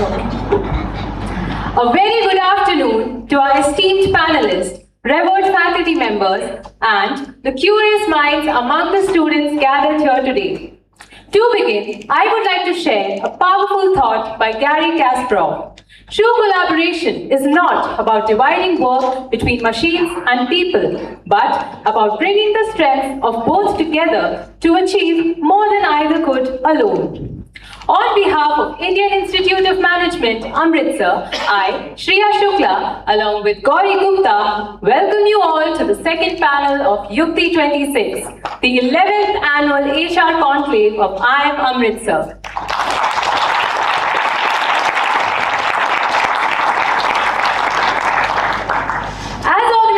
A very good afternoon to our esteemed panelists, revered faculty members, and the curious minds among the students gathered here today. To begin, I would like to share a powerful thought by Gary Kasparov. True collaboration is not about dividing work between machines and people, but about bringing the strengths of both together to achieve more than either could alone. On behalf of Indian Institute of Management, Amritsar, I, Shriya Shukla, along with Gauri Gupta, welcome you all to the second panel of YUKTI 26, the 11th annual HR Conclave of IIM Amritsar.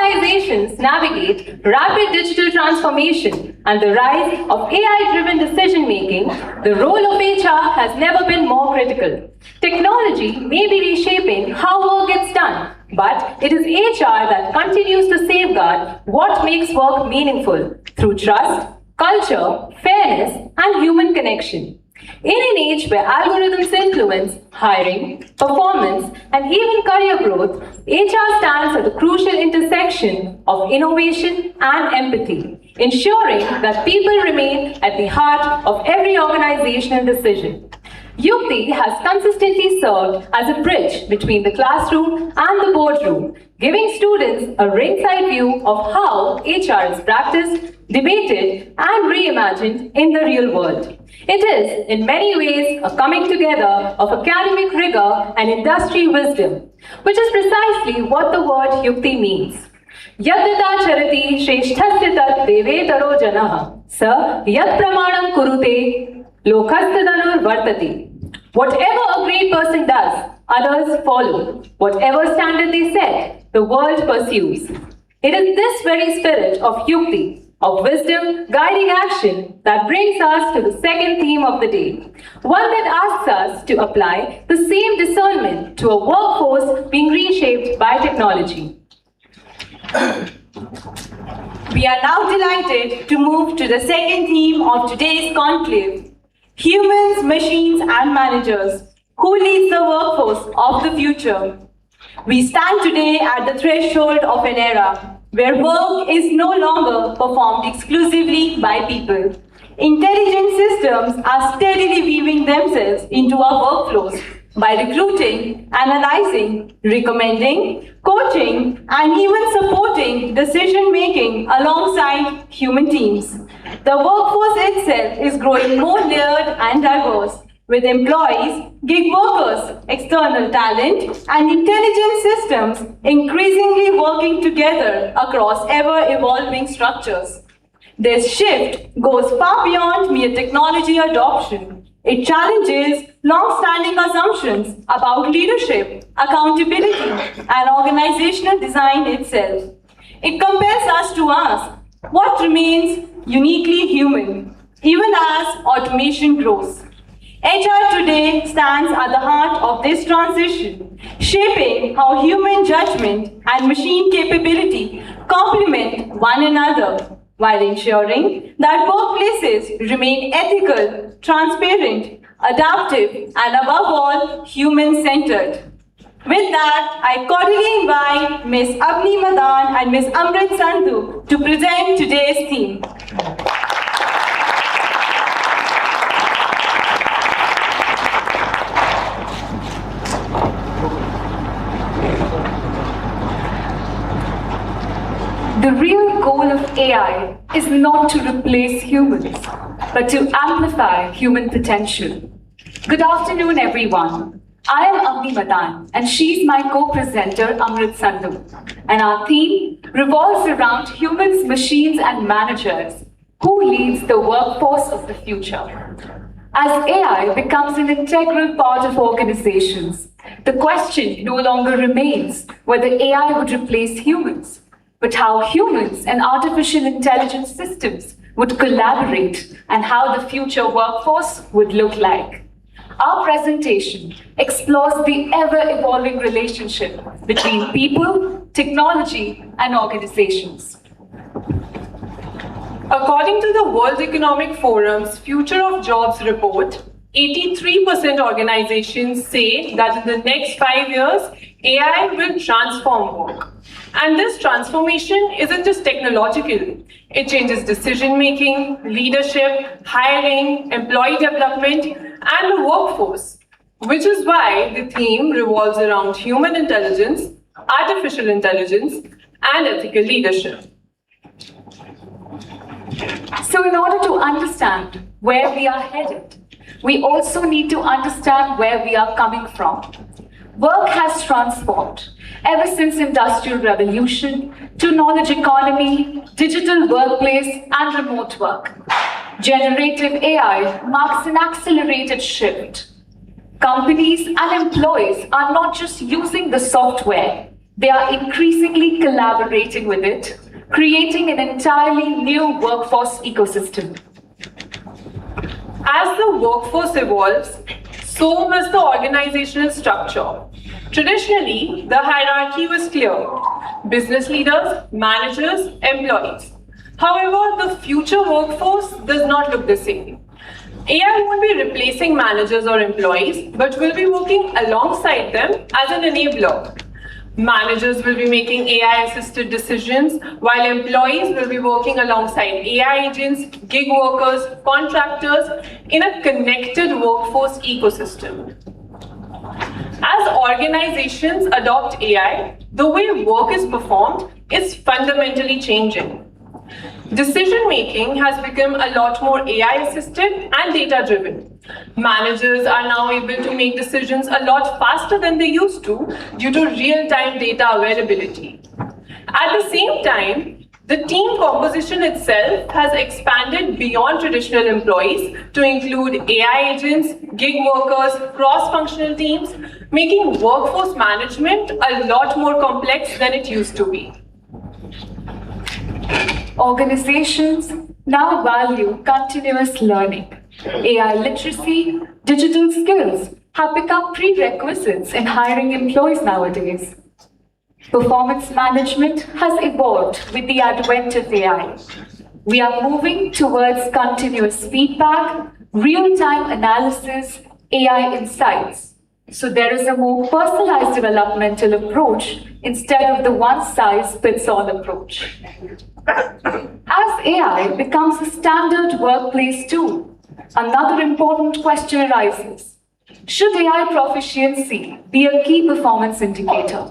Organizations navigate rapid digital transformation and the rise of AI-driven decision-making, the role of HR has never been more critical. Technology may be reshaping how work gets done, but it is HR that continues to safeguard what makes work meaningful through trust, culture, fairness, and human connection. In an age where algorithms influence hiring, performance, and even career growth, HR stands at the crucial intersection of innovation and empathy, ensuring that people remain at the heart of every organizational decision. YUKTI has consistently served as a bridge between the classroom and the boardroom, giving students a ringside view of how HR is practiced, debated, and reimagined in the real world. It is, in many ways, a coming together of academic rigor and industry wisdom, which is precisely what the word YUKTI means. Yadata charati shreshthasya tat devetaro janaha sa yad pramanam kurute lokhastadanur vartati. Whatever a great person does, others follow. Whatever standard they set, the world pursues. It is this very spirit of YUKTI, of wisdom guiding action, that brings us to the second theme of the day, one that asks us to apply the same discernment to a workforce being reshaped by technology. We are now delighted to move to the second theme of today's conclave, humans, machines, and managers. Who leads the workforce of the future? We stand today at the threshold of an era where work is no longer performed exclusively by people. Intelligent systems are steadily weaving themselves into our workflows by recruiting, analyzing, recommending, coaching, and even supporting decision-making alongside human teams. The workforce itself is growing more layered and diverse, with employees, gig workers, external talent, and intelligent systems increasingly working together across ever-evolving structures. This shift goes far beyond mere technology adoption. It challenges long-standing assumptions about leadership, accountability, and organizational design itself. It compels us to ask what remains uniquely human, even as automation grows. HR today stands at the heart of this transition, shaping how human judgment and machine capability complement one another, while ensuring that workplaces remain ethical, transparent, adaptive, and above all, human-centered. With that, I cordially invite Ms. Abni Madan and Ms. Amrit Sandhu to present today's theme. The real goal of AI is not to replace humans, but to amplify human potential. Good afternoon, everyone. I am Avni Madan, and she's my co-presenter, Amrit Sandhu. And our theme revolves around humans, machines, and managers. Who leads the workforce of the future? As AI becomes an integral part of organizations, the question no longer remains whether AI would replace humans, but how humans and artificial intelligence systems would collaborate and how the future workforce would look like. Our presentation explores the ever-evolving relationship between people, technology, and organizations. According to the World Economic Forum's Future of Jobs report, 83% organizations say that in the next 5 years, AI will transform work. And this transformation isn't just technological. It changes decision-making, leadership, hiring, employee development, and the workforce, which is why the theme revolves around human intelligence, artificial intelligence, and ethical leadership. So in order to understand where we are headed, we also need to understand where we are coming from. Work has transformed ever since Industrial Revolution to knowledge economy, digital workplace, and remote work. Generative AI marks an accelerated shift. Companies and employees are not just using the software, they are increasingly collaborating with it, creating an entirely new workforce ecosystem. As the workforce evolves, so must the organizational structure. Traditionally, the hierarchy was clear: business leaders, managers, employees. However, the future workforce does not look the same. AI won't be replacing managers or employees, but will be working alongside them as an enabler. Managers will be making AI-assisted decisions, while employees will be working alongside AI agents, gig workers, contractors in a connected workforce ecosystem. As organizations adopt AI, the way work is performed is fundamentally changing. Decision-making has become a lot more AI-assisted and data-driven. Managers are now able to make decisions a lot faster than they used to due to real-time data availability. At the same time, the team composition itself has expanded beyond traditional employees to include AI agents, gig workers, cross-functional teams, making workforce management a lot more complex than it used to be. Organizations now value continuous learning. AI literacy, digital skills have become prerequisites in hiring employees nowadays. Performance management has evolved with the advent of AI. We are moving towards continuous feedback, real-time analysis, AI insights. So there is a more personalized developmental approach instead of the one-size-fits-all approach. As AI becomes a standard workplace tool, another important question arises. Should AI proficiency be a key performance indicator?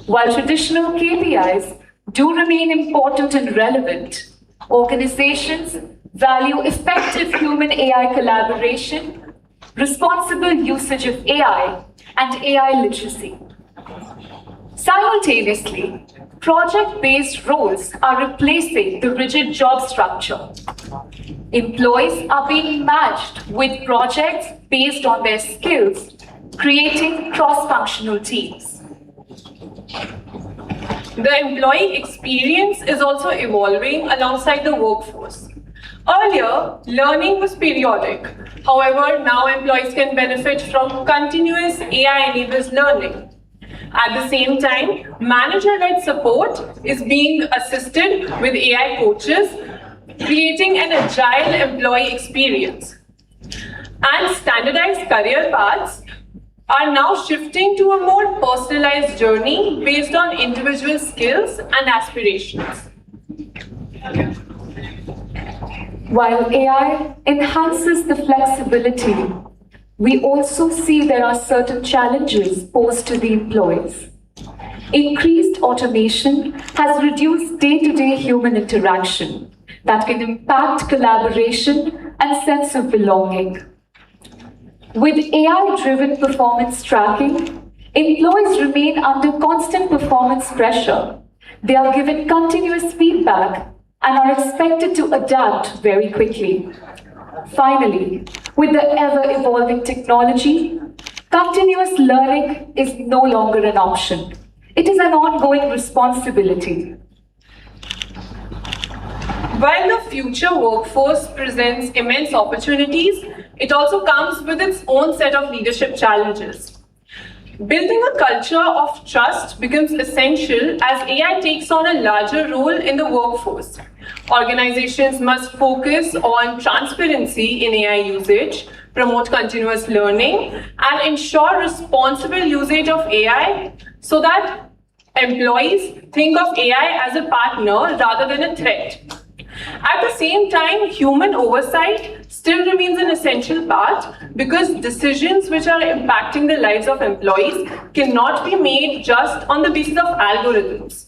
While traditional KPIs do remain important and relevant, organizations value effective human-AI collaboration, responsible usage of AI, and AI literacy. Simultaneously, project-based roles are replacing the rigid job structure. Employees are being matched with projects based on their skills, creating cross-functional teams. The employee experience is also evolving alongside the workforce. Earlier, learning was periodic. However, now employees can benefit from continuous AI-enabled learning. At the same time, manager-led support is being assisted with AI coaches, creating an agile employee experience. And standardized career paths are now shifting to a more personalized journey based on individual skills and aspirations. While AI enhances the flexibility, we also see there are certain challenges posed to the employees. Increased automation has reduced day-to-day human interaction that can impact collaboration and sense of belonging. With AI-driven performance tracking, employees remain under constant performance pressure. They are given continuous feedback and are expected to adapt very quickly. Finally, with the ever-evolving technology, continuous learning is no longer an option. It is an ongoing responsibility. While the future workforce presents immense opportunities, it also comes with its own set of leadership challenges. Building a culture of trust becomes essential as AI takes on a larger role in the workforce. Organizations must focus on transparency in AI usage, promote continuous learning, and ensure responsible usage of AI so that employees think of AI as a partner rather than a threat. At the same time, human oversight still remains an essential part because decisions which are impacting the lives of employees cannot be made just on the basis of algorithms.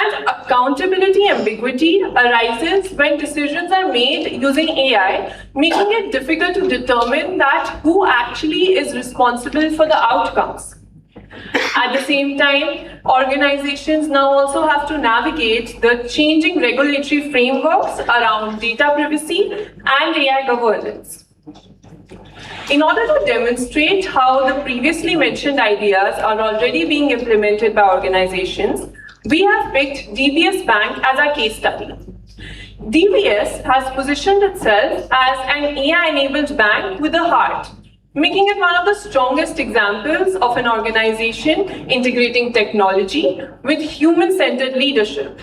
And accountability ambiguity arises when decisions are made using AI, making it difficult to determine that who actually is responsible for the outcomes. At the same time, organizations now also have to navigate the changing regulatory frameworks around data privacy and AI governance. In order to demonstrate how the previously mentioned ideas are already being implemented by organizations, we have picked DBS Bank as our case study. DBS has positioned itself as an AI-enabled bank with a heart, making it one of the strongest examples of an organization integrating technology with human-centered leadership.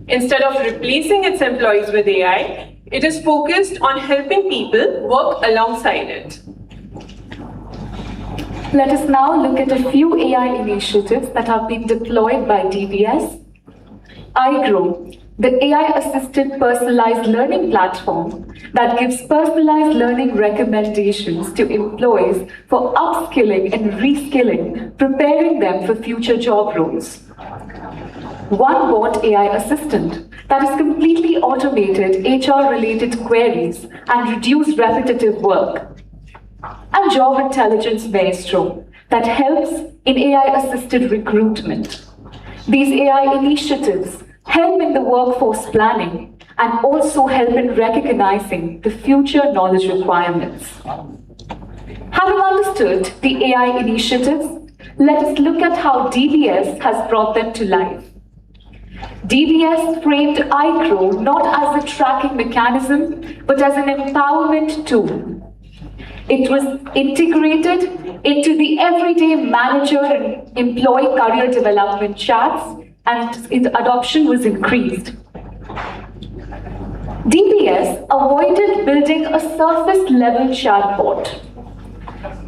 Instead of replacing its employees with AI, it is focused on helping people work alongside it. Let us now look at a few AI initiatives that have been deployed by DBS. iGrow, the AI-assisted personalized learning platform that gives personalized learning recommendations to employees for upskilling and reskilling, preparing them for future job roles. OneBot AI Assistant that has completely automated HR-related queries and reduced repetitive work. And Job Intelligence Maestro that helps in AI-assisted recruitment. These AI initiatives help in the workforce planning and also help in recognizing the future knowledge requirements. Having understood the AI initiatives, let us look at how DBS has brought them to life. DBS framed iGrow not as a tracking mechanism, but as an empowerment tool. It was integrated into the everyday manager and employee career development chats, and its adoption was increased. DBS avoided building a surface-level chatbot.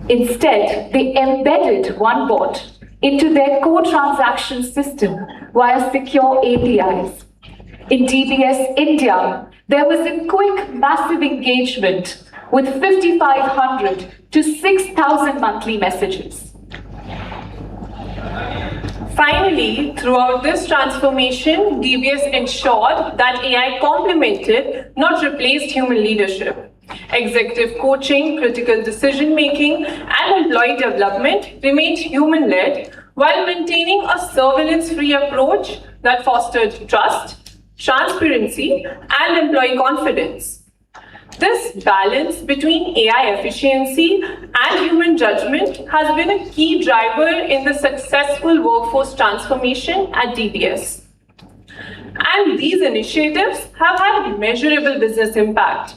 Instead, they embedded OneBot into their core transaction system via secure APIs. In DBS India, there was a quick, massive engagement with 5,500 to 6,000 monthly messages. Finally, throughout this transformation, DBS ensured that AI complemented, not replaced human leadership. Executive coaching, critical decision-making, and employee development remained human-led while maintaining a surveillance-free approach that fostered trust, transparency, and employee confidence. This balance between AI efficiency and human judgment has been a key driver in the successful workforce transformation at DBS. And these initiatives have had measurable business impact.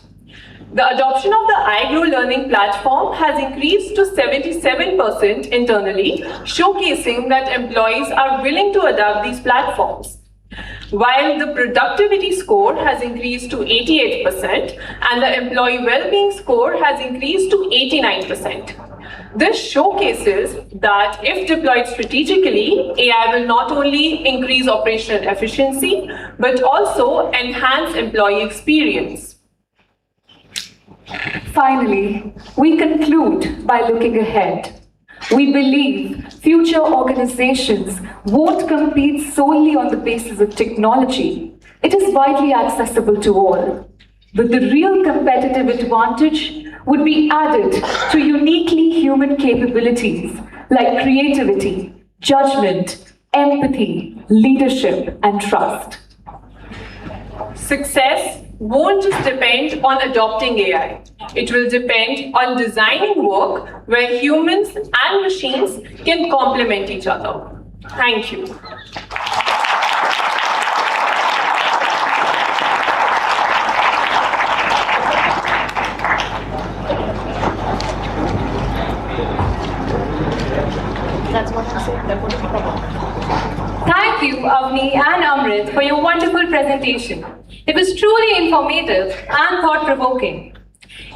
The adoption of the iGrow learning platform has increased to 77% internally, showcasing that employees are willing to adopt these platforms. While the productivity score has increased to 88% and the employee well-being score has increased to 89%. This showcases that if deployed strategically, AI will not only increase operational efficiency, but also enhance employee experience. Finally, we conclude by looking ahead. We believe future organizations won't compete solely on the basis of technology. It is widely accessible to all. But the real competitive advantage would be added to uniquely human capabilities like creativity, judgment, empathy, leadership, and trust. Success won't just depend on adopting AI. It will depend on designing work where humans and machines can complement each other. Thank you. Thank you, Avni and Amrit, for your wonderful presentation. It was truly informative and thought-provoking.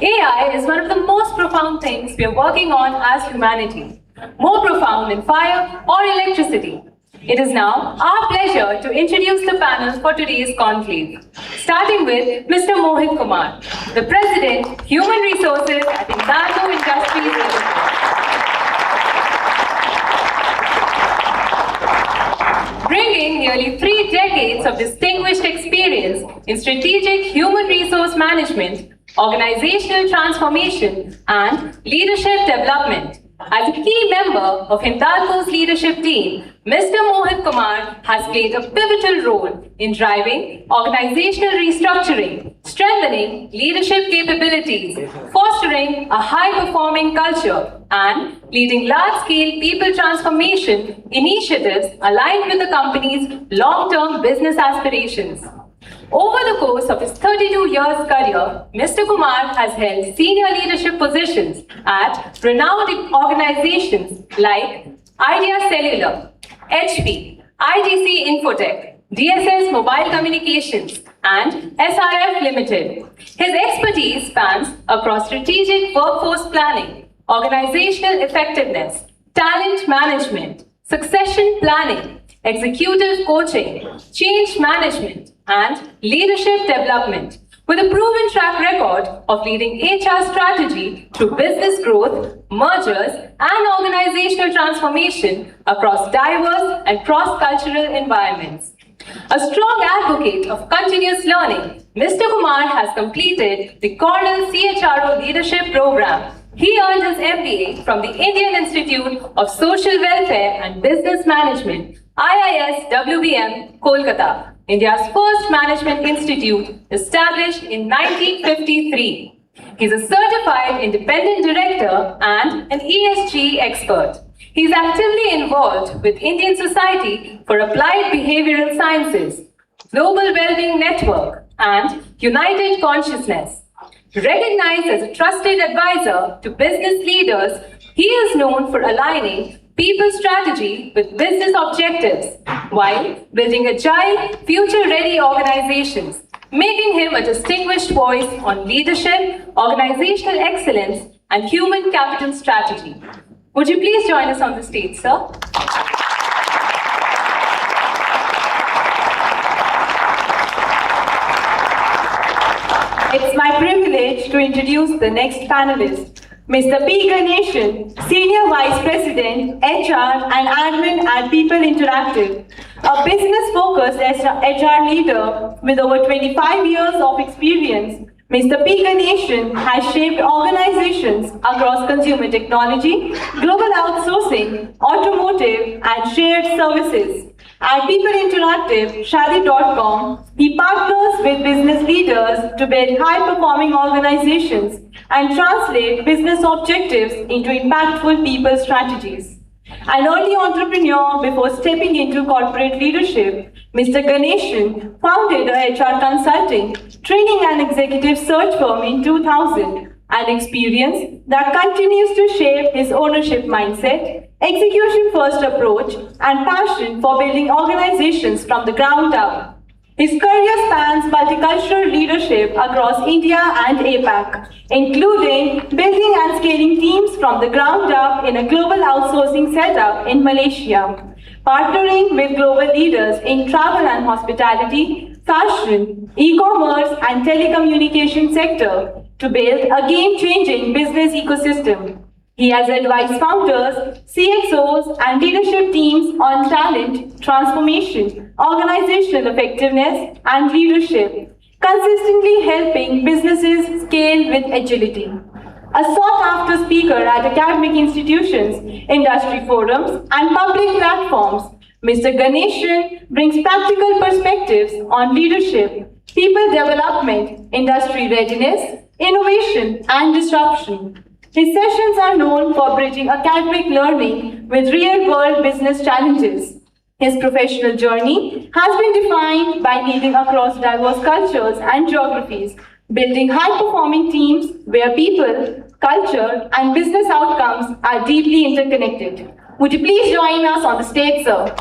AI is one of the most profound things we are working on as humanity, more profound than fire or electricity. It is now our pleasure to introduce the panel for today's conclave, starting with Mr. Mohit Kumar, the President, Human Resources at Hindalco Industries Limited. Bringing nearly 3 decades of distinguished experience in strategic human resource management, organizational transformation, and leadership development. As a key member of Hindalco's leadership team, Mr. Mohit Kumar has played a pivotal role in driving organizational restructuring, strengthening leadership capabilities, fostering a high-performing culture, and leading large-scale people transformation initiatives aligned with the company's long-term business aspirations. Over the course of his 32 years career, Mr. Kumar has held senior leadership positions at renowned organizations like Idea Cellular, HP, IGC Infotech, DSS Mobile Communications, and SRF Limited. His expertise spans across strategic workforce planning, organizational effectiveness, talent management, succession planning, executive coaching, change management, and leadership development, with a proven track record of leading HR strategy through business growth, mergers, and organizational transformation across diverse and cross-cultural environments. A strong advocate of continuous learning, Mr. Kumar has completed the Cornell CHRO Leadership Program. He earned his MBA from the Indian Institute of Social Welfare and Business Management, IIS WBM, Kolkata, India's first management institute established in 1953. He's a certified independent director and an ESG expert. He's actively involved with Indian Society for Applied Behavioral Sciences, Global Wellbeing Network, and United Consciousness. Recognized as a trusted advisor to business leaders, he is known for aligning people strategy with business objectives while building agile, future-ready organizations, making him a distinguished voice on leadership, organizational excellence, and human capital strategy. Would you please join us on the stage, sir? It's my privilege to introduce the next panelist, Mr. P. Ganeshan, Senior Vice President, HR and Admin at People Interactive, a business-focused HR leader with over 25 years of experience. Mr. P. Ganeshan has shaped organizations across consumer technology, global outsourcing, automotive, and shared services. At People Interactive, Shadi.com, he partners with business leaders to build high-performing organizations and translate business objectives into impactful people strategies. An early entrepreneur before stepping into corporate leadership, Mr. Ganeshan founded a HR consulting, training and executive search firm in 2000, an experience that continues to shape his ownership mindset, execution-first approach, and passion for building organizations from the ground up. His career spans multicultural leadership across India and APAC, including building and scaling teams from the ground up in a global outsourcing setup in Malaysia, partnering with global leaders in travel and hospitality, fashion, e-commerce, and telecommunication sector to build a game-changing business ecosystem. He has advised founders, CXOs, and leadership teams on talent, transformation, organizational effectiveness, and leadership, consistently helping businesses scale with agility. A sought-after speaker at academic institutions, industry forums, and public platforms, Mr. Ganeshan brings practical perspectives on leadership, people development, industry readiness, innovation, and disruption. His sessions are known for bridging academic learning with real-world business challenges. His professional journey has been defined by leading across diverse cultures and geographies, building high-performing teams where people, culture, and business outcomes are deeply interconnected. Would you please join us on the stage, sir?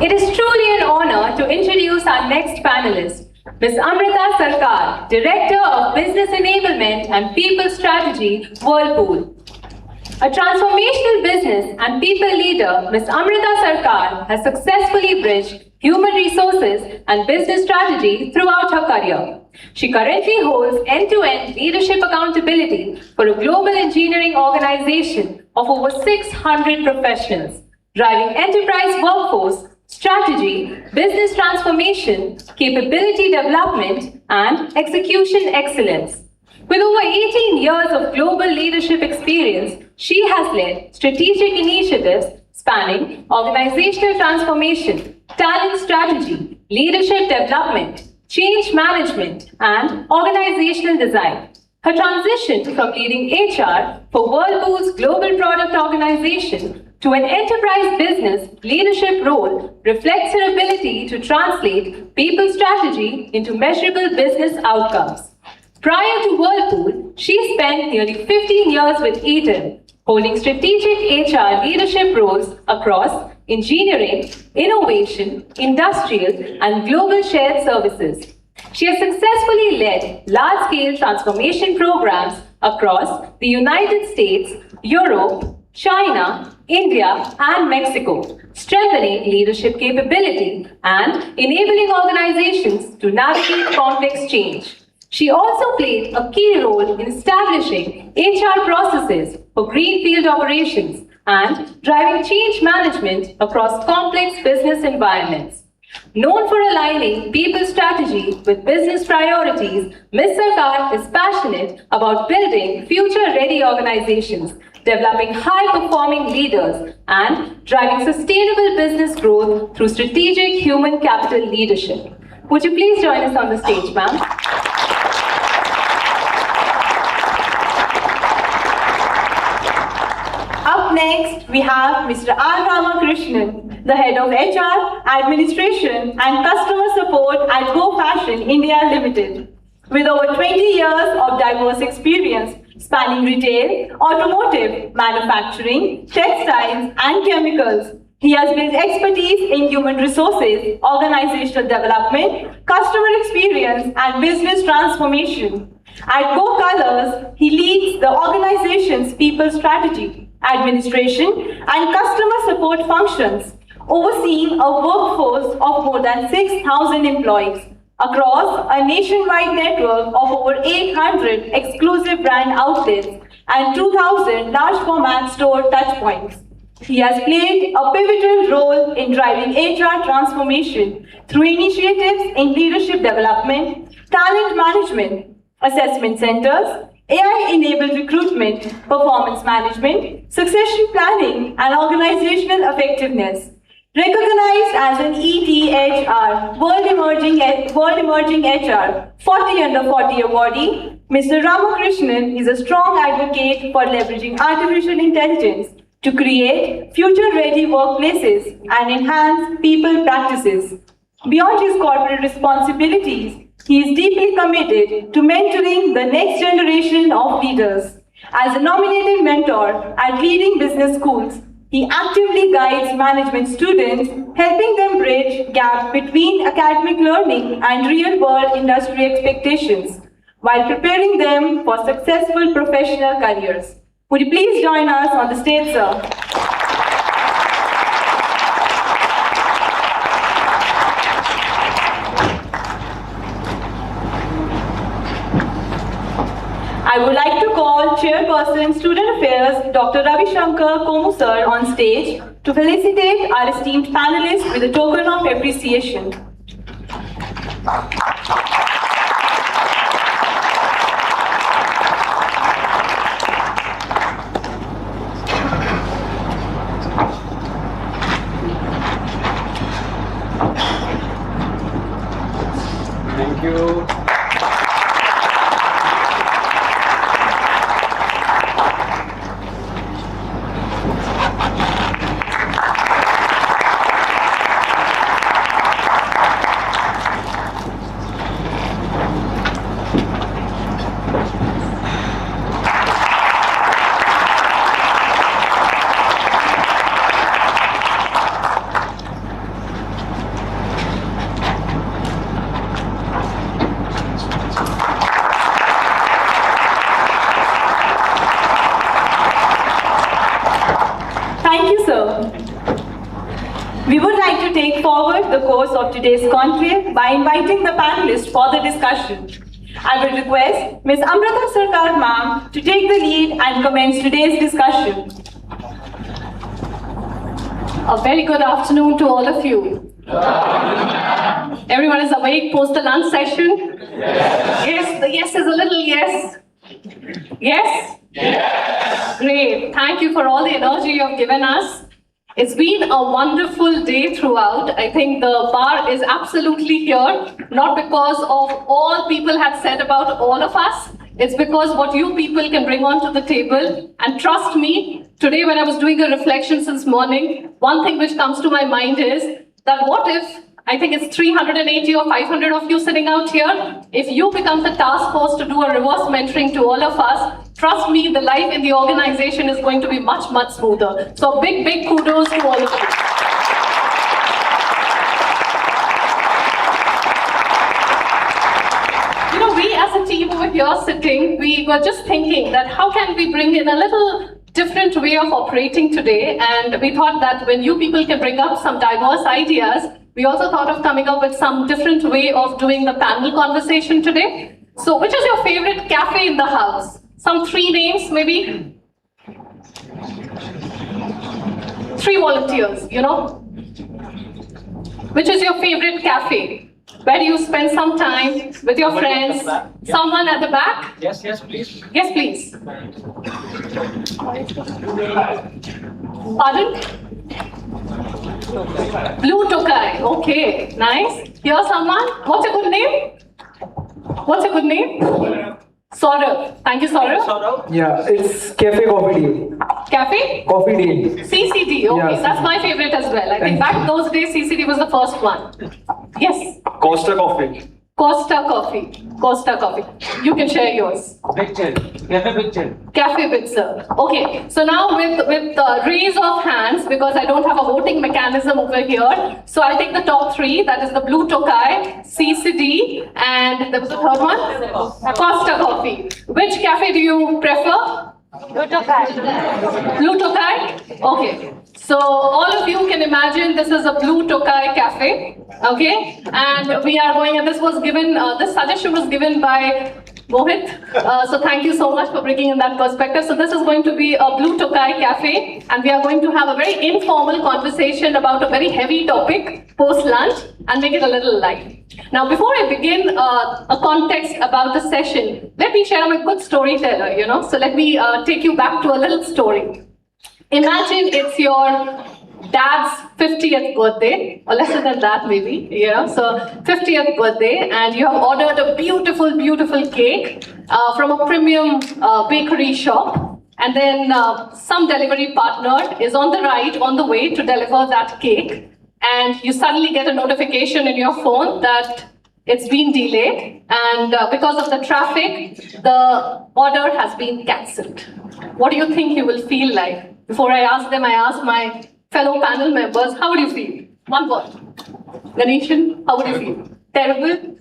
It is truly an honor to introduce our next panelist, Ms. Amrita Sarkar, Director of Business Enablement and People Strategy, Whirlpool. A transformational business and people leader, Ms. Amrita Sarkar has successfully bridged human resources and business strategy throughout her career. She currently holds end-to-end leadership accountability for a global engineering organization of over 600 professionals, driving enterprise workforce strategy, business transformation, capability development, and execution excellence. With over 18 years of global leadership experience, she has led strategic initiatives spanning organizational transformation, talent strategy, leadership development, change management, and organizational design. Her transition from leading HR for Whirlpool's global product organization to an enterprise business leadership role reflects her ability to translate people strategy into measurable business outcomes. Prior to Whirlpool, she spent nearly 15 years with Eaton, holding strategic HR leadership roles across engineering, innovation, industrial, and global shared services. She has successfully led large-scale transformation programs across the United States, Europe, China, India, and Mexico, strengthening leadership capability and enabling organizations to navigate complex change. She also played a key role in establishing HR processes for greenfield operations and driving change management across complex business environments. Known for aligning people strategy with business priorities, Ms. Sarkar is passionate about building future-ready organizations, developing high-performing leaders, and driving sustainable business growth through strategic human capital leadership. Would you please join us on the stage, ma'am? Up next, we have Mr. R. Ramakrishnan, the head of HR, Administration and Customer Support at Go Fashion India Limited. With over 20 years of diverse experience spanning retail, automotive, manufacturing, textiles, and chemicals, he has built expertise in human resources, organizational development, customer experience, and business transformation. At Go Colors, he leads the organization's people strategy, administration, and customer support functions, overseeing a workforce of more than 6,000 employees across a nationwide network of over 800 exclusive brand outlets and 2,000 large format store touchpoints. He has played a pivotal role in driving HR transformation through initiatives in leadership development, talent management, assessment centers, AI-enabled recruitment, performance management, succession planning, and organizational effectiveness. Recognized as an ETHR, World Emerging HR 40 Under 40 awardee, Mr. Ramakrishnan is a strong advocate for leveraging artificial intelligence to create future-ready workplaces and enhance people practices. Beyond his corporate responsibilities, he is deeply committed to mentoring the next generation of leaders. As a nominated mentor at leading business schools, he actively guides management students, helping them bridge gap between academic learning and real-world industry expectations, while preparing them for successful professional careers. Would you please join us on the stage, sir? I would like to call Chairperson Student Affairs Dr. Ravi Shankar Komu sir on stage to felicitate our esteemed panelists with a token of appreciation. Thank you. the course of today's conclave by inviting the panelists for the discussion. I will request Ms. Amrita Sarkar ma'am to take the lead and commence today's discussion. A very good afternoon to all of you. Everyone is awake post the lunch session? Yes, the yes is a little yes. Yes? Yes. Great. Thank you for all the energy you have given us. It's been a wonderful day throughout. I think the bar is absolutely here, not because of all people have said about all of us. It's because what you people can bring onto the table. And trust me, today when I was doing a reflection since morning, one thing which comes to my mind is that what if, I think it's 380 or 500 of you sitting out here, if you become the task force to do a reverse mentoring to all of us, trust me, the life in the organization is going to be much, much smoother. So big kudos to all of you. You know, we as a team over here sitting, we were just thinking that how can we bring in a little different way of operating today, and we thought that when you people can bring up some diverse ideas, we also thought of coming up with some different way of doing the panel conversation today. So which is your favorite cafe in the house? Some 3 names maybe? 3 volunteers, you know? Which is your favorite cafe? Where do you spend some time with your friends? Someone at the back? Yes, please. Yes, please. Pardon? Blue Tokai. Okay, nice. Here's someone. What's a good name? What's a good name? Saurav. Thank you, Saurav. Yeah, it's Cafe Coffee Deal. Cafe? Coffee Deal. CCD. Okay, Yes. that's my favorite as well. I think back those days, CCD was the first one. Yes. Costa Coffee. Costa Coffee. Costa Coffee. You can share yours. Big chill. Cafe Big Chill. Cafe Pizza. Okay, so now with raise of hands, because I don't have a voting mechanism over here, so I'll take the top 3. That is the Blue Tokai, CCD, and there was the third one? Costa Coffee. Which cafe do you prefer? Blue Tokai. Blue Tokai? Okay. So all of you can imagine this is a Blue Tokai cafe, okay? And we are going, and this was given, this suggestion was given by Mohit. So thank you so much for bringing in that perspective. So this is going to be a Blue Tokai cafe, and we are going to have a very informal conversation about a very heavy topic post-lunch and make it a little light. Now, before I begin a context about the session, let me share. I'm a good storyteller, you know, so let me take you back to a little story. Imagine it's your dad's 50th birthday, or lesser than that maybe, yeah. So 50th birthday, and you have ordered a beautiful cake from a premium bakery shop, and then some delivery partner is on the way to deliver that cake, and you suddenly get a notification in your phone that it's been delayed, and because of the traffic, the order has been cancelled. What do you think you will feel like? Before I ask them, I ask my fellow panel members, how would you feel? One word. Ganeshan, how would you feel? Terrible?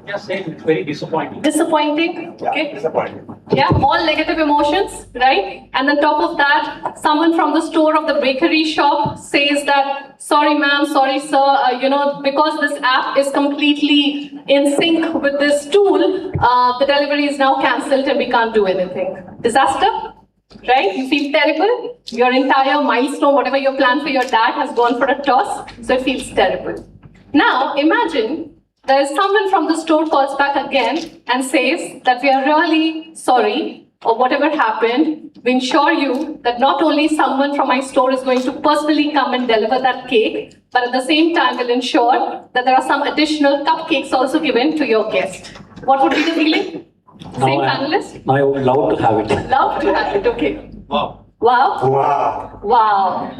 Yeah, same. It's very disappointing. Disappointing? Yeah, Okay. disappointing. Yeah, all negative emotions, right? And then top of that, someone from the store of the bakery shop says that, sorry ma'am, sorry sir, you know, because this app is completely in sync with this tool, the delivery is now cancelled and we can't do anything. Disaster? Right? You feel terrible. Your entire milestone, whatever you planned for your dad, has gone for a toss, so it feels terrible. Now, imagine there is someone from the store calls back again and says that we are really sorry, or whatever happened, we ensure you that not only someone from my store is going to personally come and deliver that cake, but at the same time will ensure that there are some additional cupcakes also given to your guest. What would be the feeling? Same panelist? I would love to have it. Love to have it, okay. Wow. Wow. Wow. Wow.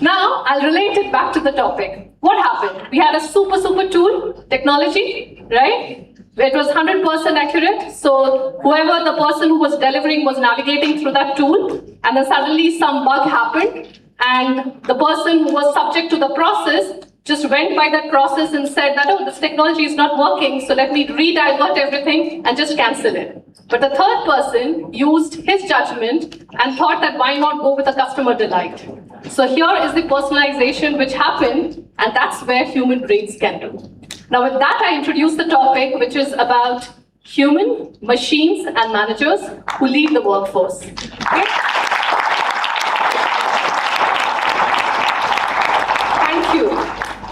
Now, I'll relate it back to the topic. What happened? We had a super tool, technology, right? It was 100% accurate. So whoever the person who was delivering was navigating through that tool, and then suddenly some bug happened, and the person who was subject to the process just went by that process and said that, oh, this technology is not working, so let me re-divert everything and just cancel it. But the third person used his judgment and thought that why not go with a customer delight? So here is the personalization which happened, and that's where human brains can do. Now with that, I introduce the topic, which is about human, machines, and managers who lead the workforce. Okay? Thank you.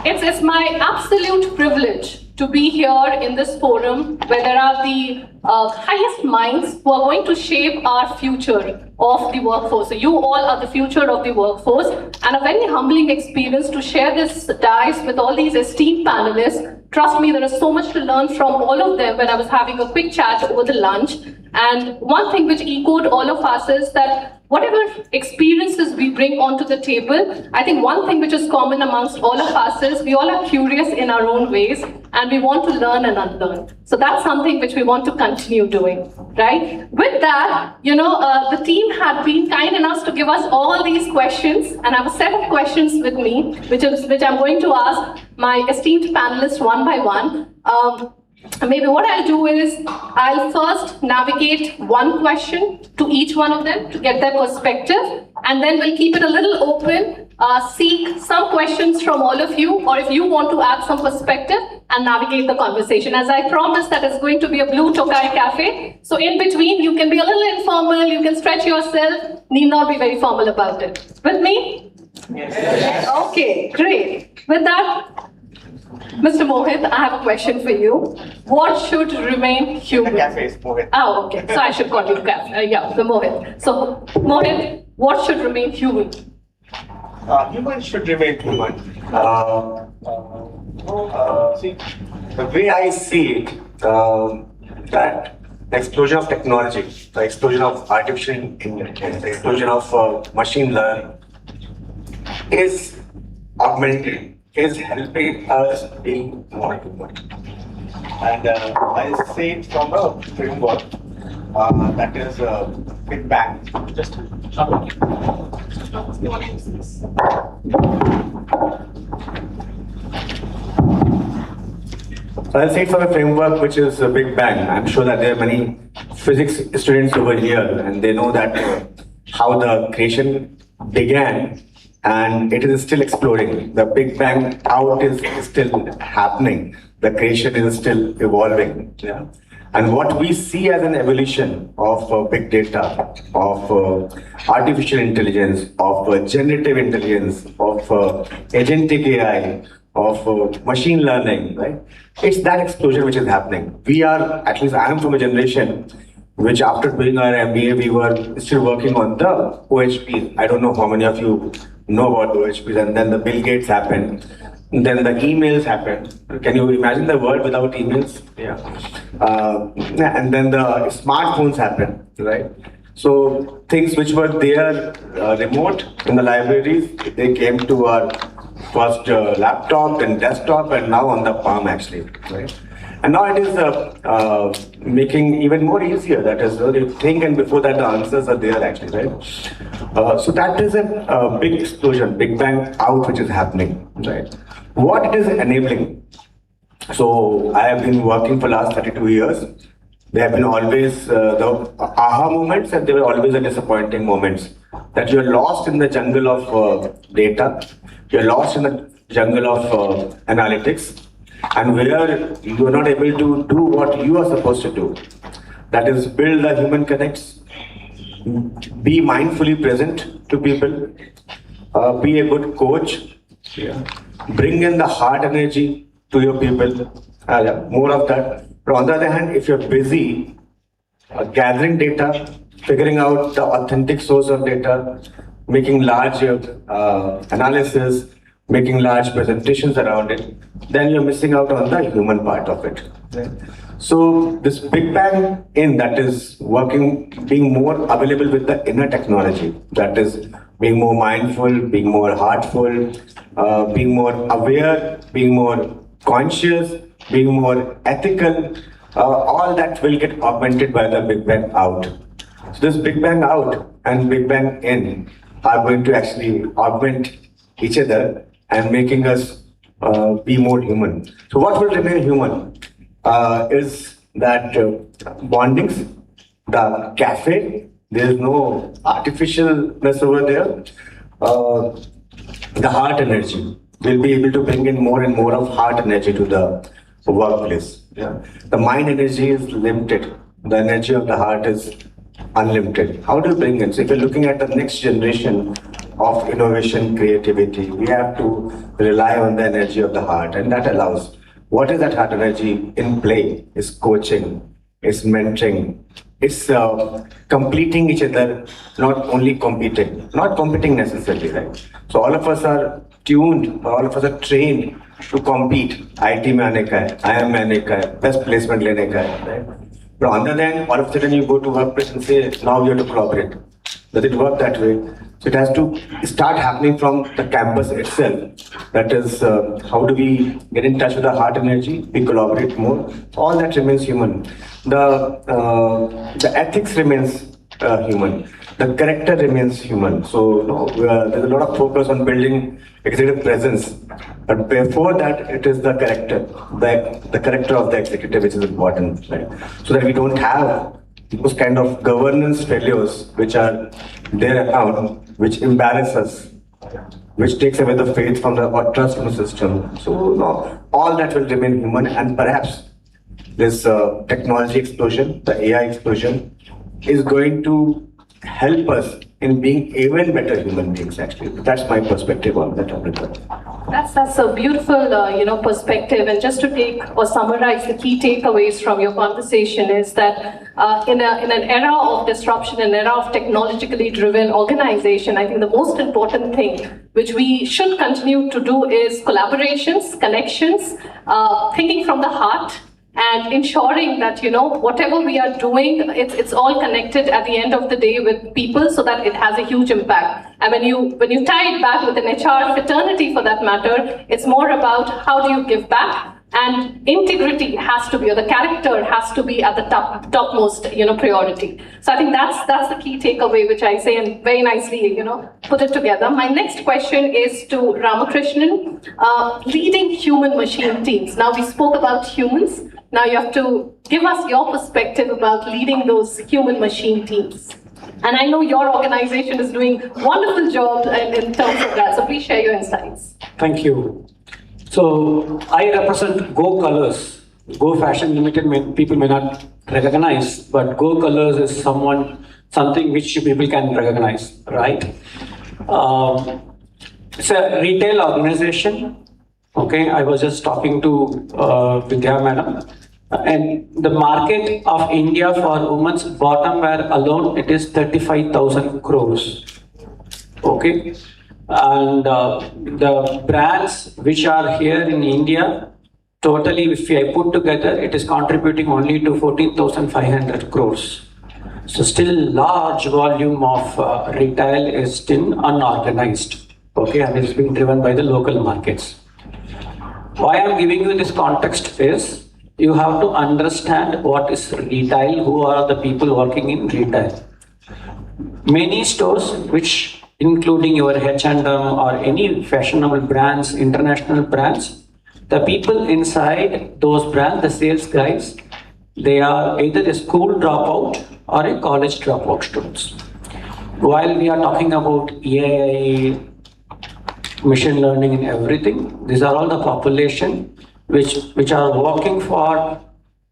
It's my absolute privilege to be here in this forum where there are the highest minds who are going to shape our future of the workforce. So you all are the future of the workforce, and a very humbling experience to share this dais with all these esteemed panelists. Trust me, there is so much to learn from all of them when I was having a quick chat over the lunch. And one thing which echoed all of us is that whatever experiences we bring onto the table, I think one thing which is common amongst all of us is we all are curious in our own ways and we want to learn and unlearn. So that's something which we want to continue doing, right? With that, the team had been kind enough to give us all these questions, and I have a set of questions with me, which I'm going to ask my esteemed panelists one by one. Maybe what I'll do is I'll first navigate one question to each one of them to get their perspective, and then we'll keep it a little open, seek some questions from all of you, or if you want to add some perspective and navigate the conversation. As I promised, that is going to be a blue Tokai cafe. So in between, you can be a little informal, you can stretch yourself, need not be very formal about it. With me? Yes. Okay, great. With that, Mr. Mohit, I have a question for you. What should remain human? The cafe is Mohit. Oh, okay. So I should call you cafe. The Mohit. So, Mohit, what should remain human? Human should remain human. See, the way I see it, that the explosion of technology, the explosion of artificial intelligence, the explosion of machine learning is augmenting, is helping us being more human. And I say it from a framework that is Big Bang. Just So I'll say it from a framework which is Big Bang. I'm sure that there are many physics students over here, and they know that how the creation began, and it is still exploring. The Big Bang out is still happening. The creation is still evolving. Yeah. And what we see as an evolution of big data, of artificial intelligence, of generative intelligence, of agentic AI, of machine learning, right? It's that explosion which is happening. We are, at least I am from a generation which after doing our MBA, we were still working on the OHPs. I don't know how many of you know about OHPs. And then the Bill Gates happened. Then the emails happened. Can you imagine the world without emails? Yeah. And then the smartphones happened, right? So things which were there remote in the libraries, they came to our first laptop and desktop, and now on the palm actually, right? And now it is making even more easier. That is, you think, and before that the answers are there actually, right? So that is a big explosion, Big Bang out, which is happening, right? What it is enabling. So I have been working for last 32 years. There have been always the aha moments, and there were always the disappointing moments. That you're lost in the jungle of data, you're lost in the jungle of analytics, and where you are not able to do what you are supposed to do. That is, build the human connects, be mindfully present to people, be a good coach, bring in the heart energy to your people, more of that. But on the other hand, if you're busy gathering data, figuring out the authentic source of data, making large analysis, making large presentations around it, then you're missing out on the human part of it. Right? So this Big Bang that is working, being more available with the inner technology, that is being more mindful, being more heartful, being more aware, being more conscious, being more ethical, all that will get augmented by the Big Bang out. So this Big Bang out and Big Bang in are going to actually augment each other and making us be more human. So what will remain human is that bondings, the cafe, there is no artificialness over there. uh, the heart energy. We'll be able to bring in more and more of heart energy to the workplace. Yeah. The mind energy is limited. The energy of the heart is unlimited. How do you bring in? So if you're looking at the next generation of innovation, creativity, we have to rely on the energy of the heart, and that allows. What is that heart energy in play? Is coaching, is mentoring, it's completing each other, not only competing, not competing necessarily, right? So all of us are tuned, all of us are trained to compete. IT में आने का है, IIM में आने का है, best placement लेने का है, right? But on the other hand, all of a sudden you go to workplace and say, now you have to collaborate. Does it work that way? So it has to start happening from the campus itself. That is, how do we get in touch with the heart energy? We collaborate more. All that remains human. The ethics remains human. The character remains human. So there's a lot of focus on building executive presence. But before that, it is the character, the character of the executive which is important, right? So that we don't have those kind of governance failures which are there around, which embarrass us, which takes away the faith from or trust from the system. So all that will remain human, and perhaps this technology explosion, the AI explosion, is going to help us in being even better human beings. Actually, that's my perspective on that topic. That's a beautiful, perspective. And just to take or summarize the key takeaways from your conversation is that in an era of disruption, an era of technologically driven organization, I think the most important thing which we should continue to do is collaborations, connections, thinking from the heart, and ensuring that, whatever we are doing, it's all connected at the end of the day with people so that it has a huge impact. And when you tie it back with an HR fraternity for that matter, it's more about how do you give back, and integrity has to be, or the character has to be at the topmost, priority. So I think that's the key takeaway, which I say and very nicely, put it together. My next question is to Ramakrishnan, leading human-machine teams. Now we spoke about humans. Now you have to give us your perspective about leading those human-machine teams. And I know your organization is doing a wonderful job in terms of that. So please share your insights. Thank you. So I represent Go Colors. Go Fashion Limited, people may not recognize, but Go Colors is something which people can recognize, right? It's a retail organization. Okay, I was just talking to Vidya madam, and the market of India for women's bottom wear alone, it is 35,000 crores. Okay, and the brands which are here in India, totally if I put together, it is contributing only to 14,500 crores. So still large volume of retail is still unorganized. Okay, and it's being driven by the local markets. Why I'm giving you this context is, you have to understand what is retail, who are the people working in retail. Many stores, which including your H&M or any fashionable brands, international brands, the people inside those brands, the sales guys, they are either a school dropout or a college dropout students. While we are talking about AI, machine learning and everything, these are all the population which are working for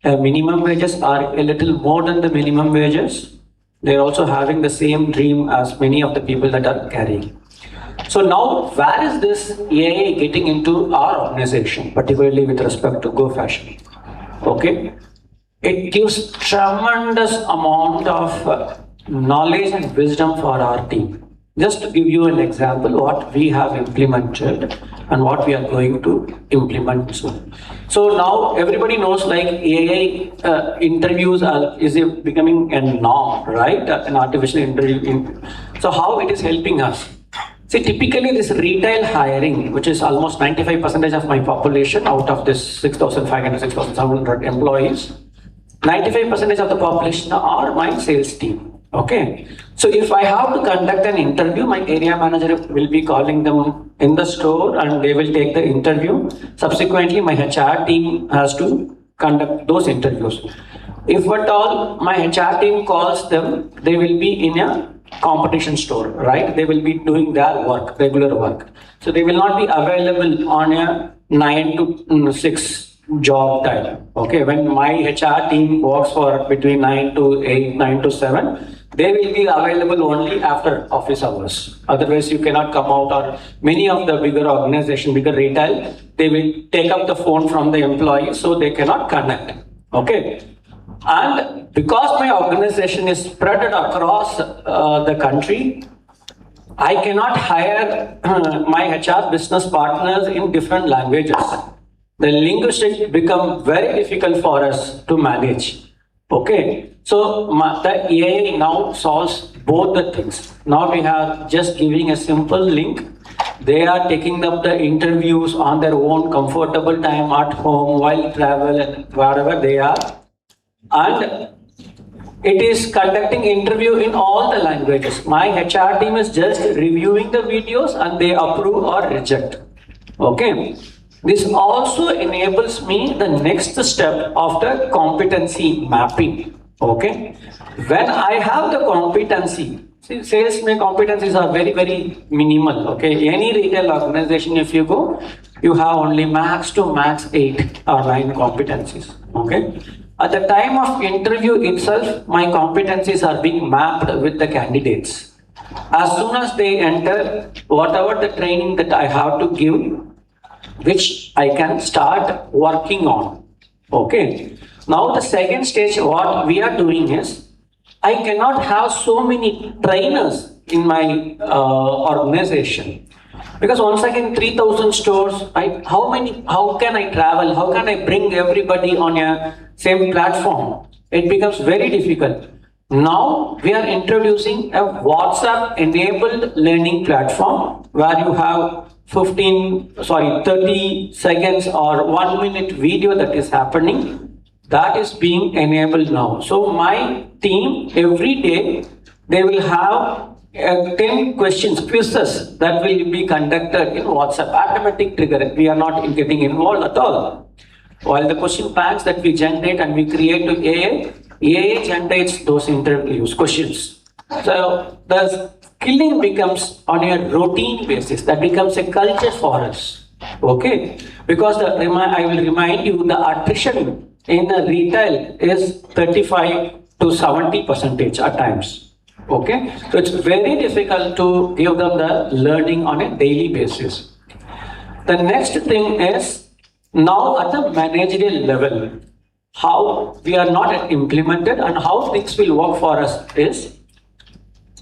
minimum wages or a little more than the minimum wages. They're also having the same dream as many of the people that are carrying. So now, where is this AI getting into our organization, particularly with respect to Go Fashion? Okay, it gives tremendous amount of knowledge and wisdom for our team. Just to give you an example, what we have implemented and what we are going to implement soon. So now everybody knows like AI interviews is becoming a norm, right? An artificial interview. So how it is helping us? See, typically this retail hiring, which is almost 95% of my population out of this 6,500, 6,700 employees, 95% of the population are my sales team. Okay, so if I have to conduct an interview, my area manager will be calling them in the store and they will take the interview. Subsequently, my HR team has to conduct those interviews. If at all my HR team calls them, they will be in a competition store, right? They will be doing their work, regular work. So they will not be available on a 9 to 6 job time. Okay, when my HR team works for between 9 to 8, 9 to 7, they will be available only after office hours. Otherwise, you cannot come out, or many of the bigger organization, bigger retail, they will take up the phone from the employee, so they cannot connect. Okay. And because my organization is spread across the country, I cannot hire my HR business partners in different languages. The linguistics become very difficult for us to manage. Okay, so the AI now solves both the things. Now we are just giving a simple link. They are taking up the interviews on their own comfortable time at home, while travel and wherever they are. And it is conducting interview in all the languages. My HR team is just reviewing the videos and they approve or reject. Okay. This also enables me the next step of the competency mapping. Okay. When I have the competency, see, sales competencies are very, very minimal. Okay. Any retail organization, if you go, you have only max to max 8 or 9 competencies. Okay. At the time of interview itself, my competencies are being mapped with the candidates. As soon as they enter, whatever the training that I have to give, which I can start working on. Okay. Now the second stage, what we are doing is, I cannot have so many trainers in my organization. Because once again, 3,000 stores, how can I travel? How can I bring everybody on a same platform? It becomes very difficult. Now we are introducing a WhatsApp enabled learning platform where you have 30 seconds or 1 minute video that is happening. That is being enabled now. So my team every day, they will have 10 questions, quizzes that will be conducted in WhatsApp, automatic trigger. We are not getting involved at all. While the question banks that we generate and we create to AI generates those interviews, questions. So the skilling becomes on a routine basis. That becomes a culture for us. Okay? Because I will remind you, the attrition in the retail is 35 to 70% at times. Okay, so it's very difficult to give them the learning on a daily basis. The next thing is, now at the managerial level, how we are not implemented and how things will work for us is,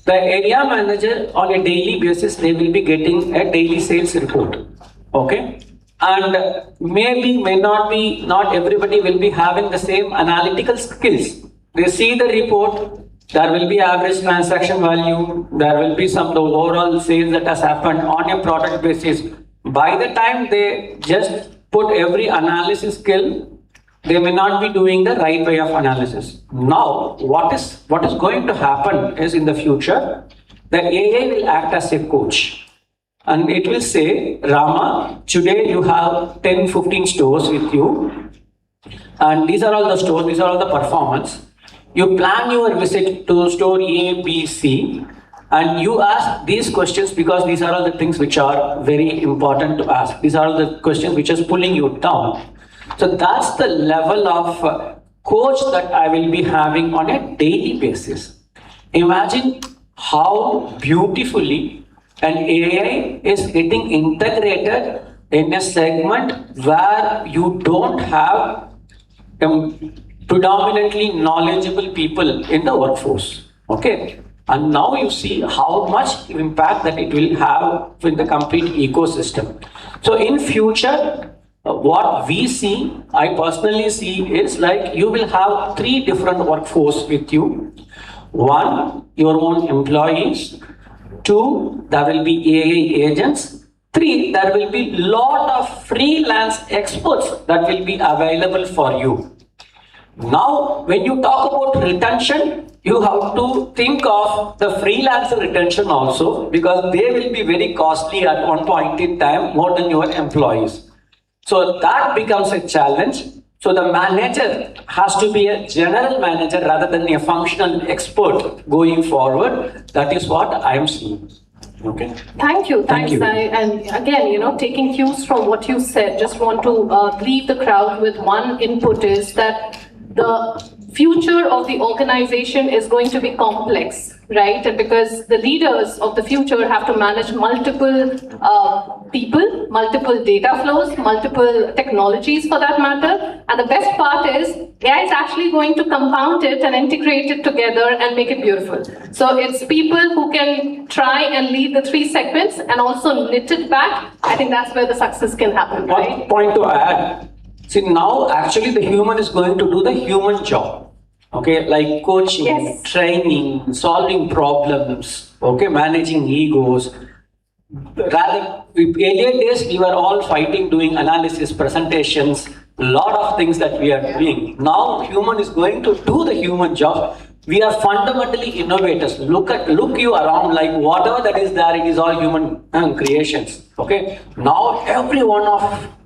the area manager on a daily basis, they will be getting a daily sales report. Okay, and not everybody will be having the same analytical skills. They see the report. There will be average transaction value. There will be the overall sales that has happened on a product basis. By the time they just put every analysis skill, they may not be doing the right way of analysis. Now, what is going to happen is, in the future, the AI will act as a coach. And it will say, Rama, today you have 10, 15 stores with you. And these are all the stores, these are all the performance. You plan your visit to store A, B, C, and you ask these questions because these are all the things which are very important to ask. These are all the questions which is pulling you down. So that's the level of coach that I will be having on a daily basis. Imagine how beautifully an AI is getting integrated in a segment where you don't have predominantly knowledgeable people in the workforce. Okay, and now you see how much impact that it will have in the complete ecosystem. So in future, what we see, I personally see, is like you will have 3 different workforce with you. 1, your own employees. 2, there will be AI agents. 3, there will be lot of freelance experts that will be available for you. Now, when you talk about retention, you have to think of the freelancer retention also, because they will be very costly at one point in time, more than your employees. So that becomes a challenge. So the manager has to be a general manager rather than a functional expert going forward. That is what I am seeing. Okay. Thank you. Thank Thanks. you. And again, taking cues from what you said, just want to leave the crowd with one input is that the future of the organization is going to be complex, right? And because the leaders of the future have to manage multiple people, multiple data flows, multiple technologies for that matter. And the best part is AI is actually going to compound it and integrate it together and make it beautiful. So it's people who can try and lead the three segments and also knit it back. I think that's where the success can happen, One right? point to add. See, now actually the human is going to do the human job. Okay, like coaching, Yes. training, solving problems, okay, managing egos. Rather, earlier days we were all fighting, doing analysis, presentations, lot of things that we are doing. Now human is going to do the human job. We are fundamentally innovators. Look you around, like whatever that is there, it is all human creations. Okay. Now every one of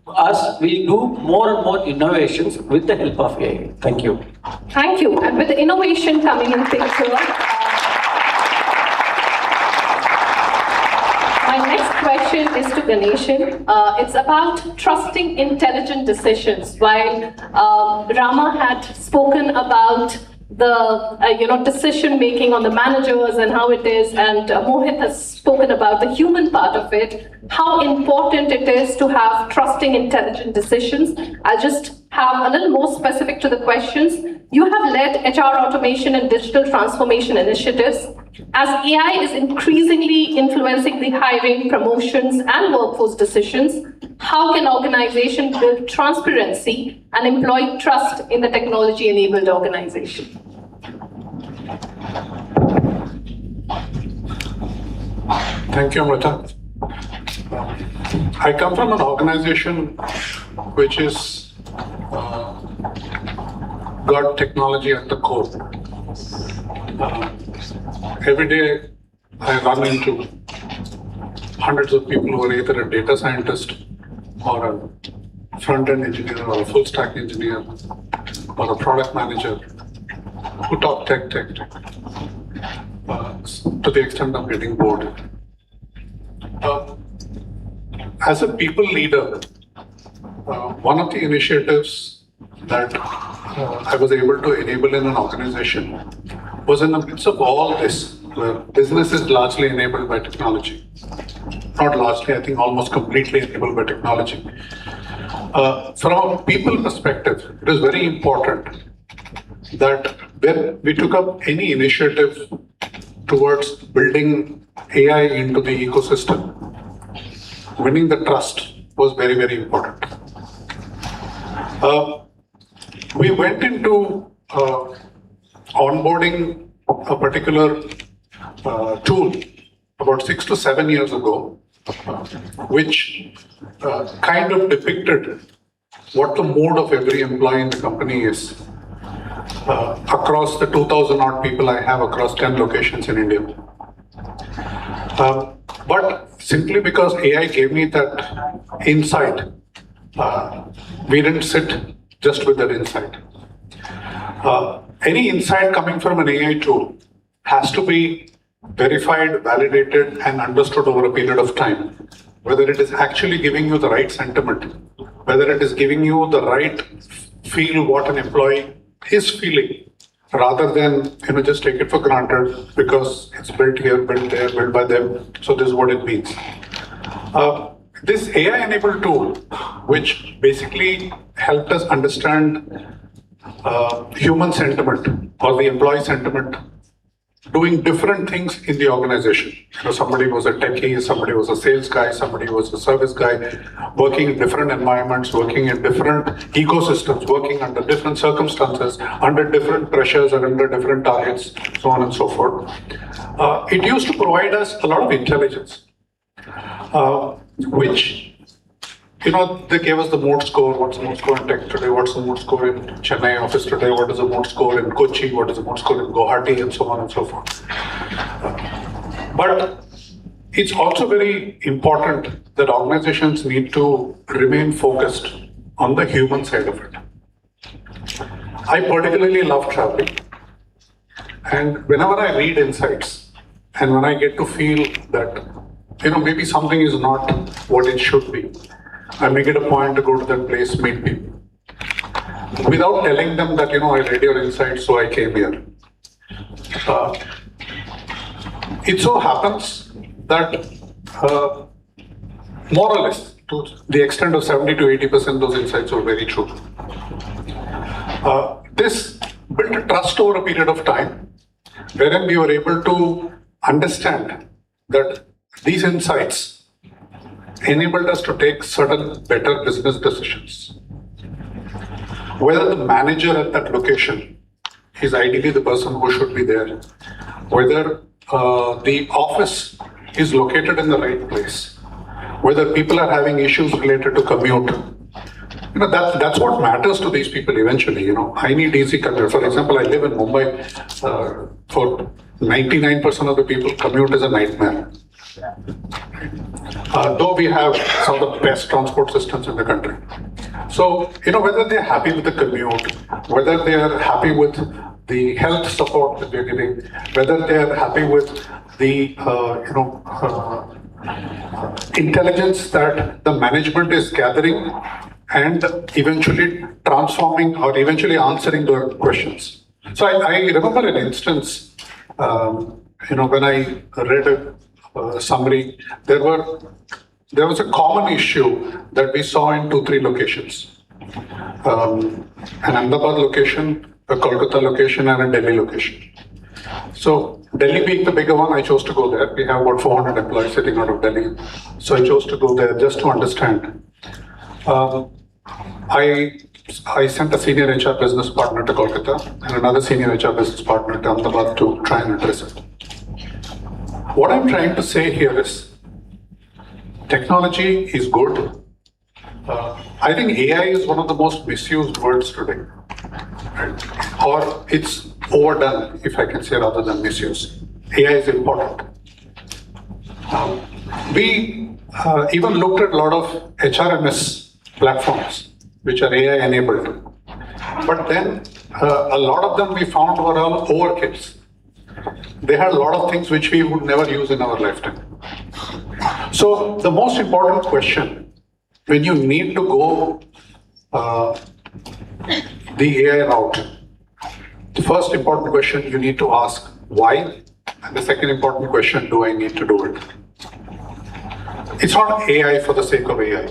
us will do more and more innovations with the help of AI. Thank you. Thank you. And with the innovation coming in picture, my next question is to Ganeshan. It's about trusting intelligent decisions. While Rama had spoken about the decision making on the managers and how it is, and Mohit has spoken about the human part of it, how important it is to have trusting intelligent decisions. I'll just have a little more specific to the questions. You have led HR automation and digital transformation initiatives. As AI is increasingly influencing the hiring, promotions, and workforce decisions, how can organizations build transparency and employee trust in the technology-enabled organization? Thank you, Amrita. I come from an organization which is got technology at the core. Every day I run into hundreds of people who are either a data scientist or a front-end engineer or a full-stack engineer or a product manager who talk tech to the extent of getting bored. As a people leader, one of the initiatives that I was able to enable in an organization was in the midst of all this, where business is largely enabled by technology. Not largely, I think almost completely enabled by technology. From a people perspective, it is very important that when we took up any initiative towards building AI into the ecosystem, winning the trust was very, very important. We went into onboarding a particular tool about 6 to 7 years ago, which kind of depicted what the mode of every employee in the company is across the 2,000 odd people I have across 10 locations in India. But simply because AI gave me that insight, we didn't sit just with that insight. Any insight coming from an AI tool has to be verified, validated, and understood over a period of time. Whether it is actually giving you the right sentiment, whether it is giving you the right feel what an employee is feeling, rather than just take it for granted because it's built here, built there, built by them. So this is what it means. This AI-enabled tool, which basically helped us understand human sentiment or the employee sentiment, doing different things in the organization. Somebody was a techie, somebody was a sales guy, somebody was a service guy, working in different environments, working in different ecosystems, working under different circumstances, under different pressures and under different targets, so on and so forth. It used to provide us a lot of intelligence, which they gave us the mode score. What's the mode score in tech today? What's the mode score in Chennai office today? What is the mode score in Kochi? What is the mode score in Guwahati? And so on and so forth. But it's also very important that organizations need to remain focused on the human side of it. I particularly love traveling. And whenever I read insights and when I get to feel that, maybe something is not what it should be, I make it a point to go to that place, meet people. Without telling them that, I read your insights, so I came here. It so happens that more or less, to the extent of 70 to 80%, those insights were very true. This built a trust over a period of time, wherein we were able to understand that these insights enabled us to take certain better business decisions. Whether the manager at that location is ideally the person who should be there, whether the office is located in the right place, whether people are having issues related to commute. That's what matters to these people eventually. I need easy commute. For example, I live in Mumbai. For 99% of the people, commute is a nightmare. Though we have some of the best transport systems in the country. So, whether they're happy with the commute, whether they are happy with the health support that we're giving, whether they are happy with the, intelligence that the management is gathering and eventually transforming or eventually answering their questions. So I remember an instance, when I read a summary, there was a common issue that we saw in 2-3 locations. An Ahmedabad location, a Kolkata location, and a Delhi location. So Delhi being the bigger one, I chose to go there. We have about 400 employees sitting out of Delhi. So I chose to go there just to understand. I sent a senior HR business partner to Kolkata and another senior HR business partner to Ahmedabad to try and address it. What I'm trying to say here is, technology is good. I think AI is one of the most misused words today. Right? Or it's overdone, if I can say, rather than misuse. AI is important. We even looked at a lot of HRMS platforms, which are AI enabled. But then a lot of them we found were all overkills. They had a lot of things which we would never use in our lifetime. So the most important question, when you need to go the AI route, the first important question you need to ask, why? And the second important question, do I need to do it? It's not AI for the sake of AI.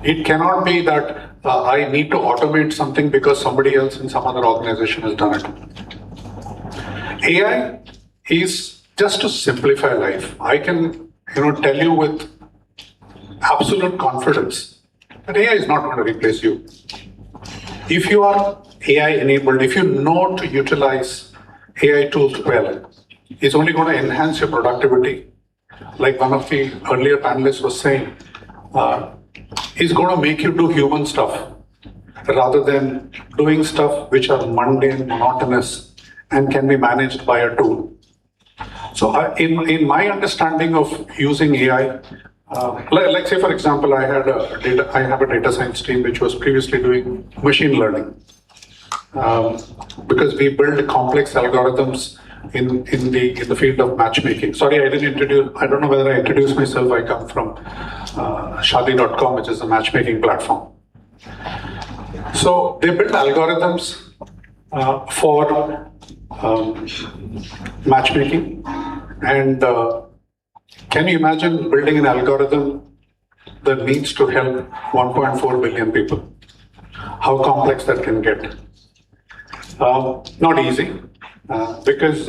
It cannot be that I need to automate something because somebody else in some other organization has done it. AI is just to simplify life. I can, tell you with absolute confidence that AI is not going to replace you. If you are AI enabled, if you know to utilize AI tools well, it's only going to enhance your productivity. Like one of the earlier panelists was saying, it's going to make you do human stuff rather than doing stuff which are mundane, monotonous, and can be managed by a tool. So in my understanding of using AI, like say for example, I have a data science team which was previously doing machine learning because we build complex algorithms in the field of matchmaking. Sorry, I don't know whether I introduced myself. I come from Shadi.com, which is a matchmaking platform. So they build algorithms for matchmaking. And can you imagine building an algorithm that needs to help 1.4 billion people? How complex that can get? Not easy. Because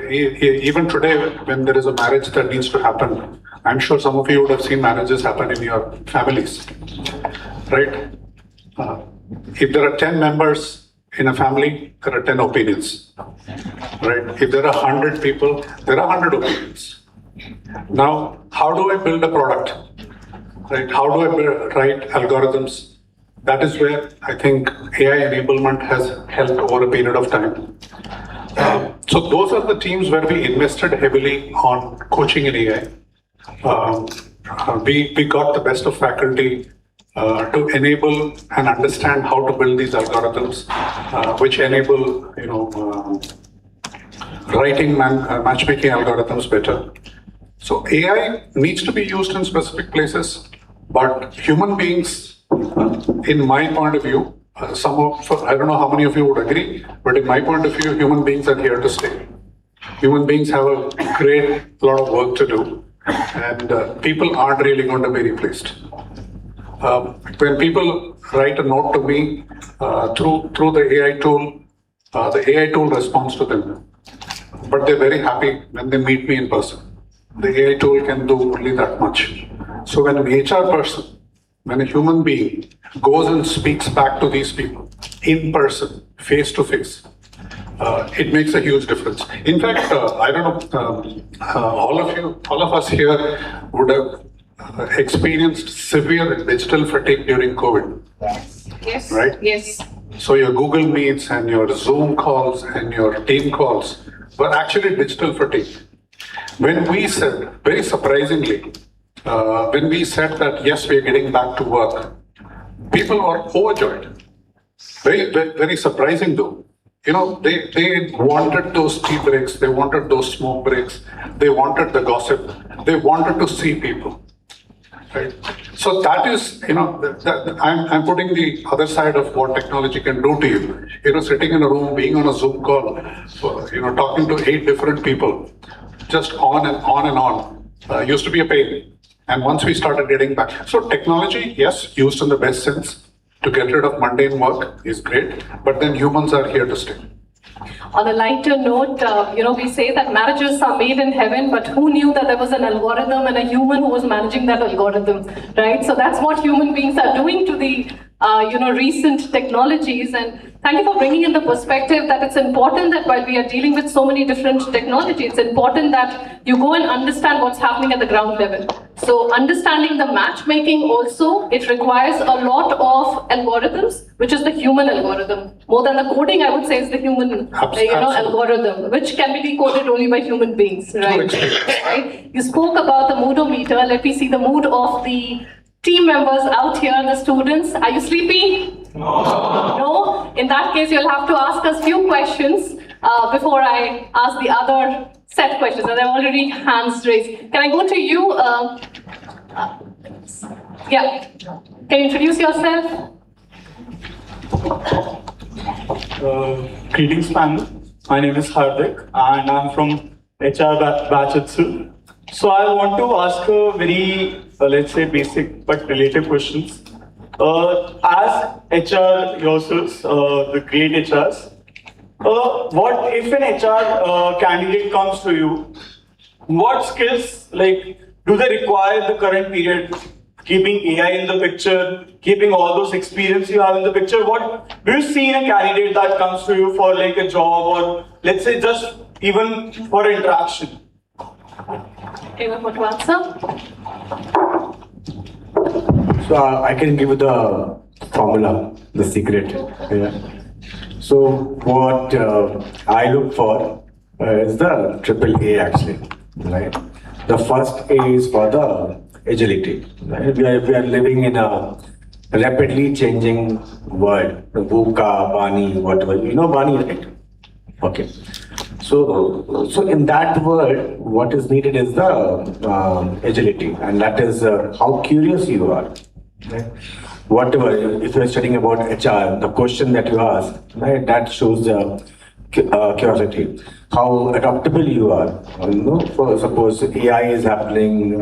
even today, when there is a marriage that needs to happen, I'm sure some of you would have seen marriages happen in your families, right? If there are 10 members in a family, there are 10 opinions, right? If there are 100 people, there are 100 opinions. Now, how do I build a product, right? How do I write algorithms? That is where I think AI enablement has helped over a period of time. So those are the teams where we invested heavily on coaching in AI. We got the best of faculty to enable and understand how to build these algorithms, which enable, writing matchmaking algorithms better. So AI needs to be used in specific places, but human beings, in my point of view, I don't know how many of you would agree, but in my point of view, human beings are here to stay. Human beings have a great lot of work to do, and people aren't really going to be replaced. When people write a note to me through the AI tool responds to them. But they're very happy when they meet me in person. The AI tool can do only that much. So when an HR person, when a human being goes and speaks back to these people in person, face to face, it makes a huge difference. In fact, I don't know, all of us here would have experienced severe digital fatigue during COVID. Yes. Right? Yes. So your Google Meets and your Zoom calls and your team calls were actually digital fatigue. When we said, very surprisingly, when we said that yes, we are getting back to work, people were overjoyed. Very, very, very surprising though. They wanted those tea breaks, they wanted those smoke breaks, they wanted the gossip, they wanted to see people. Right? So that is, I'm putting the other side of what technology can do to you. Sitting in a room, being on a Zoom call, talking to 8 different people, just on and on and on, used to be a pain. And once we started getting back, so technology, yes, used in the best sense to get rid of mundane work is great, but then humans are here to stay. On a lighter note, we say that marriages are made in heaven, but who knew that there was an algorithm and a human who was managing that algorithm, right? So that's what human beings are doing to the, recent technologies. And thank you for bringing in the perspective that it's important that while we are dealing with so many different technologies, it's important that you go and understand what's happening at the ground level. So understanding the matchmaking also, it requires a lot of algorithms, which is the human algorithm. More than the coding, I would say, is the human algorithm, which can be decoded only by human beings, right? You spoke about the moodometer. Let me see the mood of the team members out here, the students. Are you sleepy? No? In that case, you'll have to ask us few questions before I ask the other set questions. And there are already hands raised. Can I go to you? Yeah. Can you introduce yourself? Greetings, panel. My name is Hardik, and I'm from HR batch itself. So I want to ask a very, let's say, basic but related questions. As HR yourselves, the great HRs, what if an HR candidate comes to you? What skills, do they require the current period? Keeping AI in the picture, keeping all those experience you have in the picture, what do you see in a candidate that comes to you for a job, or let's say just even for interaction? Anyone want to answer? So I can give you the formula, the secret. Yeah. So what I look for is the triple A actually, right? The first A is for the agility. Right? We are living in a rapidly changing world. VUCA, Bani, whatever. You know Bani, right? Okay. So in that world, what is needed is the agility, and that is how curious you are. Right? Whatever, if you are studying about HR, the question that you ask, right, that shows curiosity. How adaptable you are. For suppose AI is happening,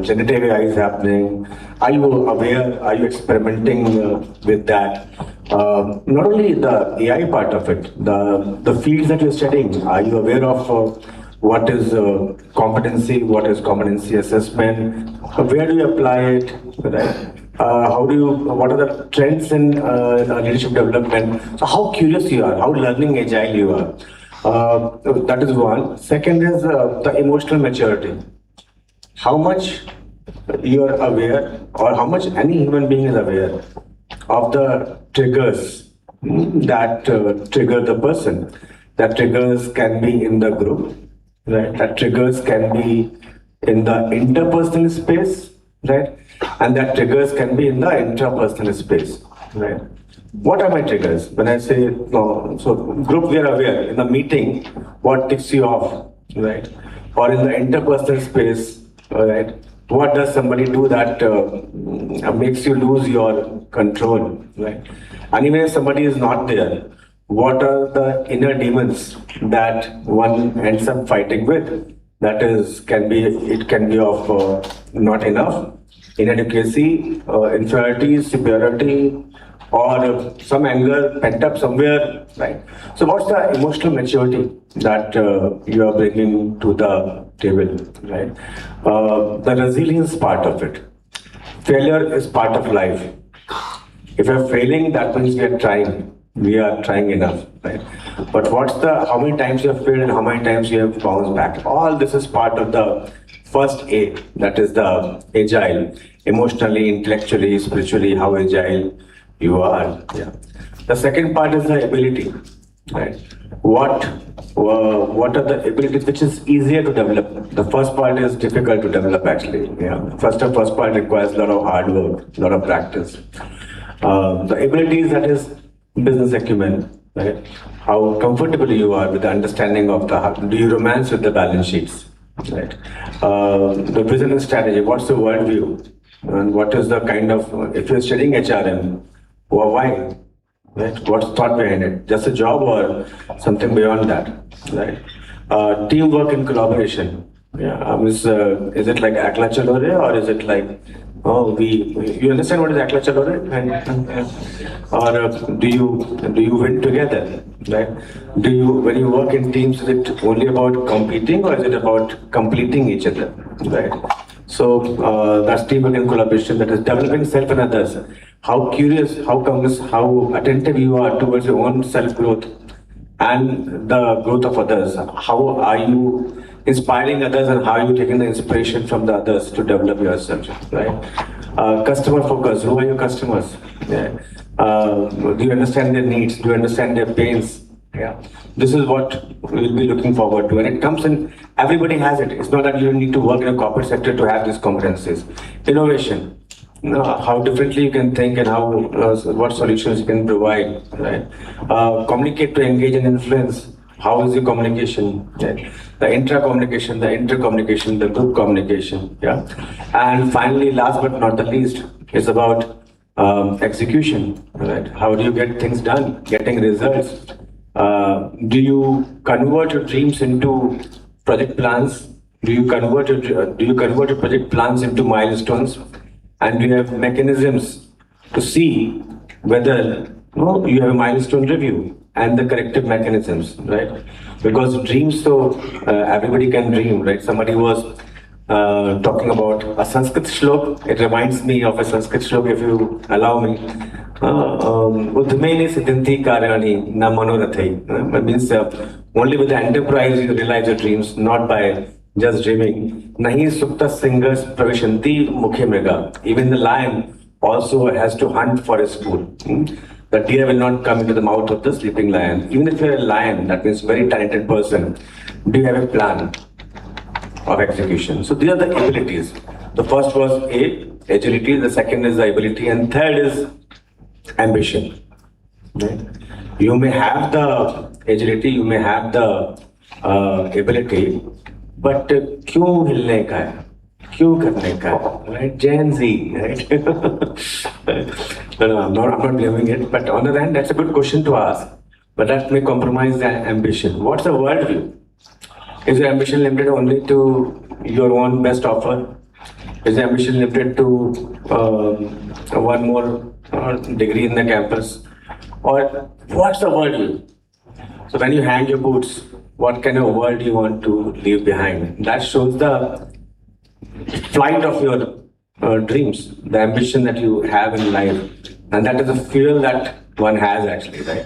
generative AI is happening. Are you aware? Are you experimenting with that? Not only the AI part of it, the fields that you're studying. Are you aware of what is competency? What is competency assessment? Where do you apply it? Right? What are the trends in leadership development? So how curious you are, how learning agile you are. That is one. Second is the emotional maturity. How much you are aware, or how much any human being is aware of the triggers that trigger the person. That triggers can be in the group, right? That triggers can be in the interpersonal space, right? And that triggers can be in the intrapersonal space, right? What are my triggers? When I say, no, so group we are aware, in the meeting, what ticks you off, right? Or in the interpersonal space, right? What does somebody do that makes you lose your control, right? And even if somebody is not there, what are the inner demons that one ends up fighting with? That is, it can be of not enough, inadequacy, inferiority, superiority, or some anger pent up somewhere, right? So what's the emotional maturity that you are bringing to the table, right? The resilience part of it. Failure is part of life. If you're failing, that means we are trying. We are trying enough, right? But how many times you have failed and how many times you have bounced back? All this is part of the first A, that is the agile, emotionally, intellectually, spiritually, how agile you are. Yeah. The second part is the ability, right? What are the abilities which is easier to develop? The first part is difficult to develop actually. Yeah. First part requires a lot of hard work, a lot of practice. The abilities, that is business acumen, right? How comfortable you are with the understanding of do you romance with the balance sheets, right? The vision and strategy, what's the worldview? And what is the kind of, if you're studying HRM, why? Right? What's thought behind it? Just a job or something beyond that, right? Teamwork and collaboration. Yeah, is it like Akla Chalo Re, or is it like, you understand what is Akla Chalo Re? Or do you win together, right? When you work in teams, is it only about competing or is it about completing each other, right? So that's teamwork and collaboration, that is developing self and others. How curious, how attentive you are towards your own self-growth and the growth of others. How are you inspiring others and how are you taking the inspiration from the others to develop yourself, right? Customer focus, who are your customers? Yeah. Do you understand their needs? Do you understand their pains? Yeah. This is what we'll be looking forward to. And it comes in, everybody has it. It's not that you need to work in a corporate sector to have these competencies. Innovation. How differently you can think and what solutions you can provide, right? Communicate to engage and influence. How is your communication? Right? The intra-communication, the inter-communication, the group communication, yeah? And finally, last but not the least, is about execution, right? How do you get things done, getting results? Do you convert your dreams into project plans? Do you convert your project plans into milestones? And do you have mechanisms to see whether you have a milestone review and the corrective mechanisms, right? Because dreams, so everybody can dream, right? Somebody was talking about a Sanskrit shlok. It reminds me of a Sanskrit shlok, if you allow me. Udmeni siddhanti karyani na manorathai. It means only with the enterprise you realize your dreams, not by just dreaming. Nahi sukta singers pravishanti mukhe mriga. Even the lion also has to hunt for his food. The deer will not come into the mouth of the sleeping lion. Even if you're a lion, that means very talented person, do you have a plan of execution? So these are the abilities. The first was agility, the second is the ability, and third is ambition. Right? You may have the agility, you may have the ability, but क्यों हिलने का है? क्यों करने का है? Right? Gen Z, right? No, I'm not blaming it, but on the other hand, that's a good question to ask. But that may compromise the ambition. What's the worldview? Is your ambition limited only to your own best offer? Is the ambition limited to one more degree in the campus? Or what's the worldview? So when you hang your boots, what kind of world you want to leave behind? That shows the flight of your dreams, the ambition that you have in life. And that is the fuel that one has actually, right?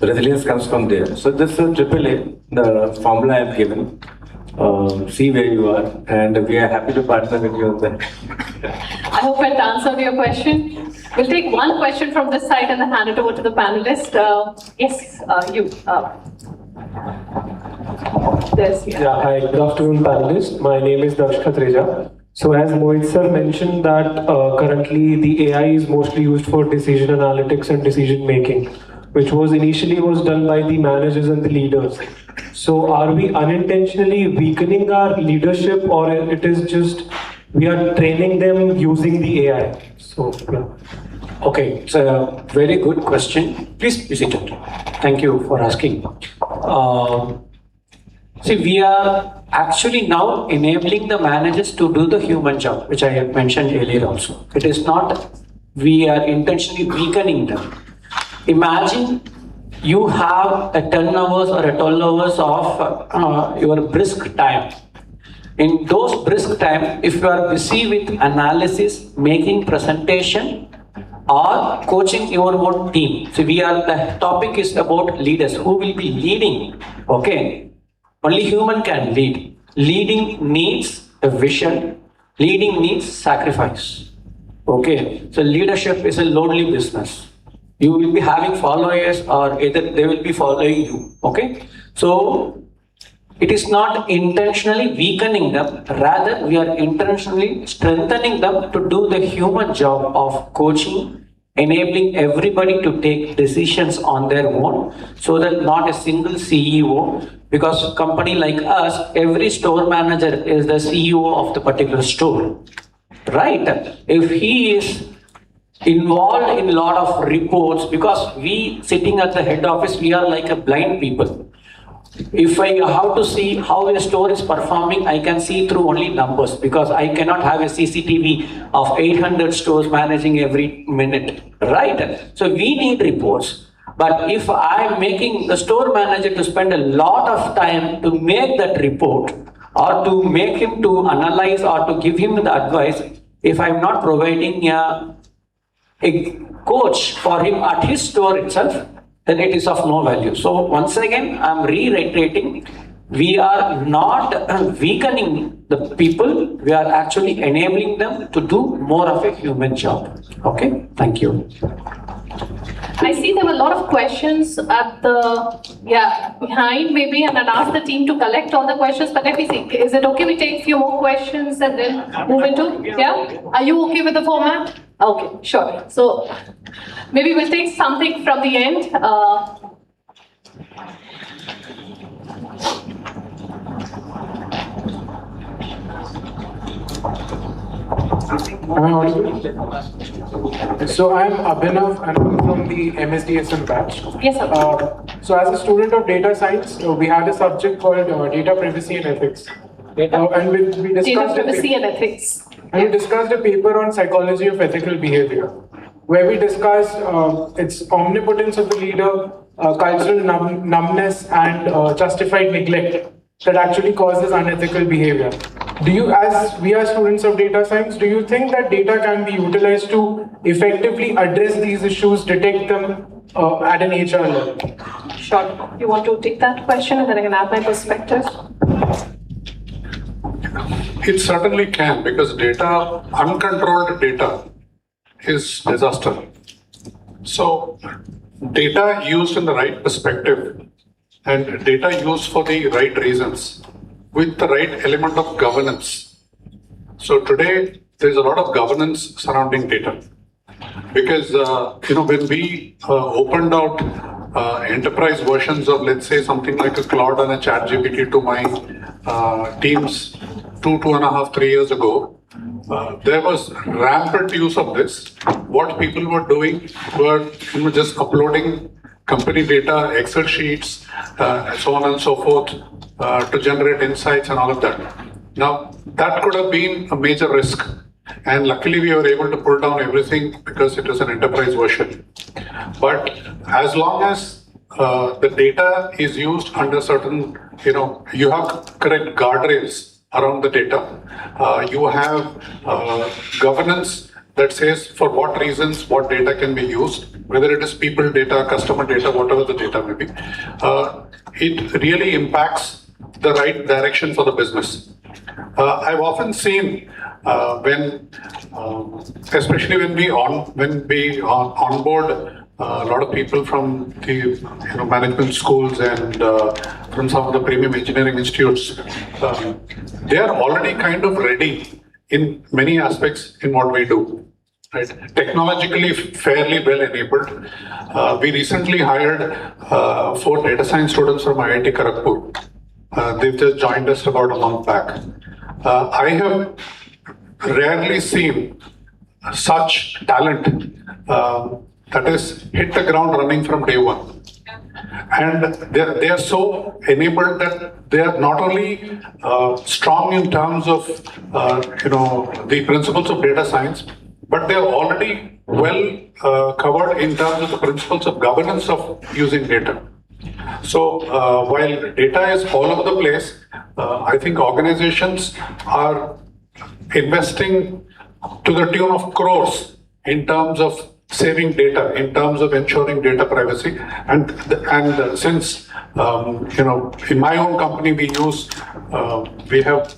The resilience comes from there. So this is AAA, the formula I've given. See where you are, and we are happy to partner with you on that. I hope it answered your question. We'll take one question from this side and then hand it over to the panelist. Yes, you. Yeah, hi, good afternoon, panelists. My name is Darsh Khatreja. So as Mohit sir mentioned that currently the AI is mostly used for decision analytics and decision making, which was initially done by the managers and the leaders. So are we unintentionally weakening our leadership, or it is just we are training them using the AI? So yeah. Okay, it's a very good question. Please be seated. Thank you for asking. See, we are actually now enabling the managers to do the human job, which I have mentioned earlier also. It is not we are intentionally weakening them. Imagine you have a 10 hours or a 12 hours of your brisk time. In those brisk time, if you are busy with analysis, making presentation, or coaching your own team. So the topic is about leaders who will be leading. Okay. Only human can lead. Leading needs a vision. Leading needs sacrifice. Okay. So leadership is a lonely business. You will be having followers, or either they will be following you. Okay. So it is not intentionally weakening them. Rather, we are intentionally strengthening them to do the human job of coaching, enabling everybody to take decisions on their own, so that not a single CEO, because a company like us, every store manager is the CEO of the particular store, right? If he is involved in a lot of reports, because we sitting at the head office, we are like a blind people. If I have to see how a store is performing, I can see through only numbers, because I cannot have a CCTV of 800 stores managing every minute, right? So we need reports. But if I'm making the store manager to spend a lot of time to make that report, or to make him to analyze, or to give him the advice, if I'm not providing a coach for him at his store itself, then it is of no value. So once again, I'm reiterating, we are not weakening the people, we are actually enabling them to do more of a human job. Okay, thank you. I see there were a lot of questions at behind maybe, and I'd ask the team to collect all the questions, but let me see. Is it okay we take a few more questions and then move into, yeah? Are you okay with the format? Okay, sure. So maybe we'll take something from the end. Am I audible? So I'm Abhinav and I'm from the MSDSM batch. Yes, sir. So as a student of data science, we had a subject called data privacy and ethics. And we discussed Data privacy and ethics. And we discussed a paper on psychology of ethical behavior, where we discussed its omnipotence of the leader, cultural numbness, and justified neglect that actually causes unethical behavior. As we are students of data science, do you think that data can be utilized to effectively address these issues, detect them at an HR level? Sure. You want to take that question and then I can add my perspective? It certainly can, because data, uncontrolled data, is disaster. So data used in the right perspective and data used for the right reasons with the right element of governance. So today there's a lot of governance surrounding data, because when we opened out enterprise versions of, let's say, something like a Claude and a ChatGPT to my teams 2.5, 3 years ago, there was rampant use of this. What people were doing were just uploading company data, Excel sheets, so on and so forth, to generate insights and all of that. Now, that could have been a major risk. And luckily, we were able to pull down everything because it is an enterprise version. But as long as the data is used under certain, you have correct guardrails around the data. You have governance that says for what reasons what data can be used, whether it is people data, customer data, whatever the data may be. It really impacts the right direction for the business. I've often seen especially when we onboard a lot of people from the management schools and from some of the premium engineering institutes, they are already kind of ready in many aspects in what we do. Right? Technologically fairly well enabled. We recently hired 4 data science students from IIT Kharagpur. They've just joined us about a month back. I have rarely seen such talent that is hit the ground running from day one. And they are so enabled that they are not only strong in terms of the principles of data science, but they are already well covered in terms of the principles of governance of using data. So while data is all over the place, I think organizations are investing to the tune of crores in terms of saving data, in terms of ensuring data privacy. And since, in my own company, we have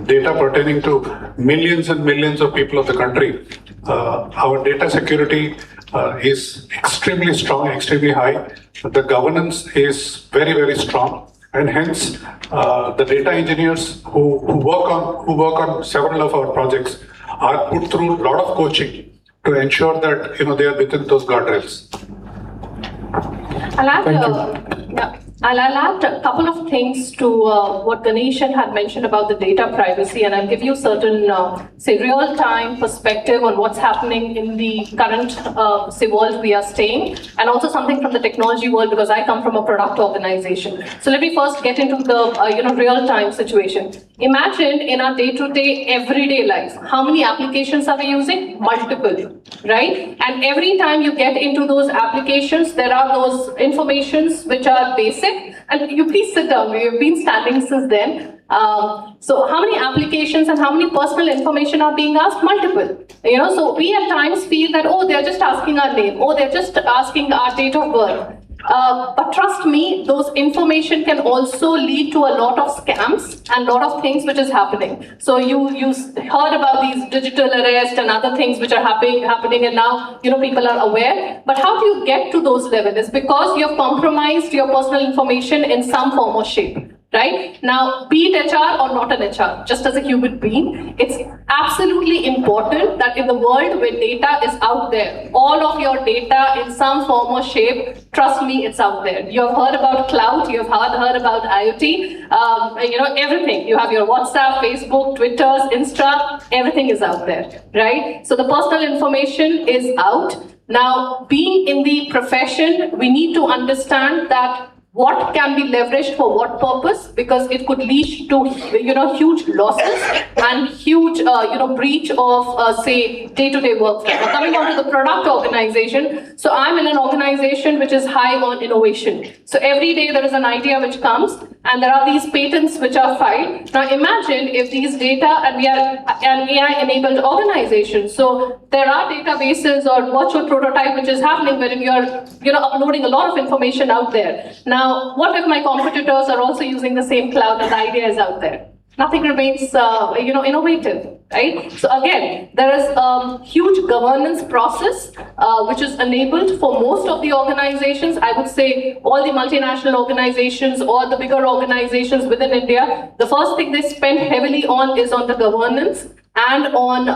data pertaining to millions and millions of people of the country. Our data security is extremely strong, extremely high. The governance is very, very strong. And hence, the data engineers who work on several of our projects are put through a lot of coaching to ensure that they are within those guardrails. I'll add a couple of things to what Ganeshan had mentioned about the data privacy, and I'll give you certain, real-time perspective on what's happening in the current, world we are staying, and also something from the technology world, because I come from a product organization. So let me first get into the, real-time situation. Imagine in our day-to-day, everyday life, how many applications are we using? Multiple, right? And every time you get into those applications, there are those informations which are basic. And you please sit down, we've been standing since then. So how many applications and how many personal information are being asked? Multiple. So we at times feel that, oh, they're just asking our name, oh, they're just asking our date of birth. But trust me, those information can also lead to a lot of scams and a lot of things which is happening. So you heard about these digital arrests and other things which are happening, and now people are aware. But how do you get to those levels? It's because you have compromised your personal information in some form or shape. Right? Now, be it HR or not an HR, just as a human being, it's absolutely important that in the world where data is out there, all of your data in some form or shape, trust me, it's out there. You have heard about cloud, you have heard about IoT, everything. You have your WhatsApp, Facebook, Twitter, Insta, everything is out there, right? So the personal information is out. Now, being in the profession, we need to understand that what can be leveraged for what purpose, because it could lead to huge losses and huge breach of say day-to-day workflow. Now, coming on to the product organization, so I'm in an organization which is high on innovation. So every day there is an idea which comes, and there are these patents which are filed. Now imagine if these data, and we are an AI-enabled organization, so there are databases or virtual prototype which is happening wherein you're uploading a lot of information out there. Now, what if my competitors are also using the same cloud and the idea is out there? Nothing remains, innovative, right? So again, there is a huge governance process which is enabled for most of the organizations. I would say all the multinational organizations or the bigger organizations within India, the first thing they spend heavily on is on the governance and on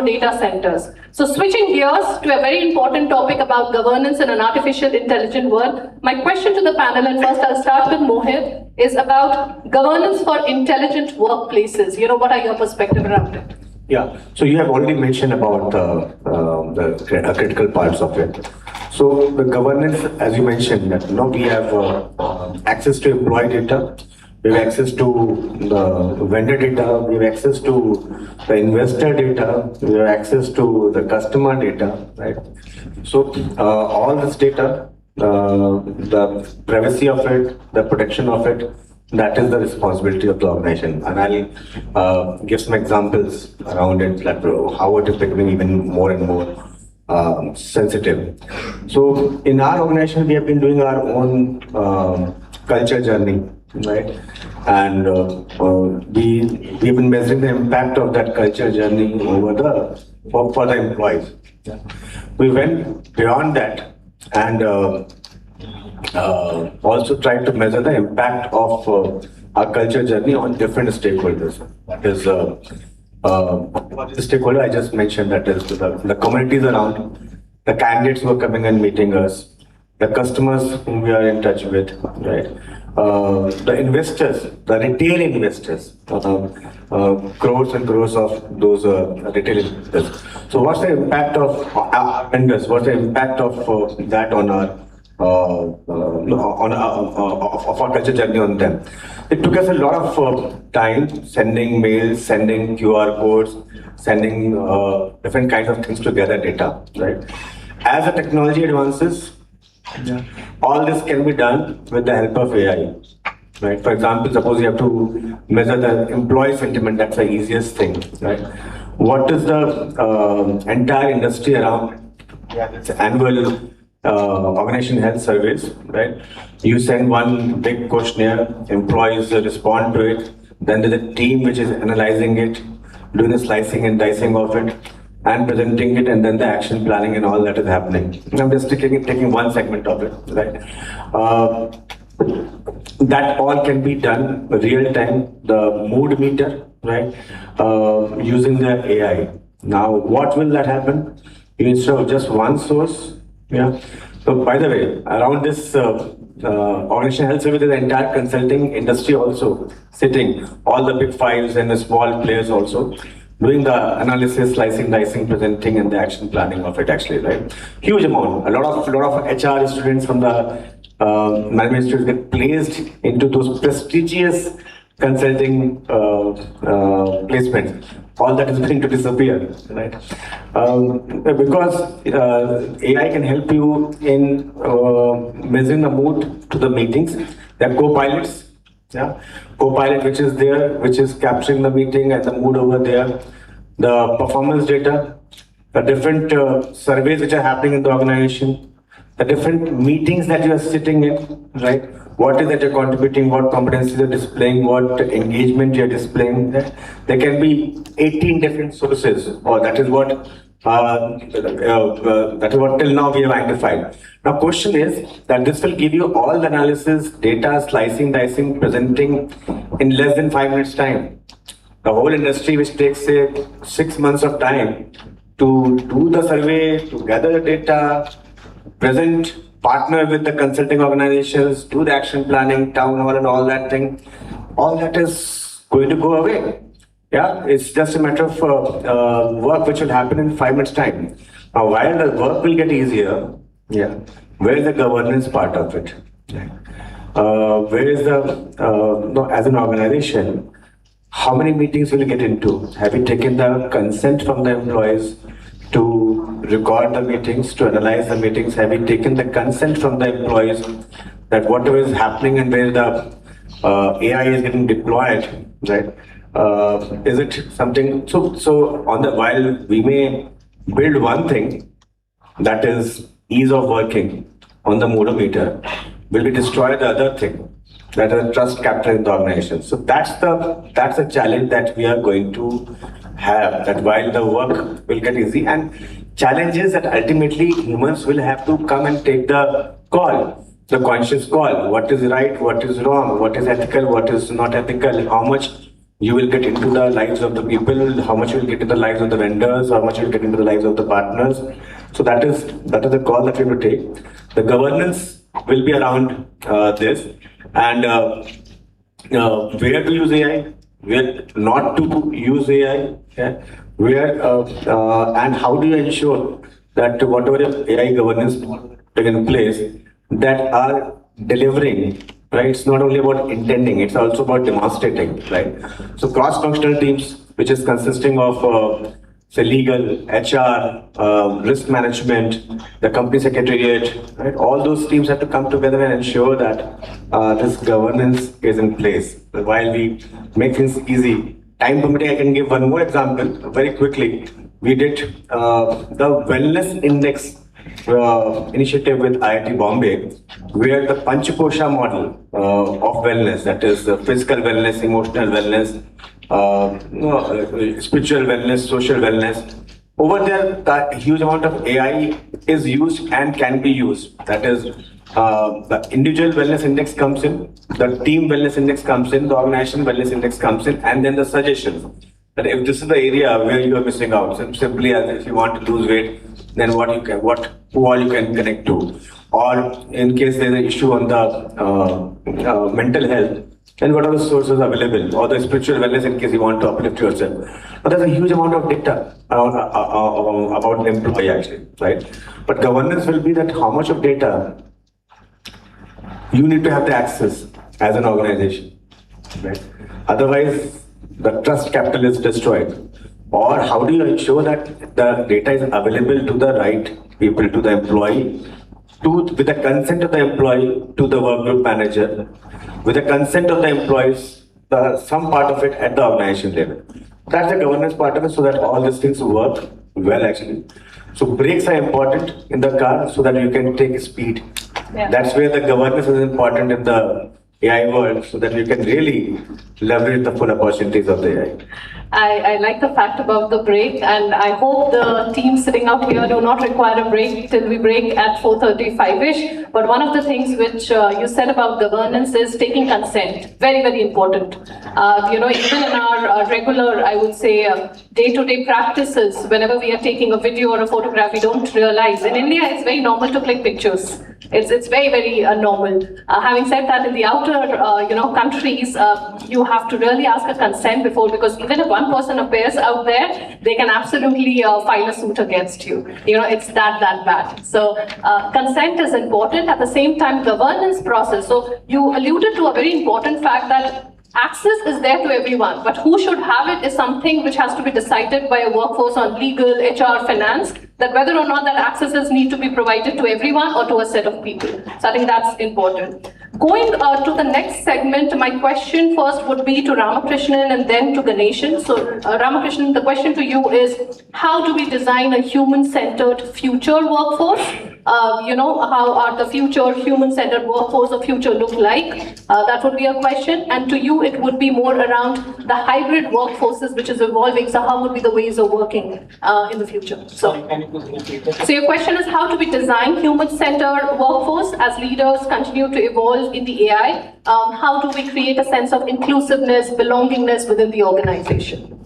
data centers. So switching gears to a very important topic about governance in an artificial intelligence world, my question to the panel, and first I'll start with Mohit, is about governance for intelligent workplaces. What are your perspective around it? Yeah, so you have already mentioned about the critical parts of it. So the governance, as you mentioned, that we have access to employee data. We have access to the vendor data, we have access to the investor data, we have access to the customer data, right? So all this data, the privacy of it, the protection of it, that is the responsibility of the organization. And I'll give some examples around it, like how it is becoming even more and more sensitive. So in our organization, we have been doing our own culture journey. Right, and we've been measuring the impact of that culture journey over for the employees. We went beyond that and also tried to measure the impact of our culture journey on different stakeholders. That is the stakeholder I just mentioned, that is the communities around, the candidates who are coming and meeting us, the customers whom we are in touch with, right? The investors, the retail investors, crores and crores of those retail investors. So what's the impact of our vendors? What's the impact of that on our of our culture journey on them? It took us a lot of time sending mails, sending QR codes, sending different kinds of things to gather data, right? As the technology advances, all this can be done with the help of AI, right? For example, suppose you have to measure the employee sentiment, that's the easiest thing, right? What is the entire industry around its annual organization health surveys, right? You send one big questionnaire, employees respond to it, then there's a team which is analyzing it, doing the slicing and dicing of it, and presenting it, and then the action planning and all that is happening. I'm just taking one segment of it, right? That all can be done real time, the mood meter, right? Using the AI. Now, what will that happen? Instead of just one source, yeah. So, by the way, around this organizational health survey, the entire consulting industry also sitting, all the big fives and the small players also doing the analysis, slicing, dicing, presenting, and the action planning of it. Actually, right? Huge amount. A lot of HR students from the management institutes get placed into those prestigious consulting placements. All that is going to disappear, right? Because AI can help you in measuring the mood to the meetings. There are co-pilots, yeah, co-pilot which is there, which is capturing the meeting and the mood over there. The performance data, the different surveys which are happening in the organization, the different meetings that you are sitting in, right? What is that you're contributing, what competencies you're displaying, what engagement you're displaying. Right? There can be 18 different sources, or that is what till now we have identified. Now, question is that this will give you all the analysis, data, slicing, dicing, presenting in less than 5 minutes time. The whole industry, which takes say 6 months of time to do the survey, to gather the data, present, partner with the consulting organizations, do the action planning, town hall and all that thing, all that is going to go away. Yeah, it's just a matter of work which will happen in 5 minutes time. Now, while the work will get easier, yeah, where is the governance part of it? Where is the, as an organization, how many meetings will you get into? Have you taken the consent from the employees to record the meetings, to analyze the meetings? Have you taken the consent from the employees that whatever is happening and where the AI is getting deployed, right? Is it something, so on the, while we may build one thing that is ease of working on the modometer, will we destroy the other thing, that is trust capital in the organization? So that's the challenge that we are going to have, that while the work will get easy, and challenges that ultimately humans will have to come and take the call, the conscious call, what is right, what is wrong, what is ethical, what is not ethical, how much you will get into the lives of the people, how much you will get into the lives of the vendors, how much you will get into the lives of the partners. So that is the call that we will take. The governance will be around this, and where to use AI, where not to use AI, yeah? Where and how do you ensure that whatever AI governance taken in place that are delivering, right? It's not only about intending, it's also about demonstrating, right? So cross-functional teams, which is consisting of say legal, HR, risk management, the company secretariat, right? All those teams have to come together and ensure that this governance is in place. While we make things easy, time permitting, I can give one more example very quickly. We did the wellness index initiative with IIT Bombay, where the Panchakosha model of wellness, that is physical wellness, emotional wellness, spiritual wellness, social wellness. Over there, the huge amount of AI is used and can be used. That is, the individual wellness index comes in, the team wellness index comes in, the organization wellness index comes in, and then the suggestions. that if this is the area where you are missing out, simply as if you want to lose weight, then who all you can connect to, or in case there's an issue on the mental health, then what are the sources available, or the spiritual wellness in case you want to uplift yourself. But there's a huge amount of data about the employee actually, right? But governance will be that how much of data you need to have the access as an organization, right? Otherwise, the trust capital is destroyed. Or how do you ensure that the data is available to the right people, to the employee, with the consent of the employee, to the work group manager, with the consent of the employees, some part of it at the organization level. That's the governance part of it, so that all these things work well actually. So brakes are important in the car so that you can take speed. Yeah. That's where the governance is important in the AI world, so that you can really leverage the full opportunities of the AI. I like the fact about the break, and I hope the team sitting out here do not require a break till we break at 4:35-ish. But one of the things which you said about governance is taking consent. Very, very important. Even in our regular, I would say, day-to-day practices, whenever we are taking a video or a photograph, we don't realize. In India, it's very normal to click pictures. It's very, very normal. Having said that, in the outer, countries, you have to really ask a consent before, because even if one person appears out there, they can absolutely file a suit against you. It's that bad. So consent is important. At the same time, governance process. So you alluded to a very important fact that access is there to everyone, but who should have it is something which has to be decided by a workforce on legal, HR, finance, that whether or not that accesses need to be provided to everyone or to a set of people. So I think that's important. Going to the next segment, my question first would be to Ramakrishnan and then to Ganeshan. So Ramakrishnan, the question to you is, how do we design a human-centered future workforce? How are the future human-centered workforce of future look like? That would be a question. And to you, it would be more around the hybrid workforces which is evolving. So how would be the ways of working in the future? So your question is, how do we design human-centered workforce as leaders continue to evolve in the AI? How do we create a sense of inclusiveness, belongingness within the organization?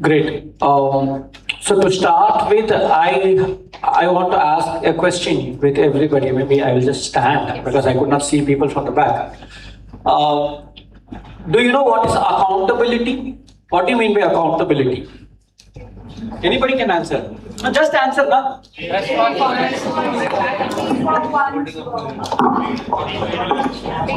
Great. So to start with, I want to ask a question with everybody. Maybe I will just stand because I could not see people from the back. Do you know what is accountability? What do you mean by accountability? Anybody can answer. No, just answer, no?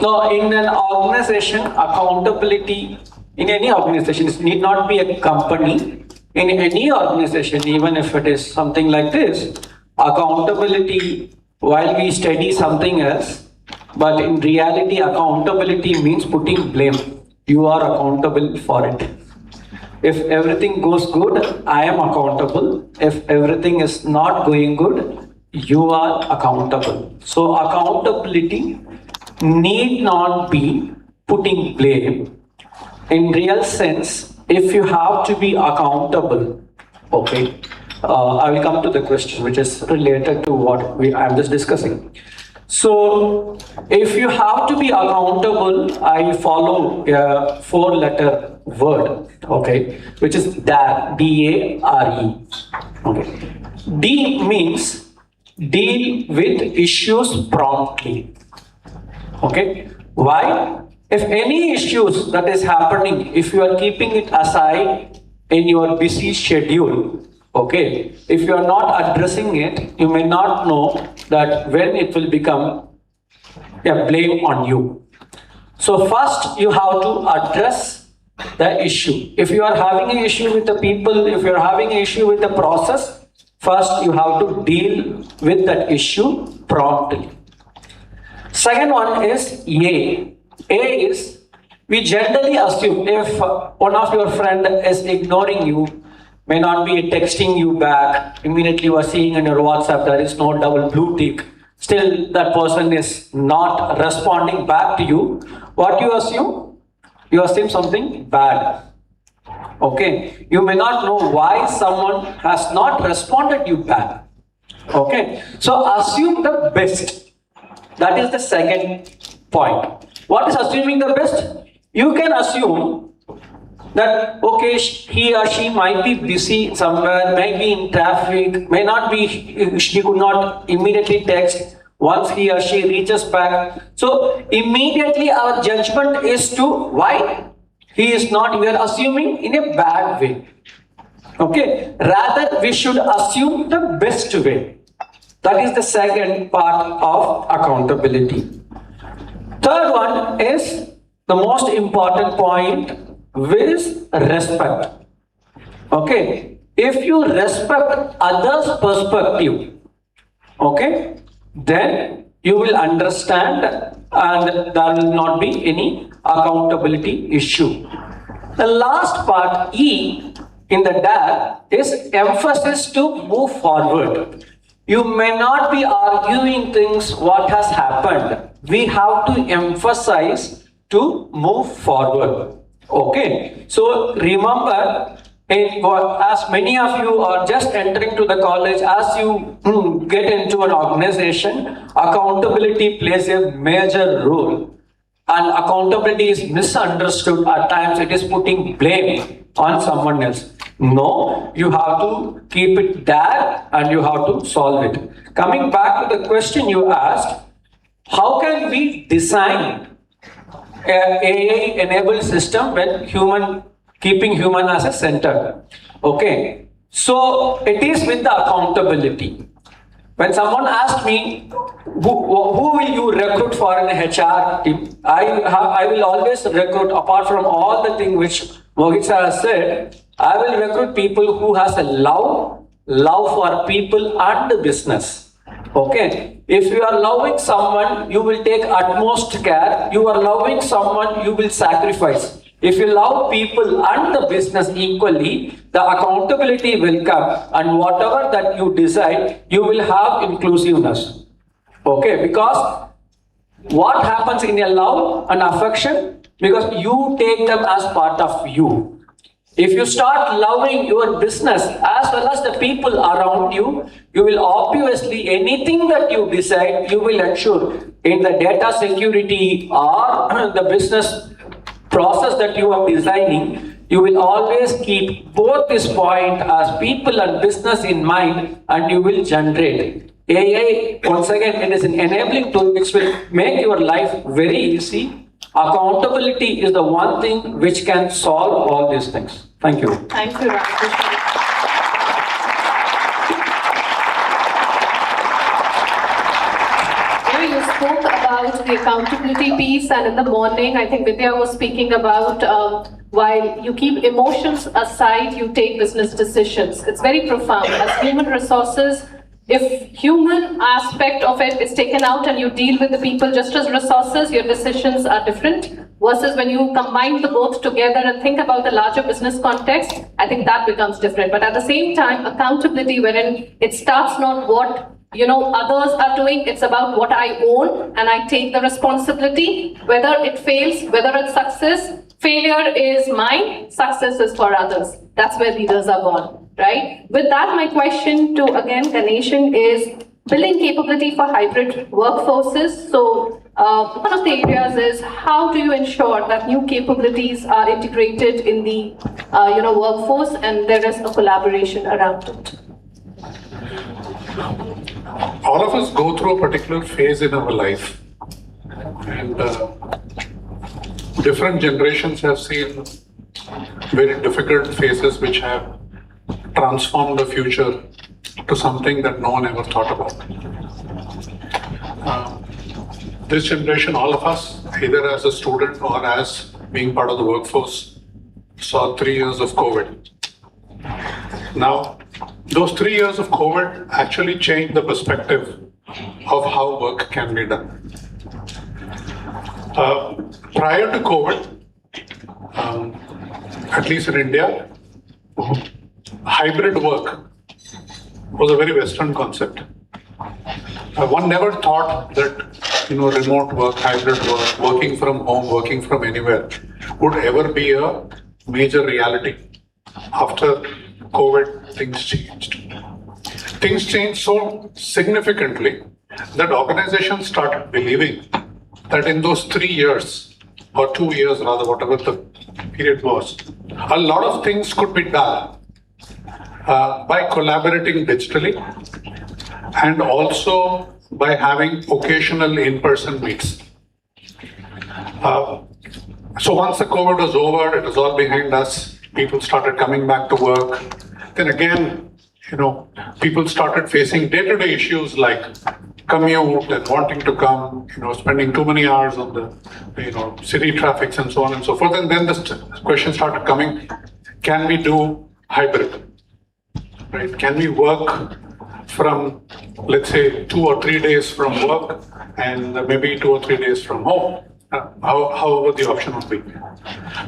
No, in an organization, accountability, in any organization, it need not be a company. In any organization, even if it is something like this, accountability, while we study something else, but in reality, accountability means putting blame. You are accountable for it. If everything goes good, I am accountable. If everything is not going good, you are accountable. So accountability need not be putting blame. In real sense, if you have to be accountable, okay, I will come to the question which is related to what I'm just discussing. So, if you have to be accountable, I follow a 4-letter word, okay, which is DARE, D-A-R-E. Okay. D means deal with issues promptly. Okay. Why? If any issues that is happening, if you are keeping it aside in your busy schedule, okay, if you are not addressing it, you may not know that when it will become a blame on you. So first you have to address the issue. If you are having an issue with the people, if you are having an issue with the process, first you have to deal with that issue promptly. Second one is A. A is, we generally assume if one of your friend is ignoring you, may not be texting you back, immediately you are seeing in your WhatsApp there is no double blue tick, still that person is not responding back to you, what you assume? You assume something bad. Okay, you may not know why someone has not responded you back. Okay, so assume the best. That is the second point. What is assuming the best? You can assume that, okay, he or she might be busy somewhere, may be in traffic, may not be, she could not immediately text once he or she reaches back. So immediately our judgment is to why he is not, we are assuming in a bad way. Okay, rather we should assume the best way. That is the second part of accountability. Third one is the most important point, is respect. Okay, if you respect others' perspective, okay, then you will understand and there will not be any accountability issue. The last part, E, in the DAR is emphasis to move forward. You may not be arguing things what has happened. We have to emphasize to move forward. Okay. So remember, as many of you are just entering to the college, as you get into an organization, accountability plays a major role. And accountability is misunderstood at times. It is putting blame on someone else. No, you have to keep it there and you have to solve it. Coming back to the question you asked, how can we design an AI-enabled system when keeping human as a center? Okay, so it is with the accountability. When someone asked me, who will you recruit for an HR team? I will always recruit, apart from all the things which Mohit sir has said, I will recruit people who has a love for people and the business. Okay, if you are loving someone, you will take utmost care. You are loving someone, you will sacrifice. If you love people and the business equally, the accountability will come, and whatever that you decide, you will have inclusiveness. Okay, because what happens in your love and affection? Because you take them as part of you. If you start loving your business as well as the people around you, you will obviously, anything that you decide, you will ensure in the data security or the business process that you are designing, you will always keep both this point as people and business in mind, and you will generate. AI, once again, it is an enabling tool which will make your life very easy. Accountability is the one thing which can solve all these things. Thank you. Thank you, Ramakrishnan. You spoke about the accountability piece, and in the morning, I think Vidya was speaking about while you keep emotions aside, you take business decisions. It's very profound. As human resources, if human aspect of it is taken out and you deal with the people just as resources, your decisions are different. Versus when you combine the both together and think about the larger business context, I think that becomes different. But at the same time, accountability, wherein it starts not what others are doing, it's about what I own and I take the responsibility, whether it fails, whether it's success. Failure is mine, success is for others. That's where leaders are born, right? With that, my question to, again, Ganeshan is building capability for hybrid workforces. So one of the areas is how do you ensure that new capabilities are integrated in the workforce and there is a collaboration around it? All of us go through a particular phase in our life, and different generations have seen very difficult phases which have transformed the future to something that no one ever thought about. This generation, all of us, either as a student or as being part of the workforce, saw 3 years of COVID. Now, those 3 years of COVID actually changed the perspective of how work can be done. Prior to COVID, at least in India, hybrid work was a very Western concept. One never thought that remote work, hybrid work, working from home, working from anywhere would ever be a major reality. After COVID, things changed. Things changed so significantly that organizations started believing that in those 3 years or 2 years rather, whatever the period was, a lot of things could be done by collaborating digitally and also by having occasional in-person meets. So once the COVID was over, it was all behind us, people started coming back to work. Then again, people started facing day-to-day issues like commute and wanting to come, spending too many hours on the, city traffics and so on and so forth. And then the question started coming, can we do hybrid? Right? Can we work from, let's say, 2 or 3 days from work and maybe 2 or 3 days from home? However the option would be.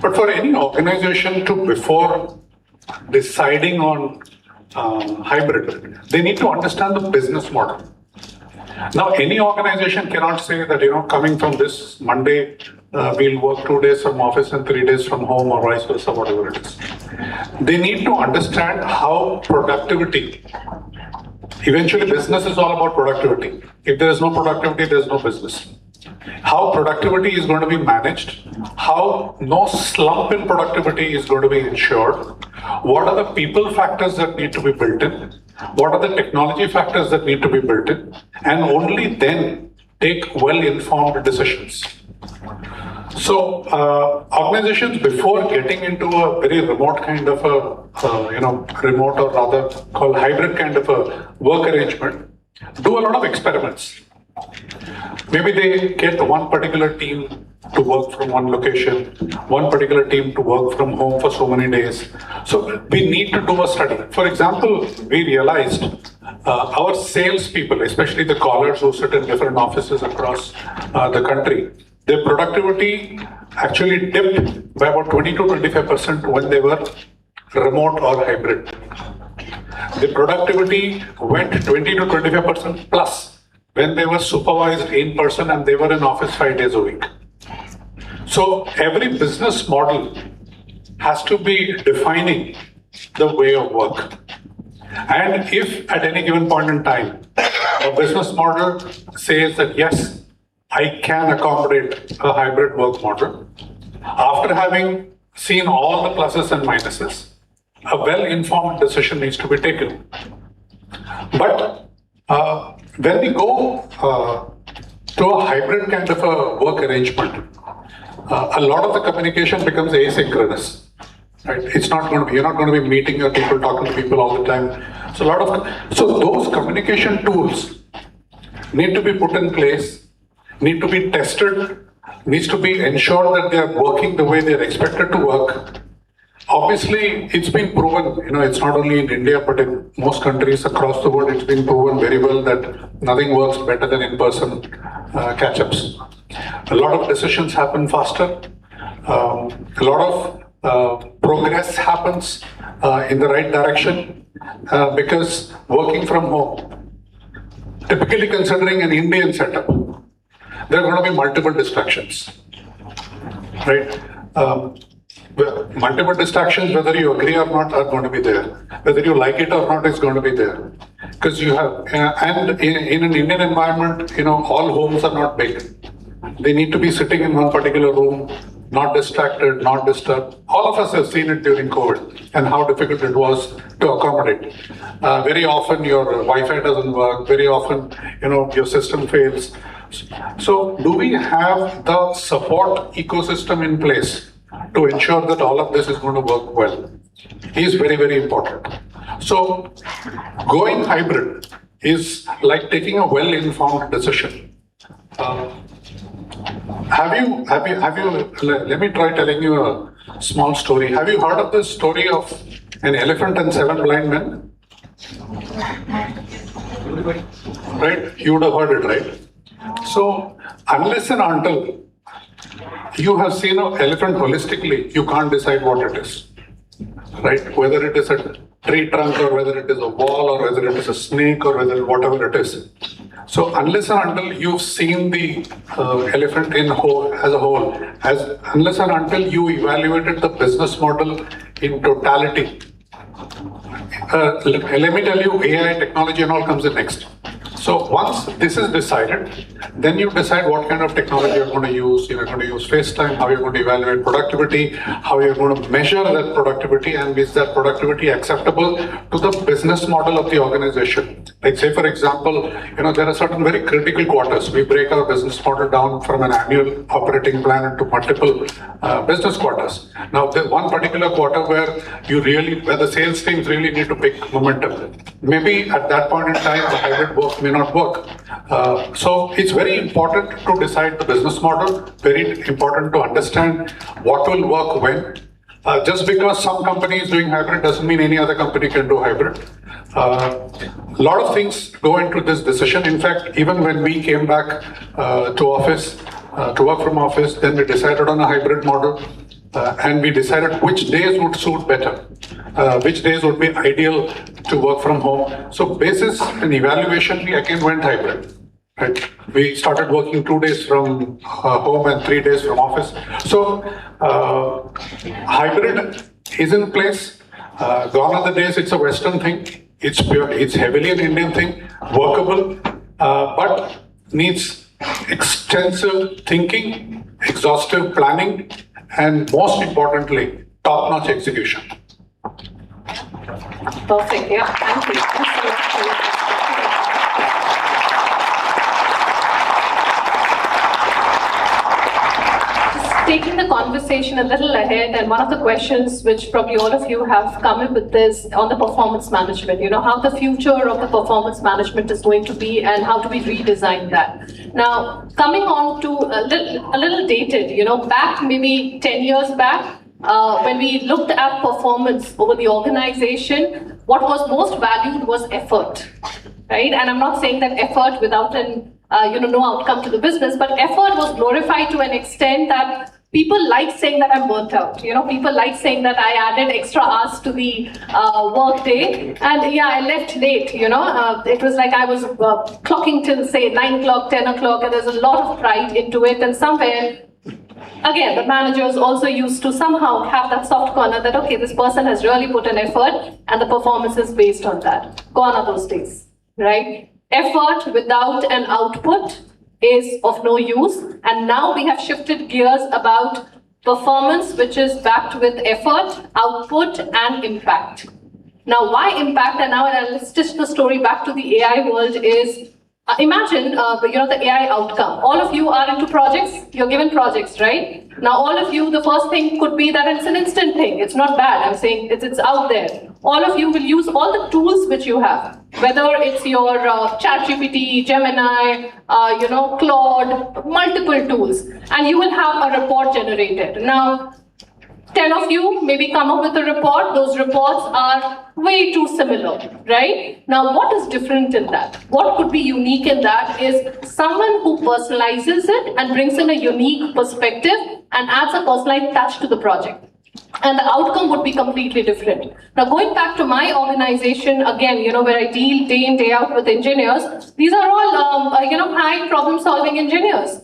But for any organization to, before deciding on hybrid, they need to understand the business model. Now, any organization cannot say that, coming from this Monday, we'll work 2 days from office and 3 days from home or vice versa, whatever it is. They need to understand how productivity, eventually business is all about productivity. If there is no productivity, there's no business. How productivity is going to be managed, how no slump in productivity is going to be ensured, what are the people factors that need to be built in, what are the technology factors that need to be built in, and only then take well-informed decisions. So organizations, before getting into a very remote kind of a, remote or rather called hybrid kind of a work arrangement, do a lot of experiments. Maybe they get one particular team to work from one location, one particular team to work from home for so many days. So we need to do a study. For example, we realized our salespeople, especially the callers who sit in different offices across the country, their productivity actually dipped by about 20 to 25% when they were remote or hybrid. The productivity went 20 to 25% plus when they were supervised in person and they were in office 5 days a week. So every business model has to be defining the way of work. And if at any given point in time, a business model says that yes, I can accommodate a hybrid work model, after having seen all the pluses and minuses, a well-informed decision needs to be taken. But when we go to a hybrid kind of a work arrangement, a lot of the communication becomes asynchronous. Right? It's not going to be, you're not going to be meeting your people, talking to people all the time. So those communication tools need to be put in place, need to be tested, needs to be ensured that they are working the way they're expected to work. Obviously, it's been proven, it's not only in India, but in most countries across the world, it's been proven very well that nothing works better than in-person catch-ups. A lot of decisions happen faster. A lot of progress happens in the right direction because working from home, typically considering an Indian setup, there are going to be multiple distractions, right? Multiple distractions, whether you agree or not, are going to be there. Whether you like it or not, is going to be there. Because you have, and in an Indian environment, all homes are not big. They need to be sitting in one particular room, not distracted, not disturbed. All of us have seen it during COVID and how difficult it was to accommodate. Very often your Wi-Fi doesn't work. Very often, your system fails. So do we have the support ecosystem in place to ensure that all of this is going to work well? Is very, very important. So going hybrid is like taking a well-informed decision. Have you, let me try telling you a small story. Have you heard of this story of an elephant and 7 blind men? Right? You would have heard it, right? So unless and until you have seen an elephant holistically, you can't decide what it is, right? Whether it is a tree trunk or whether it is a wall or whether it is a snake or whatever it is. So unless and until you've seen the elephant as a whole, unless and until you evaluated the business model in totality, let me tell you, AI technology and all comes in next. So once this is decided, then you decide what kind of technology you're going to use. You're going to use FaceTime, how you're going to evaluate productivity, how you're going to measure that productivity, and is that productivity acceptable to the business model of the organization. Like say, for example, there are certain very critical quarters. We break our business model down from an annual operating plan into multiple business quarters. Now, there's one particular quarter where the sales teams really need to pick momentum. Maybe at that point in time, the hybrid work may not work. So it's very important to decide the business model, very important to understand what will work when. Just because some company is doing hybrid doesn't mean any other company can do hybrid. A lot of things go into this decision. In fact, even when we came back to office, to work from office, then we decided on a hybrid model. And we decided which days would suit better, which days would be ideal to work from home. So basis and evaluation, we again went hybrid. Right? We started working 2 days from home and 3 days from office. So hybrid is in place. Gone are the days it's a Western thing. It's heavily an Indian thing, workable, but needs extensive thinking, exhaustive planning, and most importantly, top-notch execution. Perfect. Yeah. Thank you. Thanks so much for your taking the conversation a little ahead, and one of the questions which probably all of you have come up with is on the performance management, how the future of the performance management is going to be and how do we redesign that. Now, coming on to a little dated, back maybe 10 years back, when we looked at performance over the organization, what was most valued was effort, right? And I'm not saying that effort without no outcome to the business, but effort was glorified to an extent that people like saying that I'm burnt out. People like saying that I added extra hours to the work day, and yeah, I left late. It was like I was clocking till say 9 o'clock, 10 o'clock, and there's a lot of pride into it. And somewhere, again, the managers also used to somehow have that soft corner that okay, this person has really put an effort, and the performance is based on that. Gone are those days, right? Effort without an output is of no use, and now we have shifted gears about performance which is backed with effort, output, and impact. Now, why impact? And now let's stitch the story back to the AI world is imagine the AI outcome. All of you are into projects, you're given projects, right? Now all of you, the first thing could be that it's an instant thing, it's not bad, I'm saying it's out there. All of you will use all the tools which you have, whether it's your ChatGPT, Gemini, Claude, multiple tools, and you will have a report generated. Now, 10 of you maybe come up with a report. Those reports are way too similar, right? Now, what is different in that? What could be unique in that is someone who personalizes it and brings in a unique perspective and adds a personalized touch to the project. And the outcome would be completely different. Now, going back to my organization, again, where I deal day in, day out with engineers, these are all, high problem-solving engineers.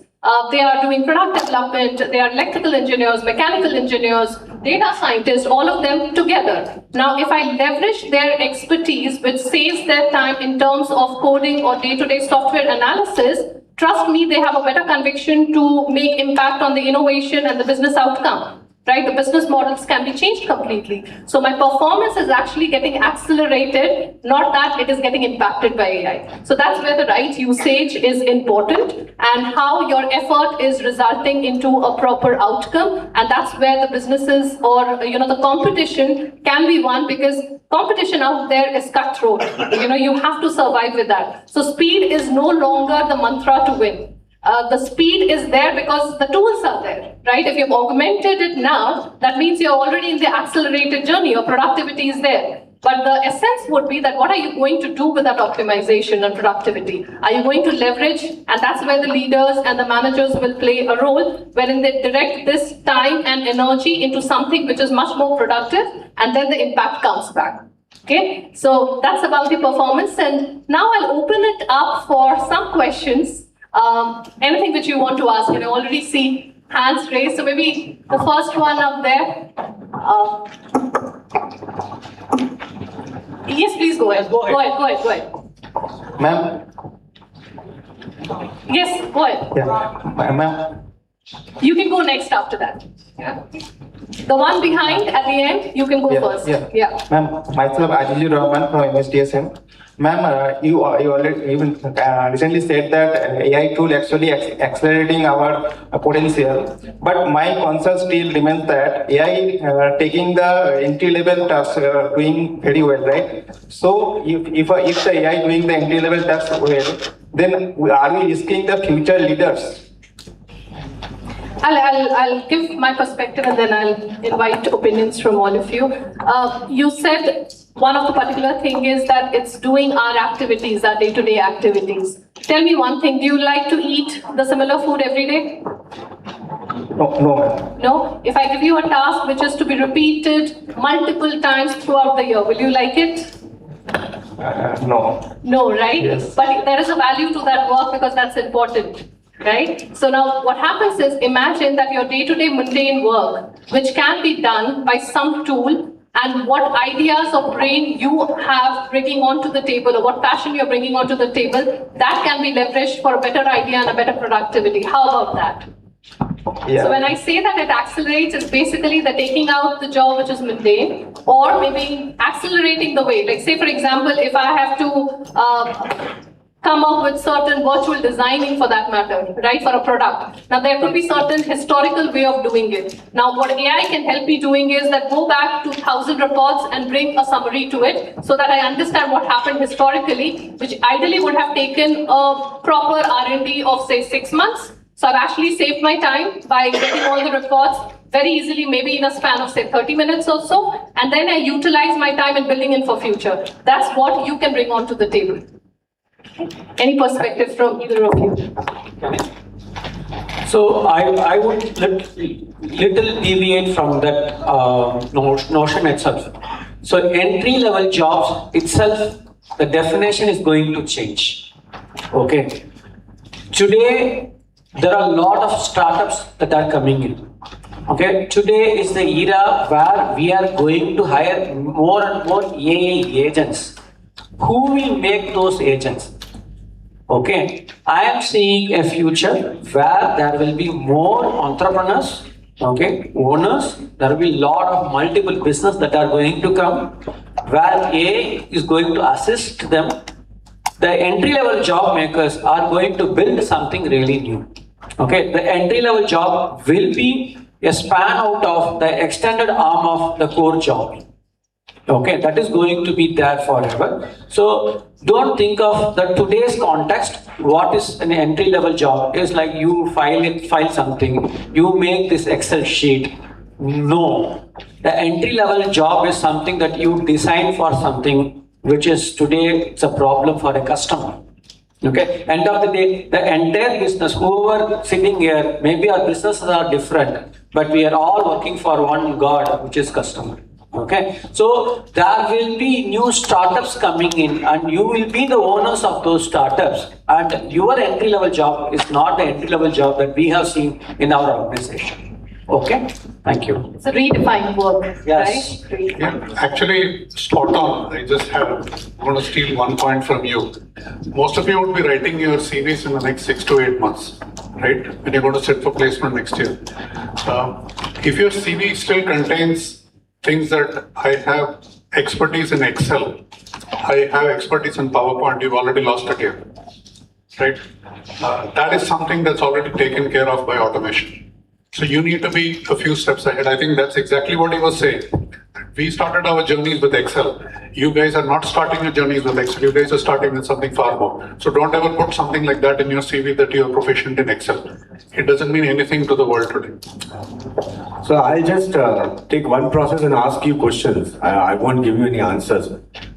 They are doing product development, they are electrical engineers, mechanical engineers, data scientists, all of them together. Now, if I leverage their expertise, which saves their time in terms of coding or day-to-day software analysis, trust me, they have a better conviction to make impact on the innovation and the business outcome. Right, the business models can be changed completely. So my performance is actually getting accelerated, not that it is getting impacted by AI. So that's where the right usage is important and how your effort is resulting into a proper outcome. And that's where the businesses or the competition can be won, because competition out there is cutthroat. You have to survive with that. So speed is no longer the mantra to win. The speed is there because the tools are there, right? If you've augmented it now, that means you're already in the accelerated journey, your productivity is there. But the essence would be that what are you going to do with that optimization and productivity? Are you going to leverage? And that's where the leaders and the managers will play a role, wherein they direct this time and energy into something which is much more productive, and then the impact comes back. Okay, so that's about the performance. And now I'll open it up for some questions. Anything which you want to ask, I already see hands raised. So maybe the first one up there. Yes, please go ahead. Go ahead. Ma'am, Yes, boy. Yeah. Ma'am, You can go next after that. The one behind at the end, you can go first. Yeah. Ma'am, myself Ajiji Rahman from MSTSM. Ma'am, you already even recently said that AI tool actually accelerating our potential. But my concern still remains that AI taking the entry level tasks doing very well, right? So if the AI doing the entry level tasks well, then are we risking the future leaders? I'll give my perspective and then I'll invite opinions from all of you. You said one of the particular thing is that it's doing our activities, our day-to-day activities. Tell me one thing, do you like to eat the similar food every day? No, ma'am. No? If I give you a task which is to be repeated multiple times throughout the year, will you like it? No. No, right? Yes. But there is a value to that work because that's important. Right? So now what happens is, imagine that your day-to-day mundane work, which can be done by some tool, and what ideas of brain you have bringing onto the table, or what passion you're bringing onto the table, that can be leveraged for a better idea and a better productivity. How about that? Yeah. So when I say that it accelerates, it's basically the taking out the job which is mundane, or maybe accelerating the way. Like say for example, if I have to come up with certain virtual designing for that matter, right, for a product. Now there could be certain historical way of doing it. Now what AI can help me doing is that go back to 1,000 reports and bring a summary to it so that I understand what happened historically, which ideally would have taken a proper R&D of say 6 months. So I've actually saved my time by getting all the reports very easily, maybe in a span of say 30 minutes or so, and then I utilize my time in building in for future. That's what you can bring onto the table. Any perspective from either of you? So I would little deviate from that notion itself. So entry level jobs itself, the definition is going to change. Okay. Today, there are a lot of startups that are coming in. Okay. Today is the era where we are going to hire more and more AI agents. Who will make those agents? Okay, I am seeing a future where there will be more entrepreneurs, okay, owners. There will be a lot of multiple business that are going to come, where AI is going to assist them. The entry-level job makers are going to build something really new. Okay, the entry-level job will be a span out of the extended arm of the core job. Okay, that is going to be there forever. So don't think of the today's context. What is an entry level job? Is like you file something, you make this Excel sheet. No, the entry level job is something that you design for something which is today it's a problem for a customer. Okay, end of the day, the entire business, whoever sitting here, maybe our businesses are different, but we are all working for one God, which is customer. Okay, so there will be new startups coming in and you will be the owners of those startups, and your entry level job is not the entry level job that we have seen in our organization. Okay, thank you. It's a redefined work, Yes. right? Yeah, actually, spot on. I just want to steal one point from you. Most of you would be writing your CVs in the next 6 to 8 months, right? When you're going to sit for placement next year. If your CV still contains things that I have expertise in Excel, I have expertise in PowerPoint, you've already lost a game, right? That is something that's already taken care of by automation. So you need to be a few steps ahead. I think that's exactly what he was saying. We started our journeys with Excel. You guys are not starting your journeys with Excel. You guys are starting with something far more. So don't ever put something like that in your CV that you are proficient in Excel. It doesn't mean anything to the world today. So I'll just take one process and ask you questions. I won't give you any answers.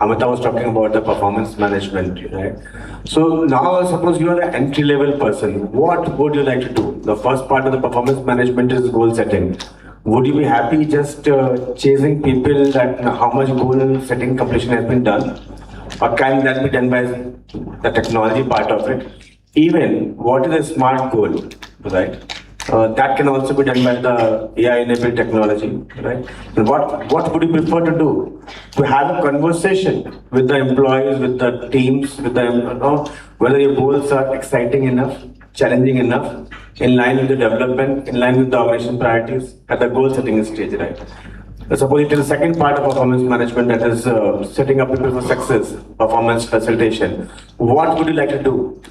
Amita was talking about the performance management, right? So now suppose you are an entry-level person. What would you like to do? The first part of the performance management is goal setting. Would you be happy just chasing people that how much goal setting completion has been done? Or can that be done by the technology part of it? Even what is a smart goal, right? that can also be done by the AI-enabled technology, right? And what would you prefer to do? To have a conversation with the employees, with the teams, with the whether your goals are exciting enough, challenging enough, in line with the development, in line with the organization priorities at the goal-setting stage, right? Suppose it is the second part of performance management, that is setting up people for success, performance facilitation. What would you like to do?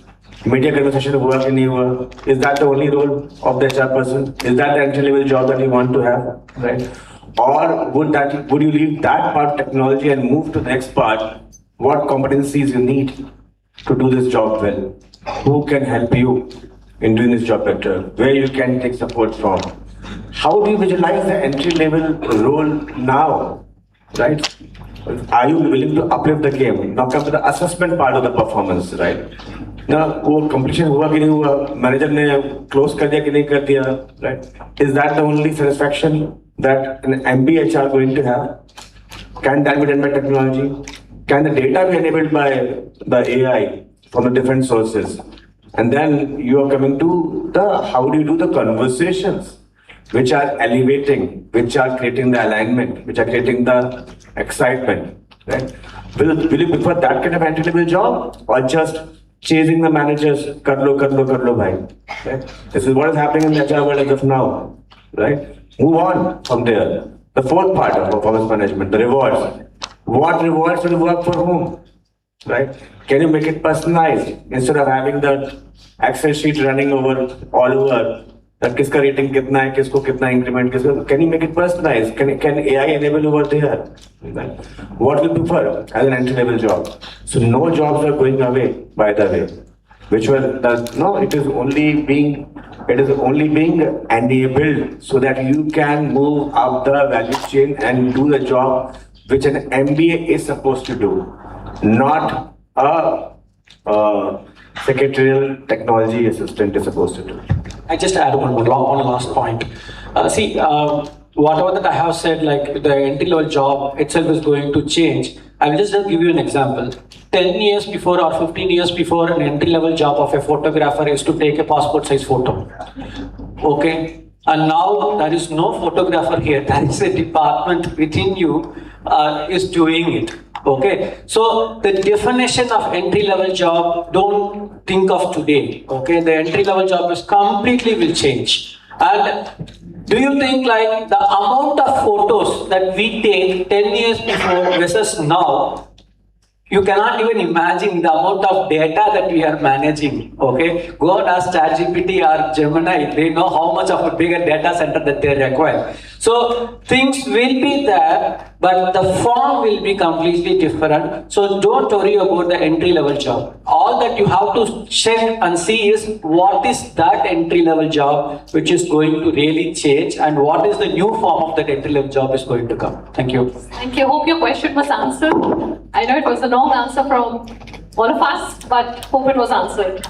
Media conversation work in your, is that the only role of the HR person? Is that the entry-level job that you want to have, right? Or would you leave that part of technology and move to the next part? What competencies you need to do this job well? Who can help you in doing this job better? Where you can take support from? How do you visualize the entry-level role now, right? Are you willing to uplift the game? Now come to the assessment part of the performance, right? Now, वो completion हुआ कि नहीं हुआ, manager ने close कर दिया कि नहीं कर दिया, right? Is that the only satisfaction that an MB HR going to have? Can that be done by technology? Can the data be enabled by the AI from the different sources? And then you are coming to the how do you do the conversations which are elevating, which are creating the alignment, which are creating the excitement, right? Will you prefer that kind of entry-level job or just chasing the managers, kar lo, bhai, right? This is what is happening in the HR world as of now, right? Move on from there. The fourth part of performance management, the rewards. What rewards will work for whom, right? Can you make it personalized instead of having the Excel sheet running over all over? That kiska rating kitna hai, kisko kitna increment, can you make it personalized? Can AI enable over there? Right? What will you prefer as an entry-level job? So no jobs are going away, by the way. It is only being enabled so that you can move up the value chain and do the job which an MBA is supposed to do, not a secretarial technology assistant is supposed to do. I just add one last point. Whatever that I have said, like the entry-level job itself is going to change. I will just give you an example. 10 years before or 15 years before, an entry-level job of a photographer is to take a passport-size photo. Okay? And now there is no photographer here. There is a department within you is doing it. Okay, so the definition of entry-level job, don't think of today. Okay, the entry-level job is completely will change. And do you think like the amount of photos that we take 10 years before versus now, you cannot even imagine the amount of data that we are managing, okay? Go and ask ChatGPT or Gemini, they know how much of a bigger data center that they require. So things will be there, but the form will be completely different. So don't worry about the entry-level job. All that you have to check and see is what is that entry-level job which is going to really change and what is the new form of that entry-level job is going to come. Thank you. Thank you. Hope your question was answered. I know it was a long answer from all of us, but hope it was answered.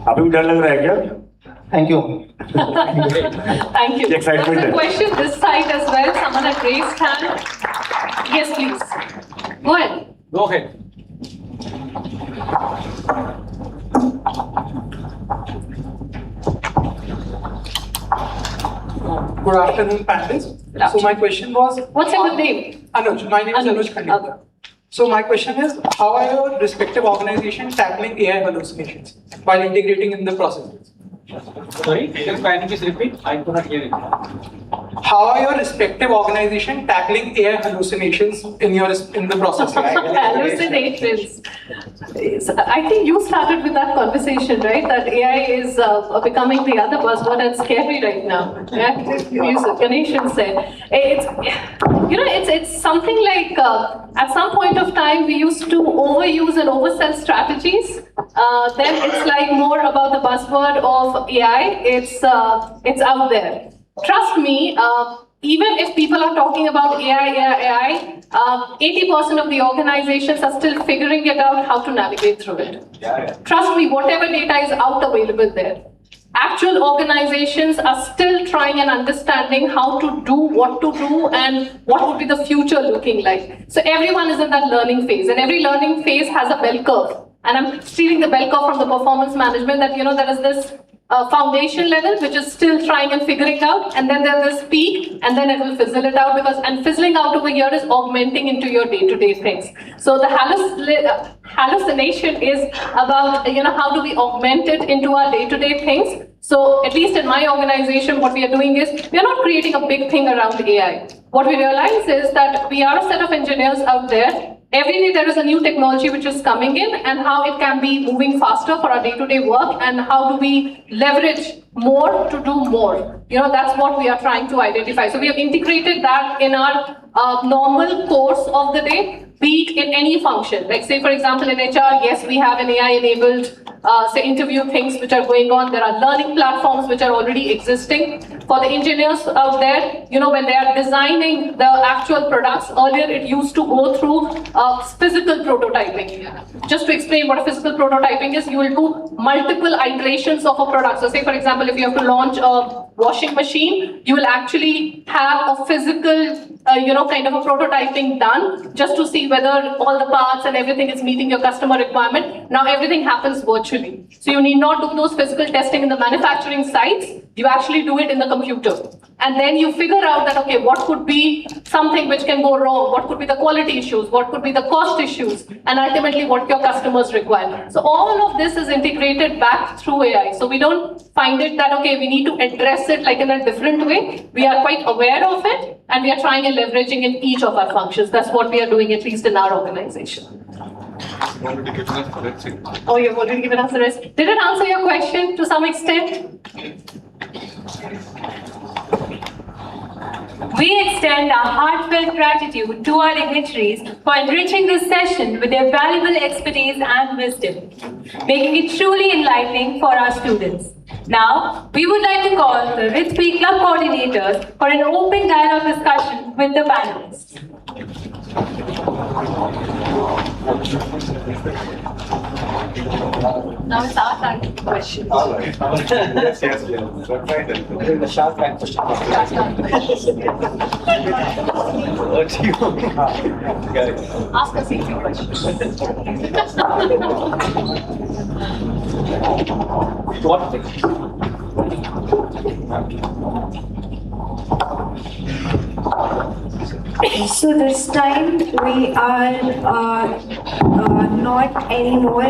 अभी भी डर लग रहा है क्या? Thank you. Thank you. There's a question this side as well. Someone had raised hand. Yes, please. Go ahead. Go ahead. Good afternoon, panelists. So my question was... What's your name? Anuj. My name is Anuj Khandekar. So my question is, how are your respective organizations tackling AI hallucinations while integrating in the processes? Sorry, can you please repeat? I could not hear it. How are your respective organizations tackling AI hallucinations in the process? Hallucinations. I think you started with that conversation, right? That AI is becoming the other buzzword and scary right now. Ganeshan said. It's something like at some point of time we used to overuse and oversell strategies. Then it's like more about the buzzword of AI. It's out there. Trust me, even if people are talking about AI, 80% of the organizations are still figuring it out how to navigate through it. Trust me, whatever data is out available there. Actual organizations are still trying and understanding how to do, what to do, and what would be the future looking like. So everyone is in that learning phase, and every learning phase has a bell curve. And I'm stealing the bell curve from the performance management that, there is this foundation level, which is still trying and figuring out, and then there's this peak, and then it will fizzle it out, and fizzling out over here is augmenting into your day-to-day things. So the hallucination is about, how do we augment it into our day-to-day things. So at least in my organization, what we are doing is, we are not creating a big thing around AI. What we realize is that we are a set of engineers out there. Every day there is a new technology which is coming in, and how it can be moving faster for our day-to-day work, and how do we leverage more to do more. That's what we are trying to identify. So we have integrated that in our normal course of the day, be it in any function. Like say, for example, in HR, yes, we have an AI-enabled interview things which are going on. There are learning platforms which are already existing. For the engineers out there, when they are designing the actual products, earlier it used to go through physical prototyping. Just to explain what a physical prototyping is, you will do multiple iterations of a product. So say, for example, if you have to launch a washing machine, you will actually have a physical kind of a prototyping done just to see whether all the parts and everything is meeting your customer requirement. Now everything happens virtually. So you need not do those physical testing in the manufacturing sites, you actually do it in the computer. And then you figure out that, okay, what could be something which can go wrong? What could be the quality issues? What could be the cost issues? And ultimately what your customers require. So all of this is integrated back through AI. So we don't find it that, okay, we need to address it like in a different way. We are quite aware of it, and we are trying and leveraging in each of our functions. That's what we are doing, at least in our organization. Oh, you've already given us the rest. Did it answer your question to some extent? We extend our heartfelt gratitude to our dignitaries for enriching this session with their valuable expertise and wisdom, making it truly enlightening for our students. Now, we would like to call the RITSP club coordinators for an open dialogue discussion with the panelists. Now it's our time for questions. Yes. The sharp line question. Ask us easy questions. So this time we are not anymore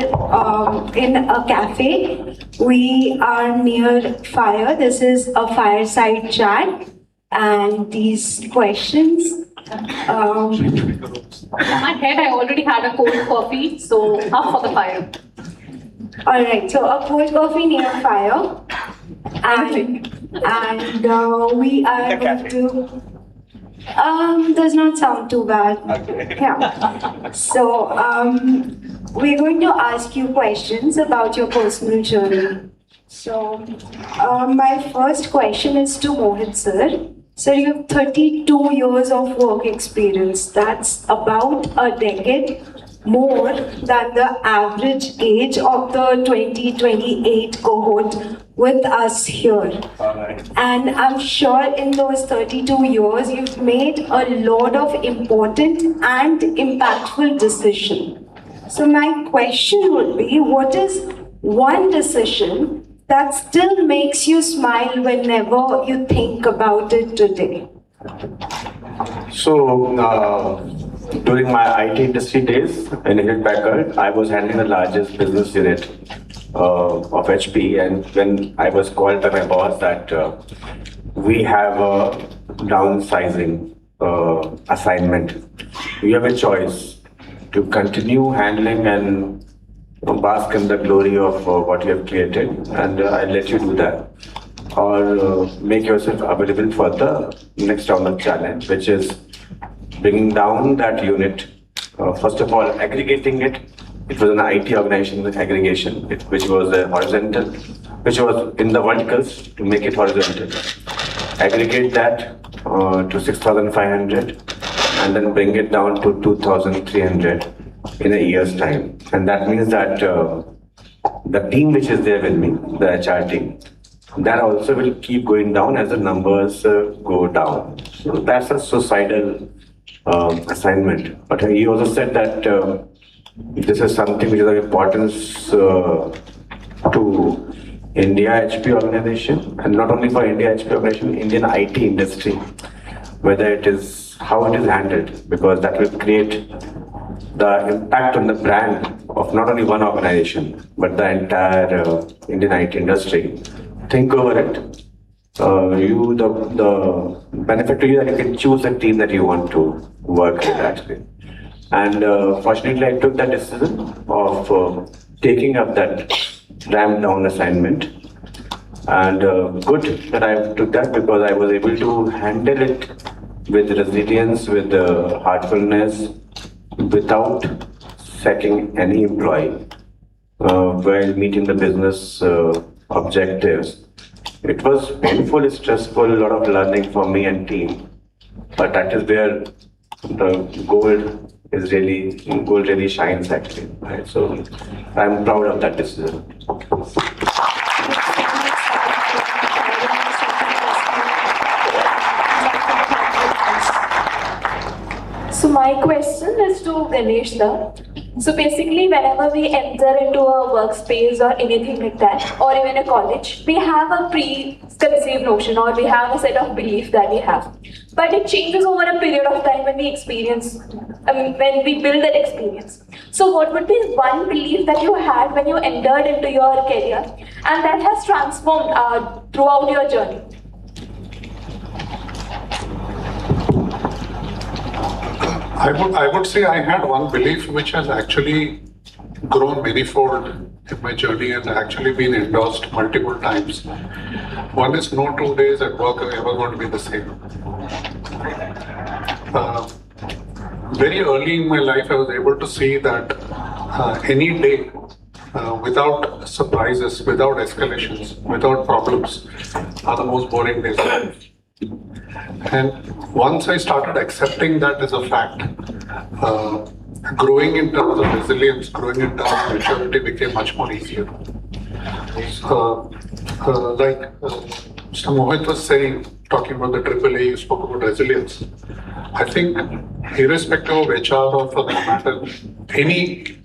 in a cafe. We are near fire. This is a fireside chat, and these questions. In my head, I already had a cold coffee, so up for the fire. All right. So a cold coffee near fire, and we are going to. Does not sound too bad. Okay. Yeah. So, we're going to ask you questions about your personal journey. So, my first question is to Mohit sir. Sir, you have 32 years of work experience. That's about a decade more than the average age of the 2028 cohort with us here. And I'm sure in those 32 years, you've made a lot of important and impactful decisions. So my question would be, what is one decision that still makes you smile whenever you think about it today? So, during my IT industry days in Hewlett Packard, I was handling the largest business unit of HP, and when I was called by my boss that we have a downsizing assignment, you have a choice to continue handling and bask in the glory of what you have created, and I'll let you do that, or make yourself available for the next round of challenge, which is bringing down that unit. First of all, aggregating it. It was an IT organization aggregation, which was horizontal, which was in the verticals to make it horizontal. Aggregate that to 6,500 and then bring it down to 2,300 in a year's time. And that means that the team which is there with me, the HR team, that also will keep going down as the numbers go down. So that's a suicidal assignment. But he also said that this is something which is of importance to India HP organization, and not only for India HP organization, Indian IT industry, whether it is how it is handled, because that will create the impact on the brand of not only one organization but the entire Indian IT industry. Think over it. The benefit to you that you can choose the team that you want to work with actually. And fortunately, I took that decision of taking up that ramp down assignment. And good that I took that, because I was able to handle it with resilience, with heartfulness, without sacking any employee while meeting the business objectives. It was painful, stressful, a lot of learning for me and team, but that is where the gold really shines actually. Right? So I'm proud of that decision. So my question is to Ganesh sir. So basically, whenever we enter into a workspace or anything like that, or even a college, we have a preconceived notion, or we have a set of beliefs that we have. But it changes over a period of time when we experience, when we build that experience. So what would be one belief that you had when you entered into your career and that has transformed throughout your journey? I would say I had one belief which has actually grown manifold in my journey and actually been endorsed multiple times. One is no 2 days at work are ever going to be the same. Very early in my life, I was able to see that any day without surprises, without escalations, without problems are the most boring days of life. And once I started accepting that as a fact, growing in terms of resilience, growing in terms of maturity became much more easier. Like Mr. Mohit was saying, talking about the AAA, you spoke about resilience. I think irrespective of HR or for that matter, any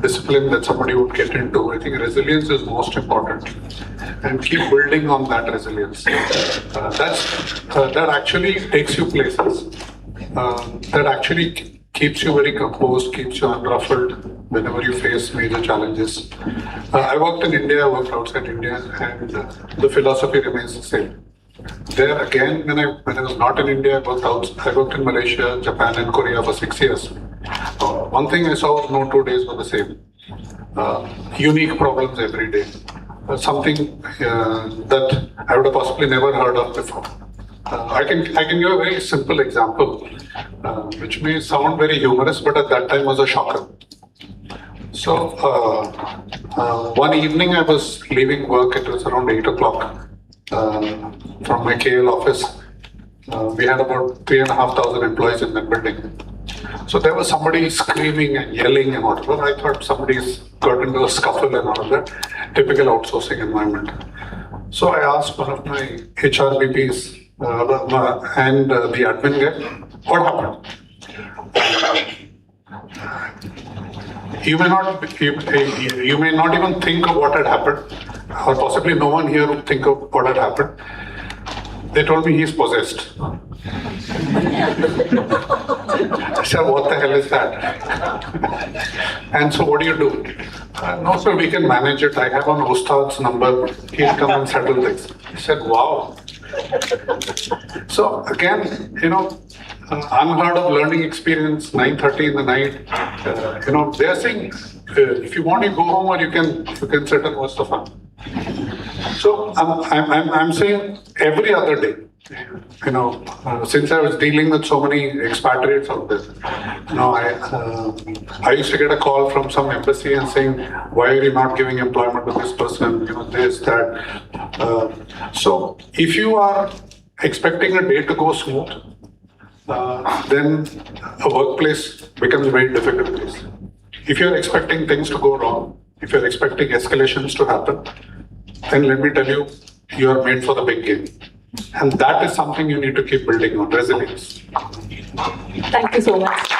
discipline that somebody would get into, I think resilience is most important. And keep building on that resilience. That actually takes you places. That actually keeps you very composed, keeps you unruffled whenever you face major challenges. I worked in India, I worked outside India, and the philosophy remains the same. There again, when I was not in India, I worked in Malaysia, Japan, and Korea for 6 years. One thing I saw was no 2 days were the same. Unique problems every day. Something that I would have possibly never heard of before. I can give a very simple example, which may sound very humorous, but at that time was a shocker. So one evening I was leaving work. It was around 8 o'clock from my KL office. We had about 3,500 employees in that building. So there was somebody screaming and yelling and whatever. I thought somebody's got into a scuffle and all of that. Typical outsourcing environment. So I asked one of my HR VPs and the admin guy, what happened? You may not even think of what had happened, or possibly no one here would think of what had happened. They told me he's possessed. I said, what the hell is that? And so what do you do? No, sir, we can manage it. I have an Ustad's number. He'll come and settle this. He said, wow. So again, unheard of learning experience, 9:30 in the night. They're saying, if you want, you go home, or you can sit and watch the fun. So I'm saying every other day, since I was dealing with so many expatriates out there, I used to get a call from some embassy and saying, why are you not giving employment to this person, this, that. So if you are expecting a day to go smooth, then a workplace becomes a very difficult place. If you're expecting things to go wrong, if you're expecting escalations to happen, then let me tell you, you are made for the big game. And that is something you need to keep building on, resilience. Thank you so much.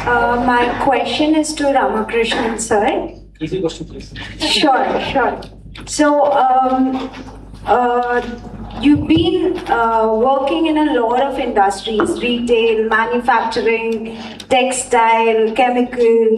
My question is to Ramakrishnan sir. Easy question, please. Sure. So, you've been working in a lot of industries, retail, manufacturing, textile, chemical.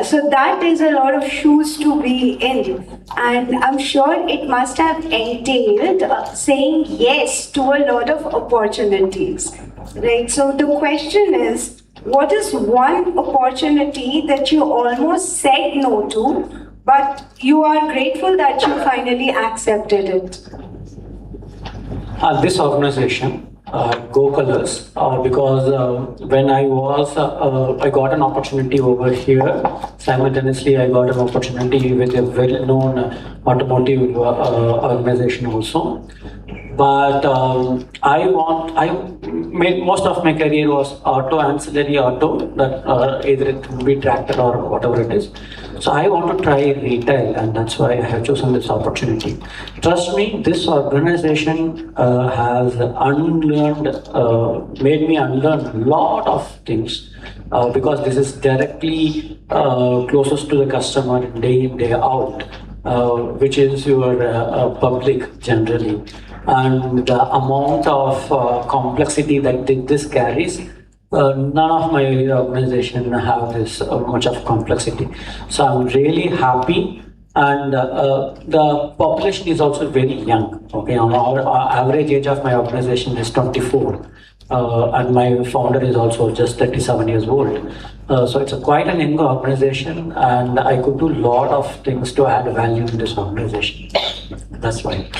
So that is a lot of shoes to be in. And I'm sure it must have entailed saying yes to a lot of opportunities, right? So the question is, what is one opportunity that you almost said no to, but you are grateful that you finally accepted it? This organization, Go Colors, because when I got an opportunity over here. Simultaneously, I got an opportunity with a well-known automotive organization also. But most of my career was ancillary auto, that either it would be tractor or whatever it is. So I want to try retail, and that's why I have chosen this opportunity. Trust me, this organization has made me unlearn a lot of things, because this is directly closest to the customer day in, day out, which is your public generally. And the amount of complexity that this carries, none of my organization have this much of complexity. So I'm really happy, and the population is also very young. Okay, our average age of my organization is 24, and my founder is also just 37 years old. So it's quite an young organization, and I could do a lot of things to add value in this organization. That's why.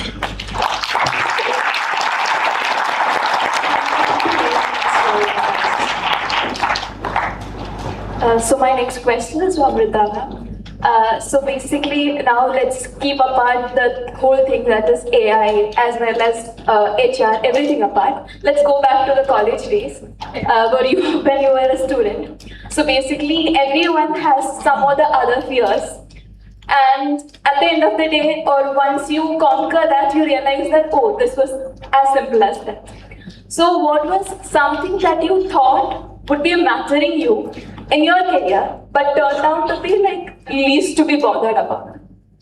So my next question is from Ridhana. So basically, now let's keep apart the whole thing that is AI as well as HR, everything apart. Let's go back to the college days when you were a student. So basically, everyone has some or the other fears. And at the end of the day, or once you conquer that, you realize that, oh, this was as simple as that. So what was something that you thought would be mattering you in your career, but turned out to be like least to be bothered about?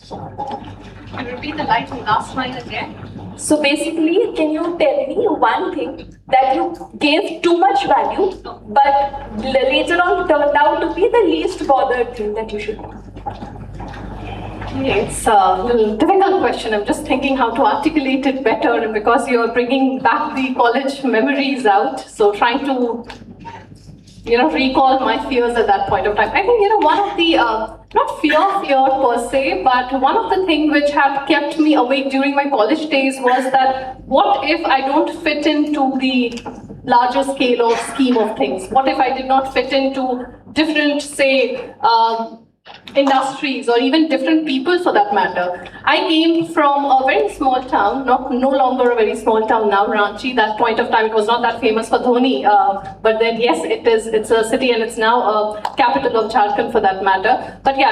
Can you repeat the last line again? So basically, can you tell me one thing that you gave too much value, but later on turned out to be the least bothered thing that you should do? It's a little difficult question. I'm just thinking how to articulate it better, because you're bringing back the college memories out. So trying to, recall my fears at that point of time. I think, one of the, not fear per se, but one of the things which had kept me awake during my college days was that, what if I don't fit into the larger scale or scheme of things? What if I did not fit into different, say, industries, or even different people for that matter? I came from a very small town, no longer a very small town now, Ranchi. That point of time, it was not that famous for Dhoni, but then yes, it's a city, and it's now a capital of Jharkhand for that matter. But yeah,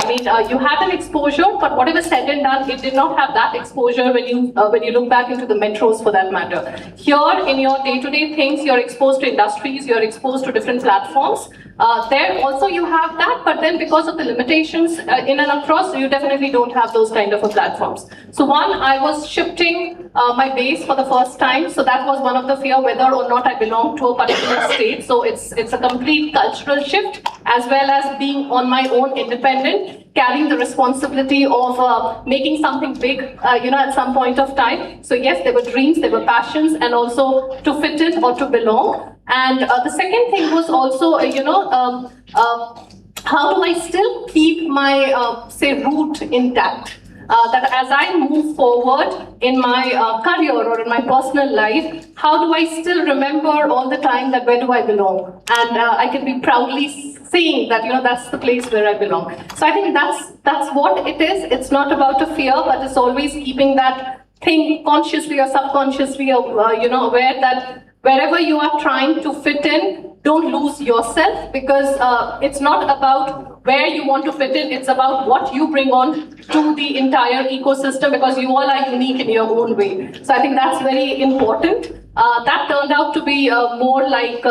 you had an exposure, but whatever said and done, it did not have that exposure when you look back into the metros for that matter. Here, in your day-to-day things, you're exposed to industries, you're exposed to different platforms. There also you have that, but then because of the limitations in and across, you definitely don't have those kind of platforms. So one, I was shifting my base for the first time, so that was one of the fear, whether or not I belong to a particular state. So it's a complete cultural shift, as well as being on my own, independent, carrying the responsibility of making something big, at some point of time. So yes, there were dreams, there were passions, and also to fit in or to belong. And the second thing was also, how do I still keep my, say, root intact? That as I move forward in my career or in my personal life, how do I still remember all the time that where do I belong? And I can be proudly saying that, that's the place where I belong. So I think that's what it is. It's not about a fear, but it's always keeping that thing consciously or subconsciously, aware that wherever you are trying to fit in, don't lose yourself, because it's not about where you want to fit in, it's about what you bring on to the entire ecosystem, because you all are unique in your own way. So I think that's very important. That turned out to be more like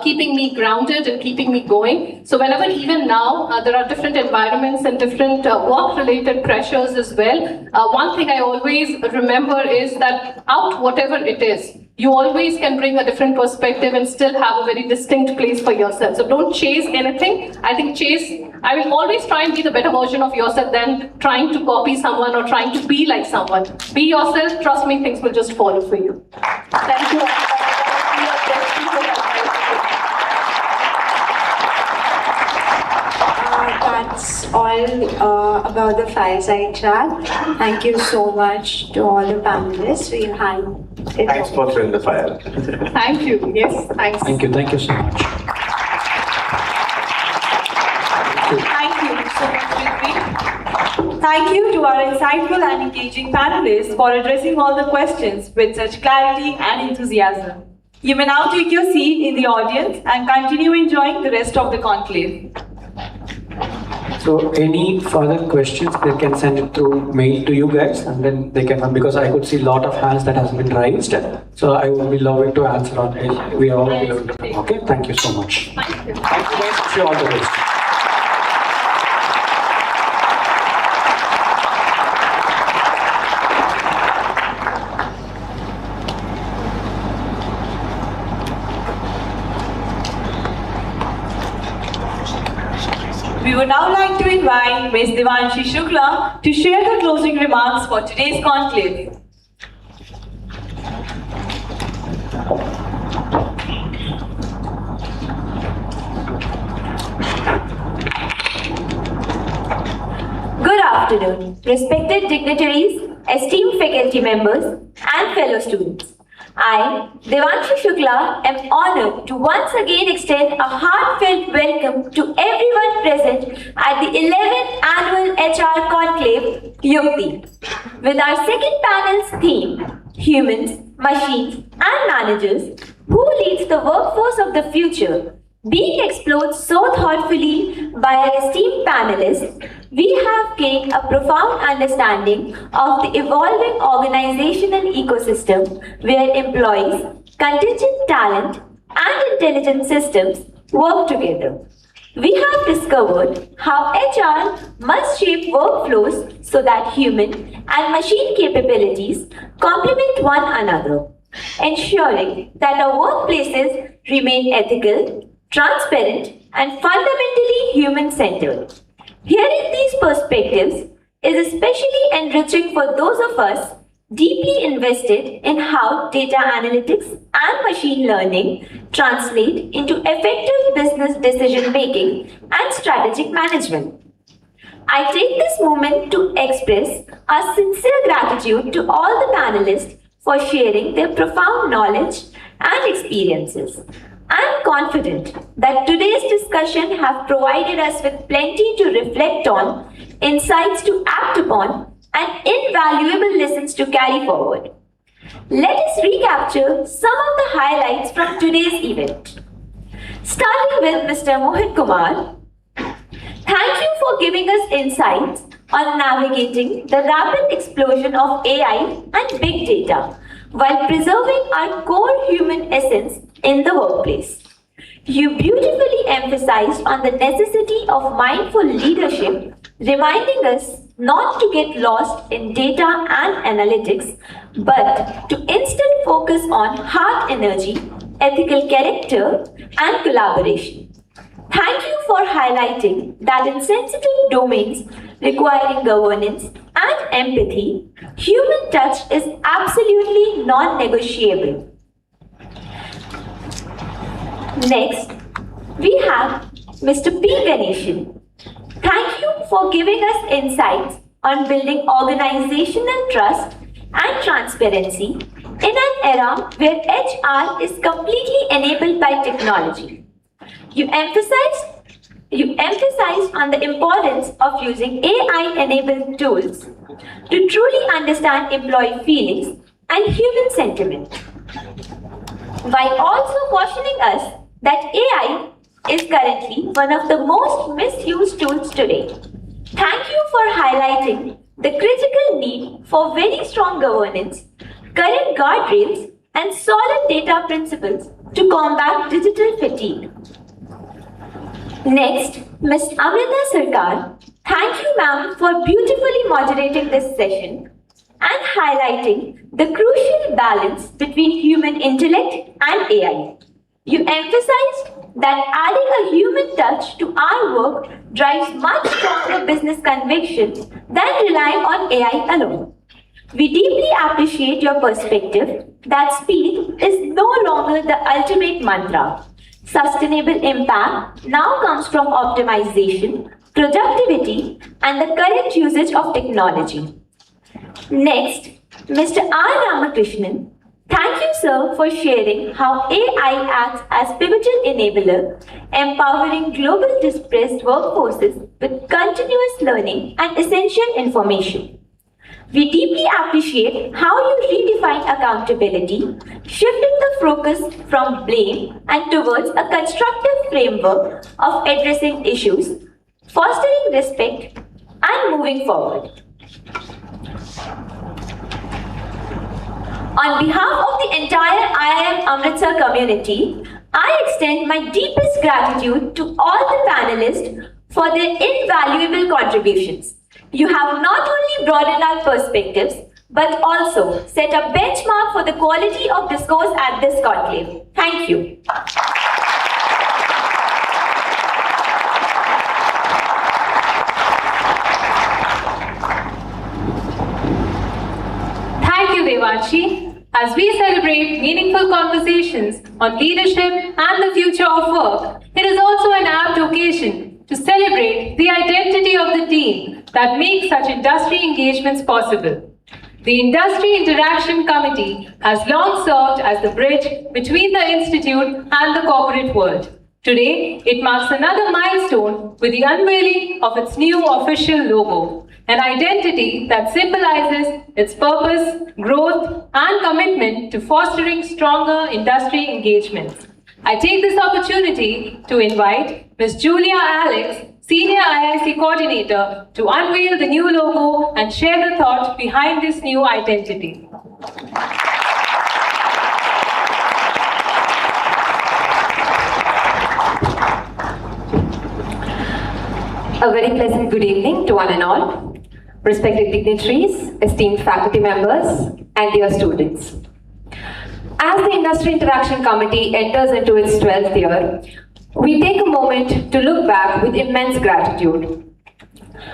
keeping me grounded and keeping me going. So whenever, even now, there are different environments and different work-related pressures as well. One thing I always remember is that out whatever it is, you always can bring a different perspective and still have a very distinct place for yourself. So don't chase anything. I will always try and be the better version of yourself than trying to copy someone or trying to be like someone. Be yourself, trust me, things will just follow for you. Thank you. That's all about the fireside chat. Thank you so much to all the panelists. We'll hand it Thanks for throwing the fire. Thank you. Yes, thanks. Thank you so much. Thank you so much, Ritvi. Thank you to our insightful and engaging panelists for addressing all the questions with such clarity and enthusiasm. You may now take your seat in the audience and continue enjoying the rest of the conclave. So any further questions, they can send it through mail to you guys, and then they can, because I could see a lot of hands that has been raised. So I will be loving to answer on it. We are all willing to. Okay, thank you so much. Thank you. Thank you guys. Wish you all the best. We would now like to invite Ms. Devanshi Shukla to share the closing remarks for today's conclave. Good afternoon, respected dignitaries, esteemed faculty members, and fellow students. I, Devanshi Shukla, am honored to once again extend a heartfelt welcome to everyone present at the 11th Annual HR Conclave, YUKTI. With our second panel's theme, Humans, Machines, and Managers, who leads the workforce of the future, being explored so thoughtfully by our esteemed panelists, we have gained a profound understanding of the evolving organizational ecosystem where employees, contingent talent, and intelligent systems work together. We have discovered how HR must shape workflows so that human and machine capabilities complement one another, ensuring that our workplaces remain ethical, transparent, and fundamentally human-centered. Hearing these perspectives is especially enriching for those of us deeply invested in how data analytics and machine learning translate into effective business decision-making and strategic management. I take this moment to express our sincere gratitude to all the panelists for sharing their profound knowledge and experiences. I am confident that today's discussion has provided us with plenty to reflect on, insights to act upon, and invaluable lessons to carry forward. Let us recapture some of the highlights from today's event. Starting with Mr. Mohit Kumar, thank you for giving us insights on navigating the rapid explosion of AI and big data while preserving our core human essence in the workplace. You beautifully emphasized on the necessity of mindful leadership, reminding us not to get lost in data and analytics, but to instead focus on heart energy, ethical character, and collaboration. Thank you for highlighting that in sensitive domains requiring governance and empathy, human touch is absolutely non-negotiable. Next, we have Mr. P. Ganeshan. Thank you for giving us insights on building organizational trust and transparency in an era where HR is completely enabled by technology. You emphasized on the importance of using AI-enabled tools to truly understand employee feelings and human sentiment, while also cautioning us that AI is currently one of the most misused tools today. Thank you for highlighting the critical need for very strong governance, correct guardrails, and solid data principles to combat digital fatigue. Next, Ms. Amrita Sarkar, thank you ma'am for beautifully moderating this session and highlighting the crucial balance between human intellect and AI. You emphasized that adding a human touch to our work drives much stronger business conviction than relying on AI alone. We deeply appreciate your perspective that speed is no longer the ultimate mantra. Sustainable impact now comes from optimization, productivity, and the correct usage of technology. Next, Mr. R. Ramakrishnan, thank you, sir, for sharing how AI acts as pivotal enabler, empowering global dispersed workforces with continuous learning and essential information. We deeply appreciate how you redefine accountability, shifting the focus from blame and towards a constructive framework of addressing issues, fostering respect, and moving forward. On behalf of the entire IIM Amritsar community, I extend my deepest gratitude to all the panelists for their invaluable contributions. You have not only broadened our perspectives, but also set a benchmark for the quality of discourse at this conclave. Thank you. Thank you, Devanshi. As we celebrate meaningful conversations on leadership and the future of work, it is also an apt occasion to celebrate the identity of the team that makes such industry engagements possible. The Industry Interaction Committee has long served as the bridge between the Institute and the corporate world. Today, it marks another milestone with the unveiling of its new official logo, an identity that symbolizes its purpose, growth, and commitment to fostering stronger industry engagements. I take this opportunity to invite Ms. Julia Alex, Senior IIC Coordinator, to unveil the new logo and share the thought behind this new identity. A very pleasant good evening to one and all, respected dignitaries, esteemed faculty members, and dear students. As the Industry Interaction Committee enters into its 12th year, we take a moment to look back with immense gratitude.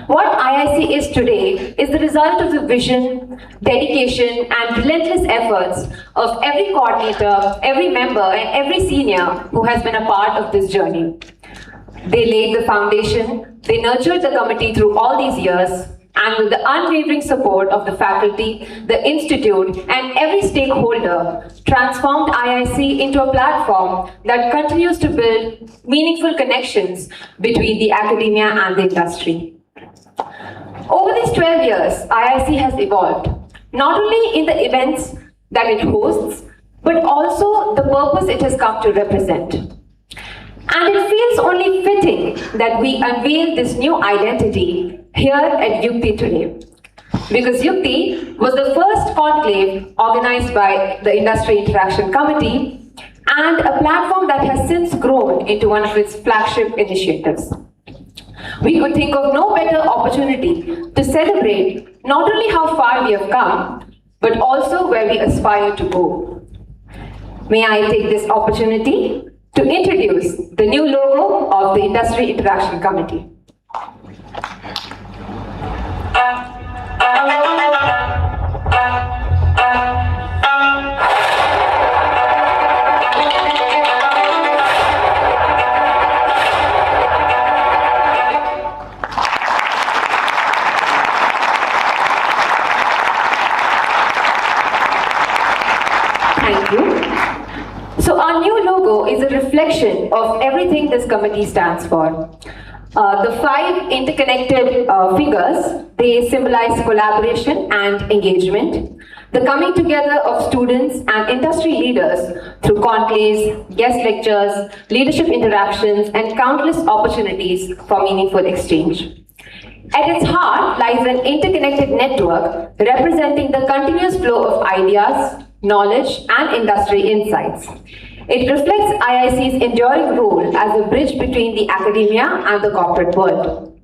What IIC is today is the result of the vision, dedication, and relentless efforts of every coordinator, every member, and every senior who has been a part of this journey. They laid the foundation, they nurtured the committee through all these years, and with the unwavering support of the faculty, the institute, and every stakeholder, transformed IIC into a platform that continues to build meaningful connections between the academia and the industry. Over these 12 years, IIC has evolved, not only in the events that it hosts, but also the purpose it has come to represent. And it feels only fitting that we unveil this new identity here at YUKTI today. Because YUKTI was the first conclave organized by the Industry Interaction Committee and a platform that has since grown into one of its flagship initiatives. We could think of no better opportunity to celebrate not only how far we have come, but also where we aspire to go. May I take this opportunity to introduce the new logo of the Industry Interaction Committee. Thank you. So our new logo is a reflection of everything this committee stands for. The five interconnected figures, they symbolize collaboration and engagement. The coming together of students and industry leaders through conclaves, guest lectures, leadership interactions, and countless opportunities for meaningful exchange. At its heart lies an interconnected network representing the continuous flow of ideas, knowledge, and industry insights. It reflects IIC's enduring role as a bridge between the academia and the corporate world.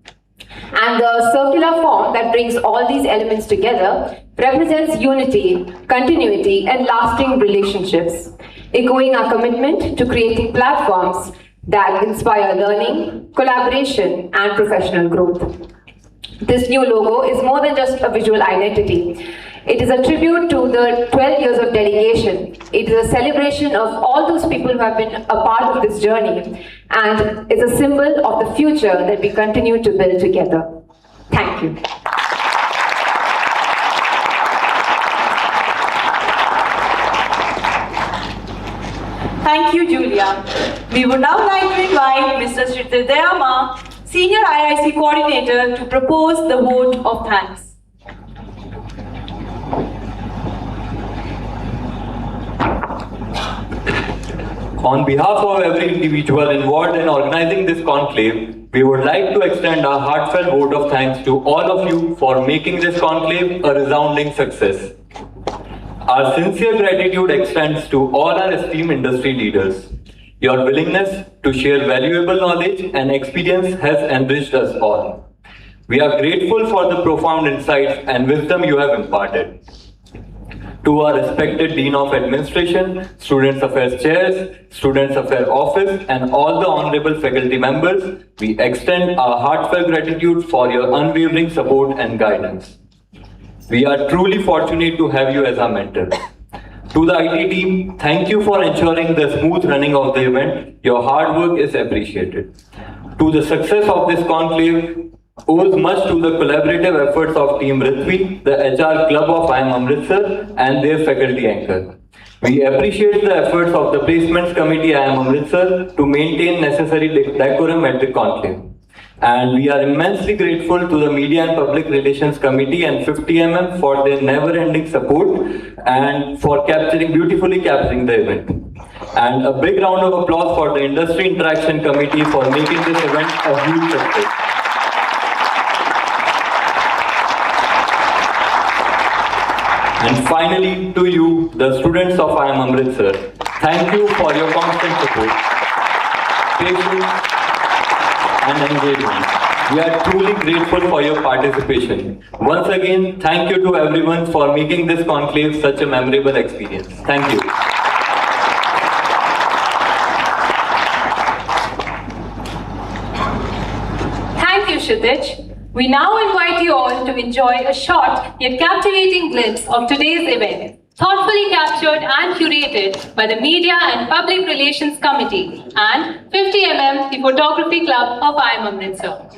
And the circular form that brings all these elements together represents unity, continuity, and lasting relationships, echoing our commitment to creating platforms that inspire learning, collaboration, and professional growth. This new logo is more than just a visual identity. It is a tribute to the 12 years of dedication. It is a celebration of all those people who have been a part of this journey, and is a symbol of the future that we continue to build together. Thank you. Thank you, Julia. We would now like to invite Mr. Sritidayama, Senior IIC Coordinator, to propose the vote of thanks. On behalf of every individual involved in organizing this conclave, we would like to extend our heartfelt vote of thanks to all of you for making this conclave a resounding success. Our sincere gratitude extends to all our esteemed industry leaders. Your willingness to share valuable knowledge and experience has enriched us all. We are grateful for the profound insights and wisdom you have imparted. To our respected Dean of Administration, Students Affairs Chairs, Students Affairs Office, and all the honorable faculty members, we extend our heartfelt gratitude for your unwavering support and guidance. We are truly fortunate to have you as our mentor. To the IT team, thank you for ensuring the smooth running of the event. Your hard work is appreciated. To the success of this conclave owes much to the collaborative efforts of Team Ritvi, the HR Club of IIM Amritsar, and their faculty anchor. We appreciate the efforts of the Placements Committee IIM Amritsar to maintain necessary decorum at the conclave. And we are immensely grateful to the Media and Public Relations Committee and 50mm for their never-ending support and for beautifully capturing the event. And a big round of applause for the Industry Interaction Committee for making this event a huge success. And finally, to you, the students of IIM Amritsar, thank you for your constant support, patience, and engagement. We are truly grateful for your participation. Once again, thank you to everyone for making this conclave such a memorable experience. Thank you. Thank you, Kshitij. We now invite you all to enjoy a short yet captivating glimpse of today's event, thoughtfully captured and curated by the Media and Public Relations Committee and 50mm, the Photography Club of IIM Amritsar.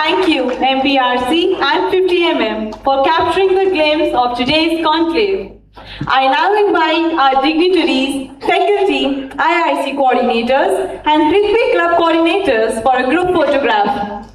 Thank you, MPRC and 50mm, for capturing the glimpse of today's conclave. I now invite our dignitaries, faculty, IIC coordinators, and Rugby Club coordinators for a group photograph.